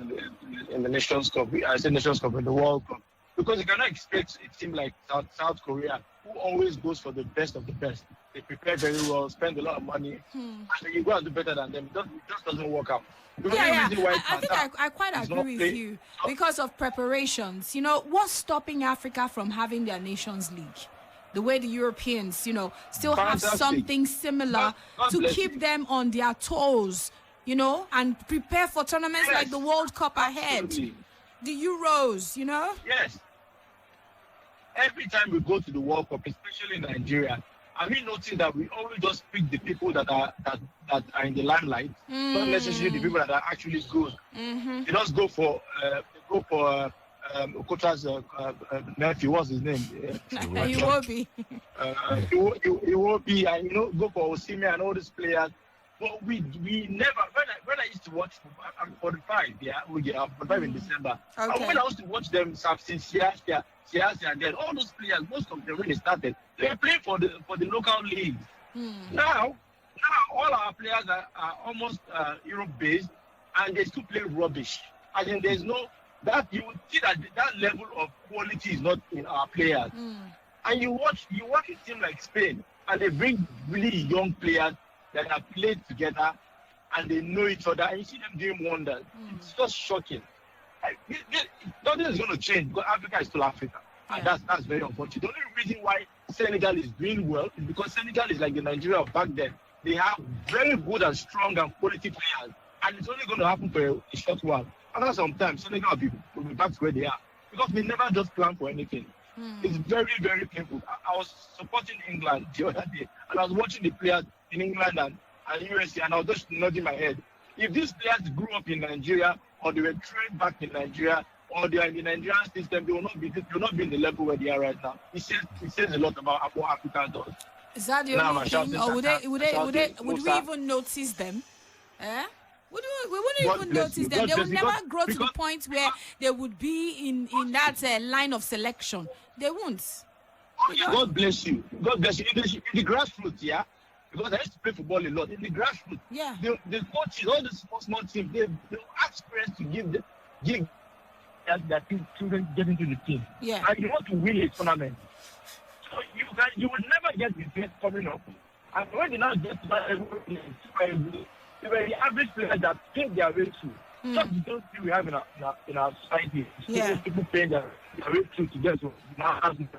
in the Nations Cup. I say Nations Cup in the World Cup, because you cannot expect a team like South Korea, who always goes for the best of the best. They prepare very well, spend a lot of money, and then you go and do better than them. It just doesn't work out. I think I quite agree with you because of preparations. You know, what's stopping Africa from having their Nations League? The way the Europeans, still have something similar to keep them on their toes, and prepare for tournaments like the World Cup ahead, the Euros, Yes. Every time we go to the World Cup, especially in Nigeria, have you noticed that we always just pick the people that are in the limelight, not necessarily the people that are actually good. They just go for Okocha's nephew, what's his name? He will be. He will be, and go for Osimhen and all these players. But we never. When I used to watch, I'm 45. Yeah, I'm 45 in December. Okay. And when I used to watch them, since Siasia, and then all those players, most of them when they started, they were playing for the local leagues. Now all our players are almost Europe-based, and they still play rubbish. I mean, there's no. That you would see that level of quality is not in our players. And you watch a team like Spain, and they bring really young players that have played together, and they know each other, and you see them doing wonders. It's just shocking. Nothing is going to change because Africa is still Africa, and that's very unfortunate. The only reason why Senegal is doing well is because Senegal is like the Nigeria of back then. They have very good and strong and quality players, and it's only going to happen for a short while. After some time, Senegal will be back to where they are because we never just plan for anything. It's very, very painful. I was supporting England the other day, and I was watching the players in England and USA, and I was just nodding my head. If these players grew up in Nigeria, or they were trained back in Nigeria, or they are in the Nigerian system, they will not be in the level where they are right now. It says a lot about what Africa does. Is that the only thing, or would we even notice them? We wouldn't even notice them. They would never grow to the point where they would be in that line of selection. They won't. God bless you. God bless you. In the grassroots, yeah? Because I used to play football a lot. In the grassroots, the coaches, all the small teams, they ask parents to give their children get into the team. Yeah. And you want to win a tournament. So you would never get the best coming up. And when they now get to that level, they were the average players that think their way through. Just the things we have in our society. People paying their way through to get to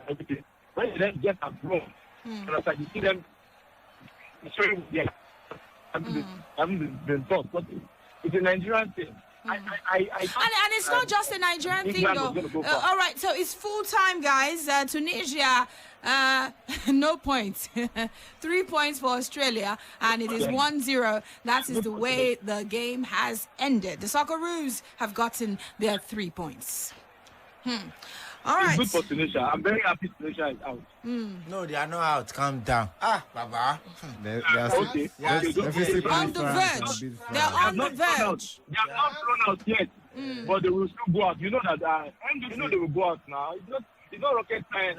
everything. When they then get abroad, you see them showing haven't been taught. But it's a Nigerian thing. And it's not just a Nigerian thing, though. All right, so it's full time, guys. Tunisia, no points. 3 points for Australia, and it is 1-0. That is the way the game has ended. The Socceroos have gotten their 3 points. All right. It's good for Tunisia. I'm very happy Tunisia is out. No, they are not out. Calm down. Baba. They Okay. are On the verge. They're on the verge. They are not thrown out yet, but they will still go out. You know that. You know they will go out now. It's not rocket science.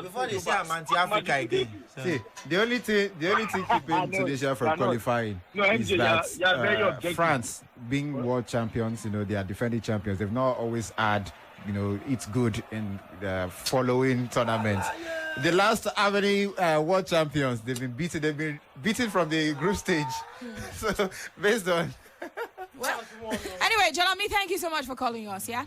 Before they say I'm anti-Africa again. See, the only thing keeping Tunisia from qualifying is that France, being world champions, they are defending champions. They've not always had, it's good in the following tournaments. The last how many world champions they've been beaten from the group stage. So based on. Well, anyway, Jalami, thank you so much for calling us. Yeah.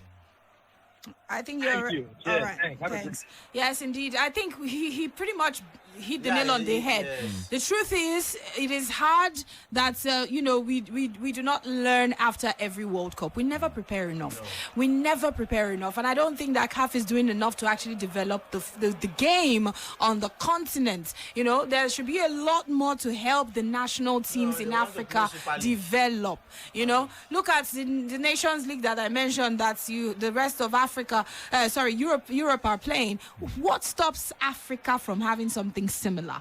I think you're Thank you. all Yes, right. thanks. Yes, indeed. I think he pretty much hit the nail on the head. Yes. The truth is, it is hard that we do not learn after every World Cup. We never prepare enough. No. We never prepare enough, and I don't think that CAF is doing enough to actually develop the game on the continent. There should be a lot more to help the national teams in Africa develop. Look at the Nations League that I mentioned. That's the rest of Africa. Europe are playing. What stops Africa from having something similar?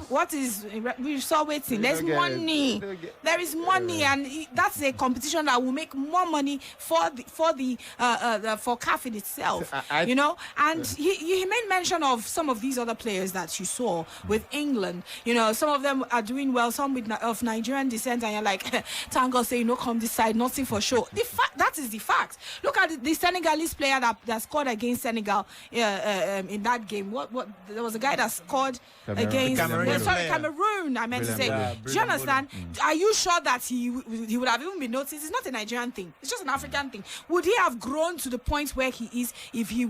What is we saw waiting? There's money. There is money, and that's a competition that will make more money for CAF in itself. And he made mention of some of these other players that you saw with England. Some of them are doing well. Some of Nigerian descent, and you're like, Tango say, come this side, nothing for sure. That is the fact. Look at the Senegalese player that scored against Senegal in that game. What there was a guy that scored against Cameroon. I meant to say. Do you understand? Are you sure that he would have even been noticed? It's not a Nigerian thing. It's just an African thing. Would he have grown to the point where he is if he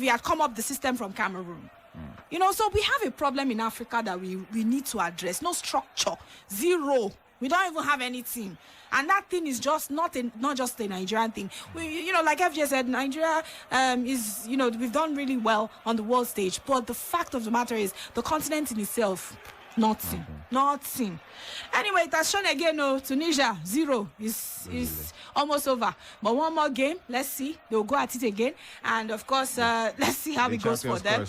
had come up the system from Cameroon? So we have a problem in Africa that we need to address. No structure, zero. We don't even have anything. And that thing is just not just a Nigerian thing. We, like FJ said, Nigeria is, we've done really well on the world stage. But the fact of the matter is, the continent in itself, nothing. Anyway, that's shown again. Tunisia 0 is almost over. But one more game. Let's see. They'll go at it again. And of course, let's see how it goes for them.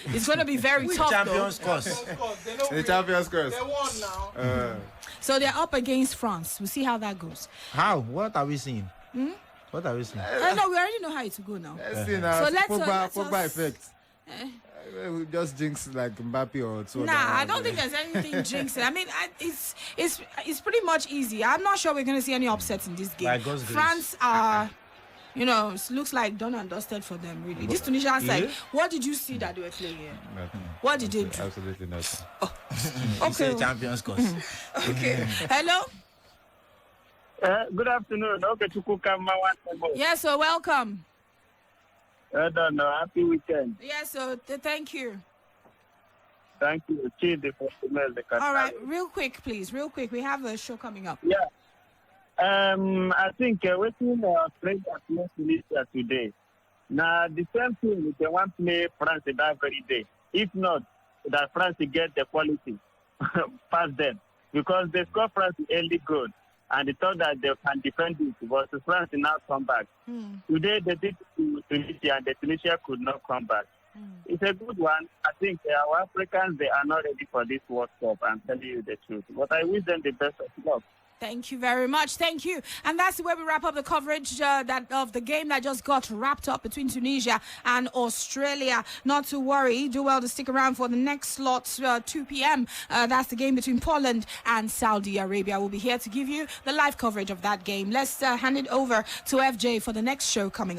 It's going to be very tough. The champions course. They won now. So they're up against France. We'll see how that goes. How? What are we seeing? What are we seeing? No, we already know how it will go now. Let's see now. So Pogba effect. We just jinx like Mbappe or so. I don't think there's anything jinxing. I mean, it's pretty much easy. I'm not sure we're going to see any upsets in this game. France are, it looks like done and dusted for them, really. This Tunisian side, what did you see that they were playing here? Nothing. What did they do? Absolutely nothing. Okay. Champions course. Okay. Hello? Good afternoon. Yes, so welcome. Happy weekend. Yes, so thank you. Thank you. All right, real quick, please. Real quick. We have a show coming up. Yeah. I think waiting Australia play Tunisia today. Now the same thing if they want to play France that very day. If not, that France get the quality past them because they score France early goal and they thought that they can defend it, but France now come back. Today they did to Tunisia and the Tunisia could not come back. It's a good one. I think our Africans, they are not ready for this World Cup. I'm telling you the truth. But I wish them the best of luck. Thank you very much. Thank you. And that's where we wrap up the coverage of the game that just got wrapped up between Tunisia and Australia. Not to worry. Do well to stick around for the next slot, 2 p.m. That's the game between Poland and Saudi Arabia. We'll be here to give you the live coverage of that game. Let's hand it over to FJ for the next show coming up.